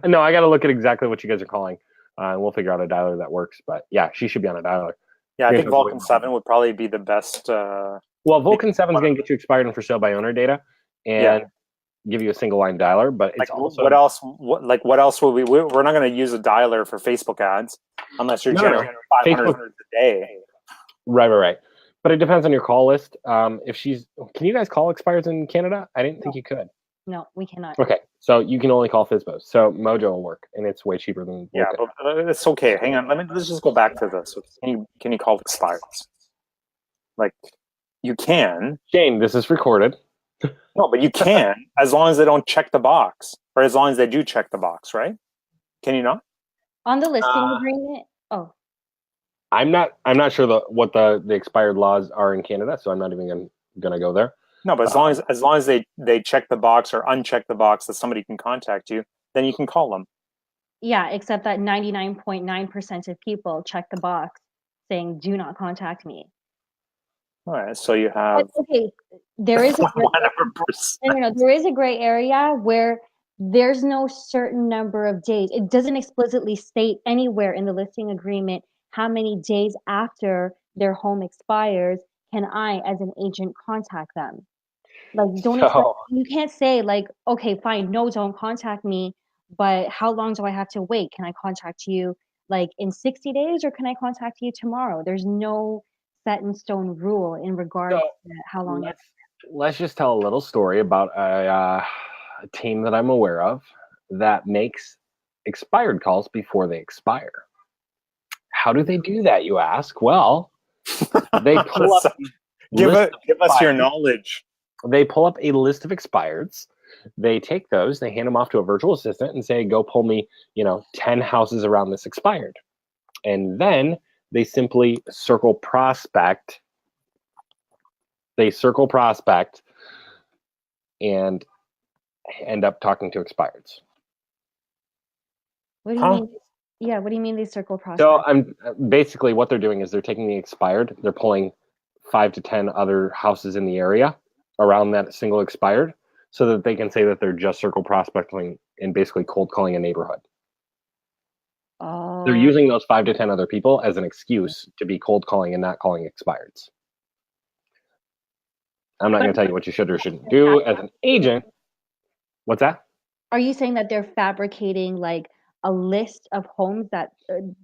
No, I got to look at exactly what you guys are calling, and we'll figure out a dialer that works. But yeah, she should be on a dialer. Yeah, I You're think gonna have to Vulcan wait. 7 would probably be the best. Well, Vulcan 7 is going to get you expired and for sale by owner data, and give you a single line dialer. But it's Like, also what else? What else would we're not going to use a dialer for Facebook ads unless you're No. generating 500 Facebook- a day. right. But it depends on your call list. If she's, can you guys call expires in Canada? I didn't think you could. No, we cannot. Okay, so you can only call FISBOs. So Mojo will work, and it's way cheaper than Yeah, Vulcan. but it's okay. Hang on, let's just go back to this. Can you call expires? Like, you can. Shane, this is recorded. No, but you can as long as they don't check the box, or as long as they do check the box, right? Can you not? On the listing agreement. Oh, I'm not sure what the expired laws are in Canada, so I'm not even gonna go there. No, but as long as they check the box or uncheck the box that somebody can contact you, then you can call them. yeah. Except that 99.9% of people check the box saying "Do not contact me." All right, so you have But, okay, there is a gray, 100%. no, there is a gray area where there's no certain number of days. It doesn't explicitly state anywhere in the listing agreement how many days after their home expires can I, as an agent, contact them. Like, you can't say like, okay, fine, no, don't contact me, but how long do I have to wait? Can I contact you like in 60 days or can I contact you tomorrow? There's no set in stone rule in regards to how long. Let's just tell a little story about a team that I'm aware of that makes expired calls before they expire. How do they do that, you ask? Well, they pull up. Give us your knowledge. They pull up a list of expireds. They take those, they hand them off to a virtual assistant and say, go pull me, 10 houses around this expired. And then they simply circle prospect. They circle prospect and end up talking to expireds. What do you mean? Yeah, what do you mean they circle prospect? So I'm basically what they're doing is they're taking the expired, they're pulling 5 to 10 other houses in the area around that single expired, so that they can say that they're just circle prospecting and basically cold calling a neighborhood. Oh. They're using those 5 to 10 other people as an excuse to be cold calling and not calling expireds. I'm not going to tell you what you should or shouldn't do as an agent. What's that? Are you saying that they're fabricating like a list of homes that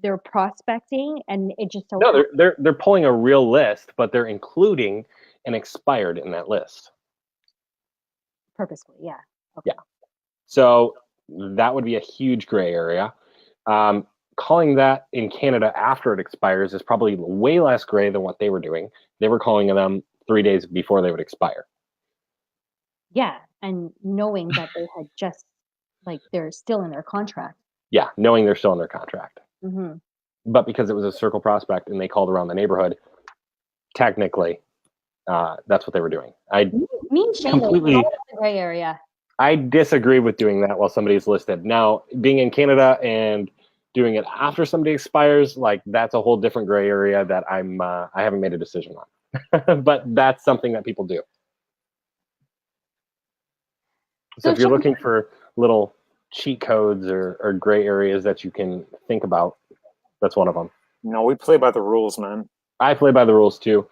they're prospecting, and it just so No, they're pulling a real list, but they're including an expired in that list. Purposefully, yeah. Okay. Yeah. So that would be a huge gray area. Calling that in Canada after it expires is probably way less gray than what they were doing. They were calling them 3 days before they would expire. Yeah, and knowing that they had just, like, they're still in their contract. Yeah, knowing they're still in their contract. Mm-hmm. But because it was a circle prospect and they called around the neighborhood, technically, that's what they were doing. Me and Shane completely in the gray area. I disagree with doing that while somebody's listed. Now, being in Canada and doing it after somebody expires, like that's a whole different gray area that I haven't made a decision on. But that's something that people do. So if you're looking for little cheat codes or gray areas that you can think about, that's one of them. No, we play by the rules, man. I play by the rules too,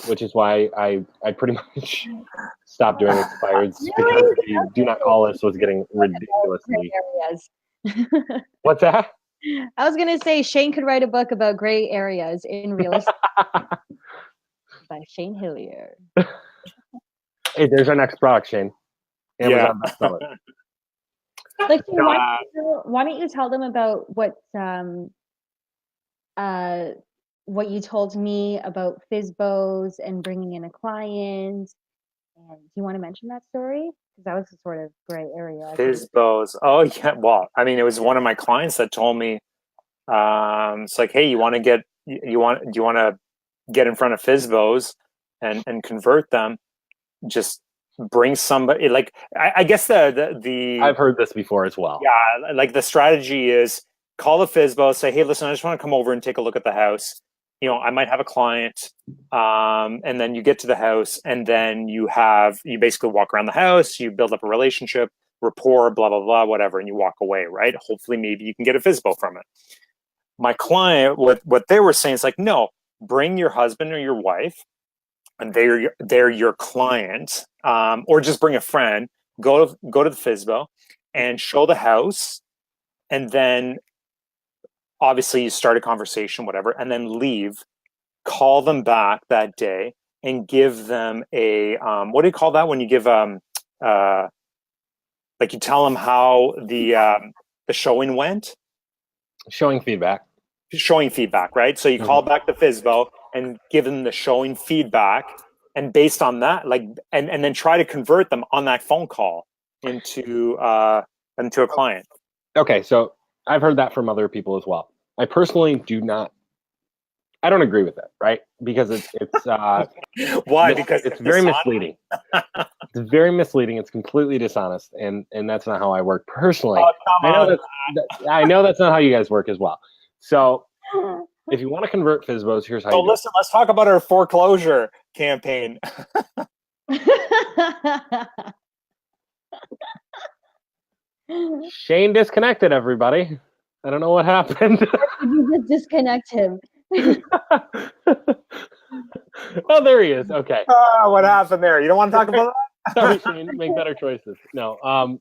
which is why I pretty much stopped doing expireds because the do not call list was getting ridiculously. What's that? I was gonna say Shane could write a book about gray areas in real estate by Shane Hillier. Hey, there's our next product, Shane. Amazon bestseller. Like, why don't you tell them about what you told me about FISBOs and bringing in a client? And do you want to mention that story? Because that was a sort of gray area. FISBOs. Oh yeah. Well, I mean, it was one of my clients that told me, it's like, hey, you want to get do you want to get in front of FSBOs and convert them? Just bring somebody. Like I guess the I've heard this before as well. yeah, like the strategy is call the FSBO, say, hey, listen, I just want to come over and take a look at the house. I might have a client, and then you get to the house, and then you basically walk around the house, you build up a relationship, rapport, blah blah blah, whatever, and you walk away, right? Hopefully, maybe you can get a FSBO from it. My client, what they were saying is like, no, bring your husband or your wife, and they're your client, or just bring a friend. Go to the FSBO and show the house, and then obviously you start a conversation, whatever, and then leave. Call them back that day and give them a what do you call that when you give like you tell them how the showing went? Showing feedback. Showing feedback, right? So you call back the FSBO and give them the showing feedback, and based on that, like, and then try to convert them on that phone call into a client. Okay, so I've heard that from other people as well. I personally I don't agree with it, right? Because it's why? Because it's very misleading. It's very misleading. It's completely dishonest, and that's not how I work personally. Oh, I know that's not how you guys work as well. So if you want to convert FSBOs, here's how you do it. Listen, let's talk about our foreclosure campaign. Shane disconnected everybody. I don't know what happened. You just disconnect him. Oh, there he is. Okay. What happened there? You don't want to talk about that? Sorry, Shane. Make better choices. No.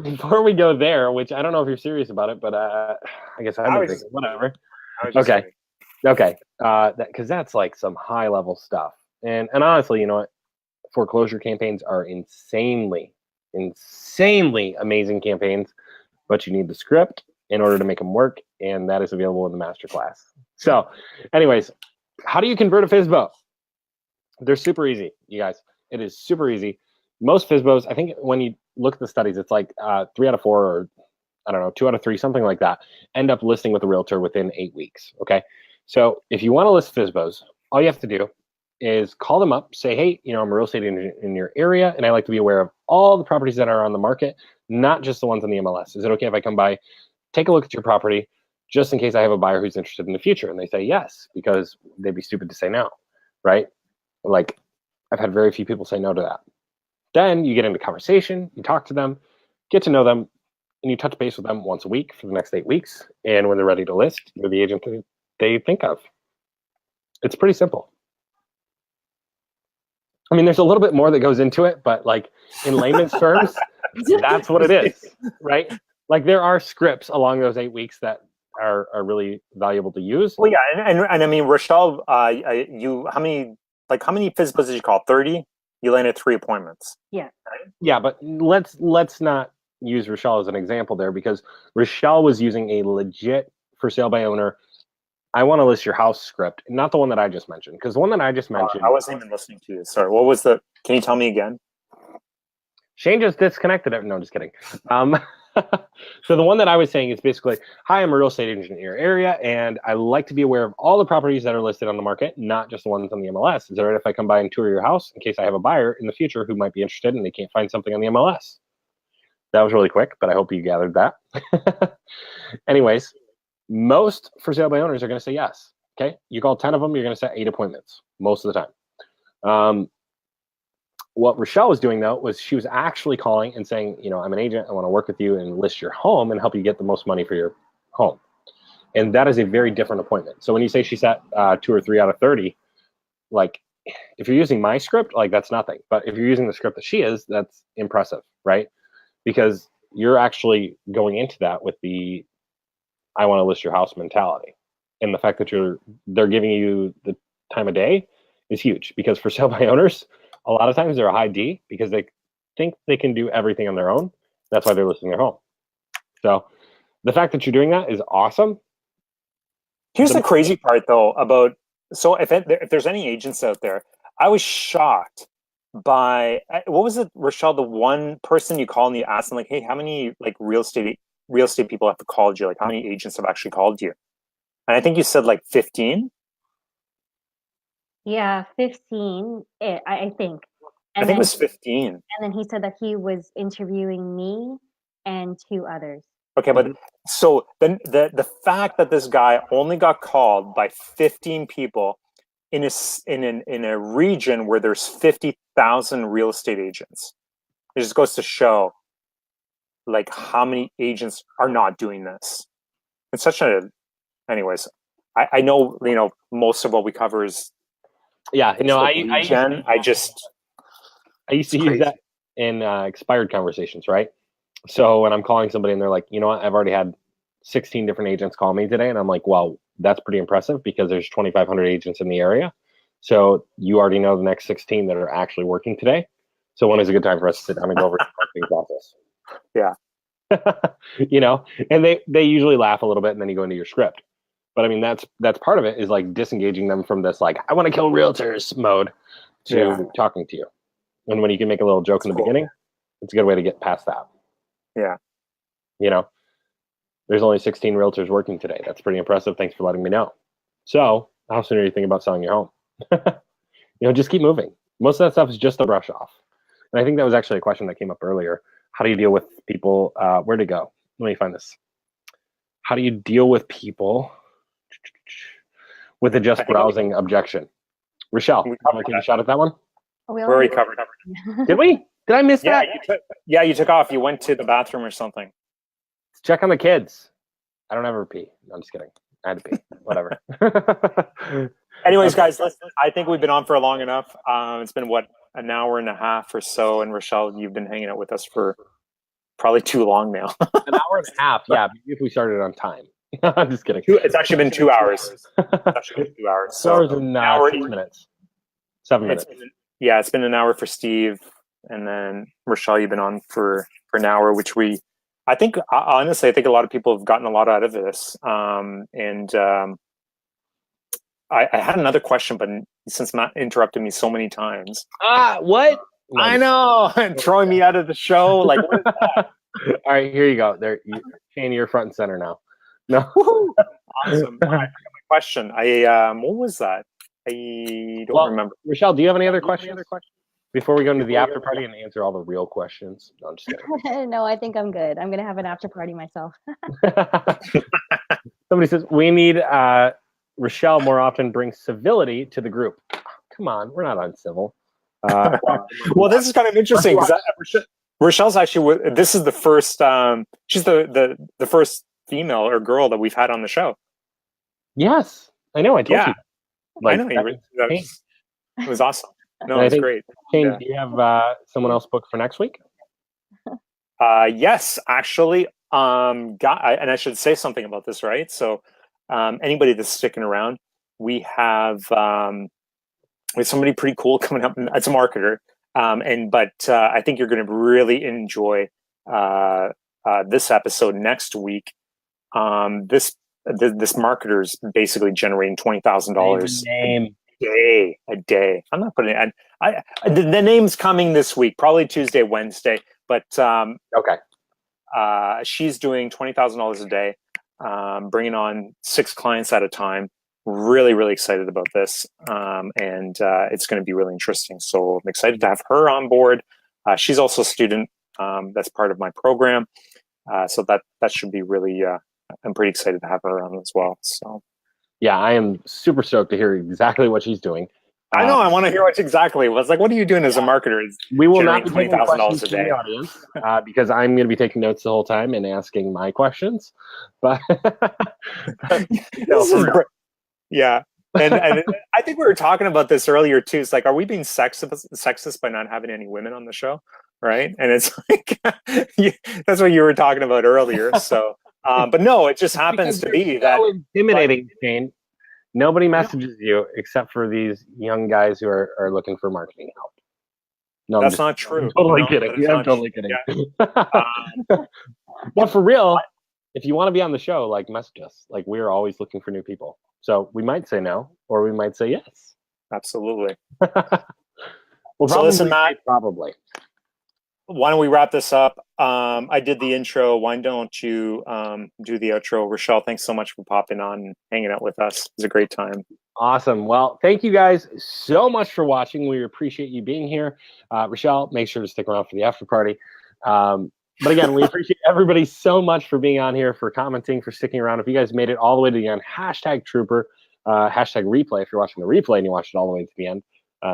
Before we go there, which I don't know if you're serious about it, but I guess I'm thinking, whatever. Okay. Okay. Because that's like some high level stuff. And honestly, you know what? Foreclosure campaigns are insanely amazing campaigns, but you need the script in order to make them work, and that is available in the masterclass. So, anyways, how do you convert a FSBO? They're super easy, you guys. It is super easy. Most FSBOs, I think when you look at the studies, it's like 3 out of 4, or I don't know, 2 out of 3, something like that, end up listing with a realtor within 8 weeks. Okay. So if you want to list FSBOs, all you have to do is call them up, say, hey, I'm a real estate agent in your area, and I like to be aware of all the properties that are on the market, not just the ones on the MLS. Is it okay if I come by, take a look at your property, just in case I have a buyer who's interested in the future? And they say yes, because they'd be stupid to say no, right? Like, I've had very few people say no to that. Then you get into conversation, you talk to them, get to know them, and you touch base with them once a week for the next 8 weeks. And when they're ready to list, you're the agent that they think of. It's pretty simple. I mean, there's a little bit more that goes into it, but like in layman's terms, that's what it is, right? Like there are scripts along those 8 weeks that are really valuable to use. Well, yeah, and I mean, Rochelle, how many FSBOs did you call? 30? You landed 3 appointments. Yeah. Yeah, but let's not use Rochelle as an example there, because Rochelle was using a legit for sale by owner, I want to list your house script, not the one that I just mentioned. Because the one that I just mentioned, I wasn't even listening to you. Sorry, what was can you tell me again? Shane just disconnected it. No, just kidding. So the one that I was saying is basically, hi, I'm a real estate agent in your area, and I like to be aware of all the properties that are listed on the market, not just the ones on the MLS. Is it all right if I come by and tour your house in case I have a buyer in the future who might be interested and they can't find something on the MLS? That was really quick, but I hope you gathered that. Anyways, most for sale by owners are going to say yes. Okay, you call 10 of them, you're going to set 8 appointments most of the time. What Rochelle was doing, though, was she was actually calling and saying, I'm an agent, I want to work with you and list your home and help you get the most money for your home. And that is a very different appointment. So when you say she set 2 or 3 out of 30, like if you're using my script, like that's nothing. But if you're using the script that she is, that's impressive, right? Because you're actually going into that with the I want to list your house mentality. And the fact that they're giving you the time of day is huge, because for sale by owners, a lot of times they're a high D because they think they can do everything on their own. That's why they're listing their home. So the fact that you're doing that is awesome. Here's the crazy part, though, about if there's any agents out there, I was shocked by what was it, Rochelle? The one person you called and you asked them, like, hey, how many like real estate real estate people have called you? Like, how many agents have actually called you? And I think you said like 15. Yeah, 15, I think. I And think it then was 15. and then he said that he was interviewing me and 2 others. Okay, but so then the fact that this guy only got called by 15 people in a region where there's 50,000 real estate agents, it just goes to show like how many agents are not doing this. It's such a, anyways. I know most of what we cover is Yeah, no, I region. I used to use that in expired conversations, right? So when I'm calling somebody and they're like, you know what, I've already had 16 different agents call me today, and I'm like, well, that's pretty impressive because there's 2,500 agents in the area. So you already know the next 16 that are actually working today. So when is a good time for us to sit down and go over the marketing process? Yeah. And they usually laugh a little bit and then you go into your script. But I mean, that's part of it, is like disengaging them from this, like, I want to kill realtors mode to talking to you. And when you can make a little joke in the beginning, it's a good way to get past that. Yeah. There's only 16 realtors working today. That's pretty impressive. Thanks for letting me know. So how soon are you thinking about selling your home? Just keep moving. Most of that stuff is just a brush off. And I think that was actually a question that came up earlier. How do you deal with people? Where to go? Let me find this. How do you deal with people with a just browsing objection? Rochelle, you want to take a shot at that one? We already covered. Did we? Did I miss that? You took off. You went to the bathroom or something. Let's check on the kids. I don't ever pee. No, I'm just kidding. I had to pee. Whatever. Anyways, guys, I think we've been on for long enough. It's been, an hour and a half or so. And Rochelle, you've been hanging out with us for probably too long now. An hour and a half. Yeah, if we started on time. I'm just kidding. It's actually been 2 hours. It's actually been 2 hours. So 2 hours and 6 minutes. 7 minutes. It's been an hour for Steve. And then Rochelle, you've been on for an hour, which I think honestly, I think a lot of people have gotten a lot out of this. I had another question, but since Matt interrupted me so many times. What? No, I know, throwing me out of the show. Like, what is that? All right, here you go. Shane, you're front and center now. No, awesome. I forgot my question. What was that? I don't remember. Rochelle, do you have any other questions? Before we go into the after party and answer all the real questions. No, I'm just kidding. No, I think I'm good. I'm gonna have an after party myself. Somebody says we need Rochelle more often brings civility to the group. Come on, we're not uncivil. Well, this is kind of interesting because Rochelle's actually. This is the first. She's the first female or girl that we've had on the show. Yes, I know. I told you. I know. It was awesome. No, it's great. Shane, do you have someone else booked for next week? Yes, actually. And I should say something about this, right? So, anybody that's sticking around, we have somebody pretty cool coming up. It's a marketer, but I think you're going to really enjoy this episode next week. This marketer is basically generating $20,000 a day. I'm not putting it. The name's coming this week, probably Tuesday, Wednesday. But okay. She's doing $20,000 a day, bringing on 6 clients at a time. Really, really excited about this, and it's going to be really interesting. So I'm excited to have her on board. She's also a student that's part of my program, so that should be really. I'm pretty excited to have her on as well. So, yeah, I am super stoked to hear exactly what she's doing. I know. I want to hear what exactly. It's like, what are you doing as a marketer? We will not be taking questions from the audience because I'm going to be taking notes the whole time and asking my questions. But yeah, and I think we were talking about this earlier too. It's like, are we being sexist by not having any women on the show, right? And it's like that's what you were talking about earlier. So, but no, it just happens to be that intimidating, Shane. Nobody messages you except for these young guys who are looking for marketing help. No, that's not true. I'm totally kidding. Yeah, I'm totally kidding. Yeah. But for real, if you want to be on the show, like, message us. Like, we're always looking for new people. So we might say no, or we might say yes. Absolutely. Well, so listen, Matt. Probably. why don't we wrap this up? I did the intro. Why don't you do the outro? Rochelle, thanks so much for popping on and hanging out with us. It was a great time. Awesome. Well, thank you guys so much for watching. We appreciate you being here. Rochelle, make sure to stick around for the after party. But again, we appreciate everybody so much for being on here, for commenting, for sticking around. If you guys made it all the way to the end, hashtag Trooper, hashtag replay. If you're watching the replay and you watched it all the way to the end,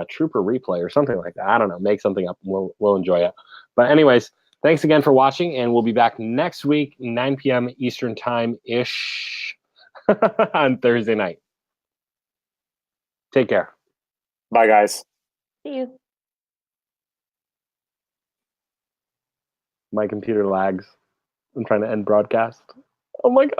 Trooper replay or something like that. I don't know. Make something up. We'll enjoy it. But anyways, thanks again for watching, and we'll be back next week, 9 p.m. Eastern time-ish on Thursday night. Take care. Bye, guys. See you. My computer lags. I'm trying to end broadcast. Oh my God.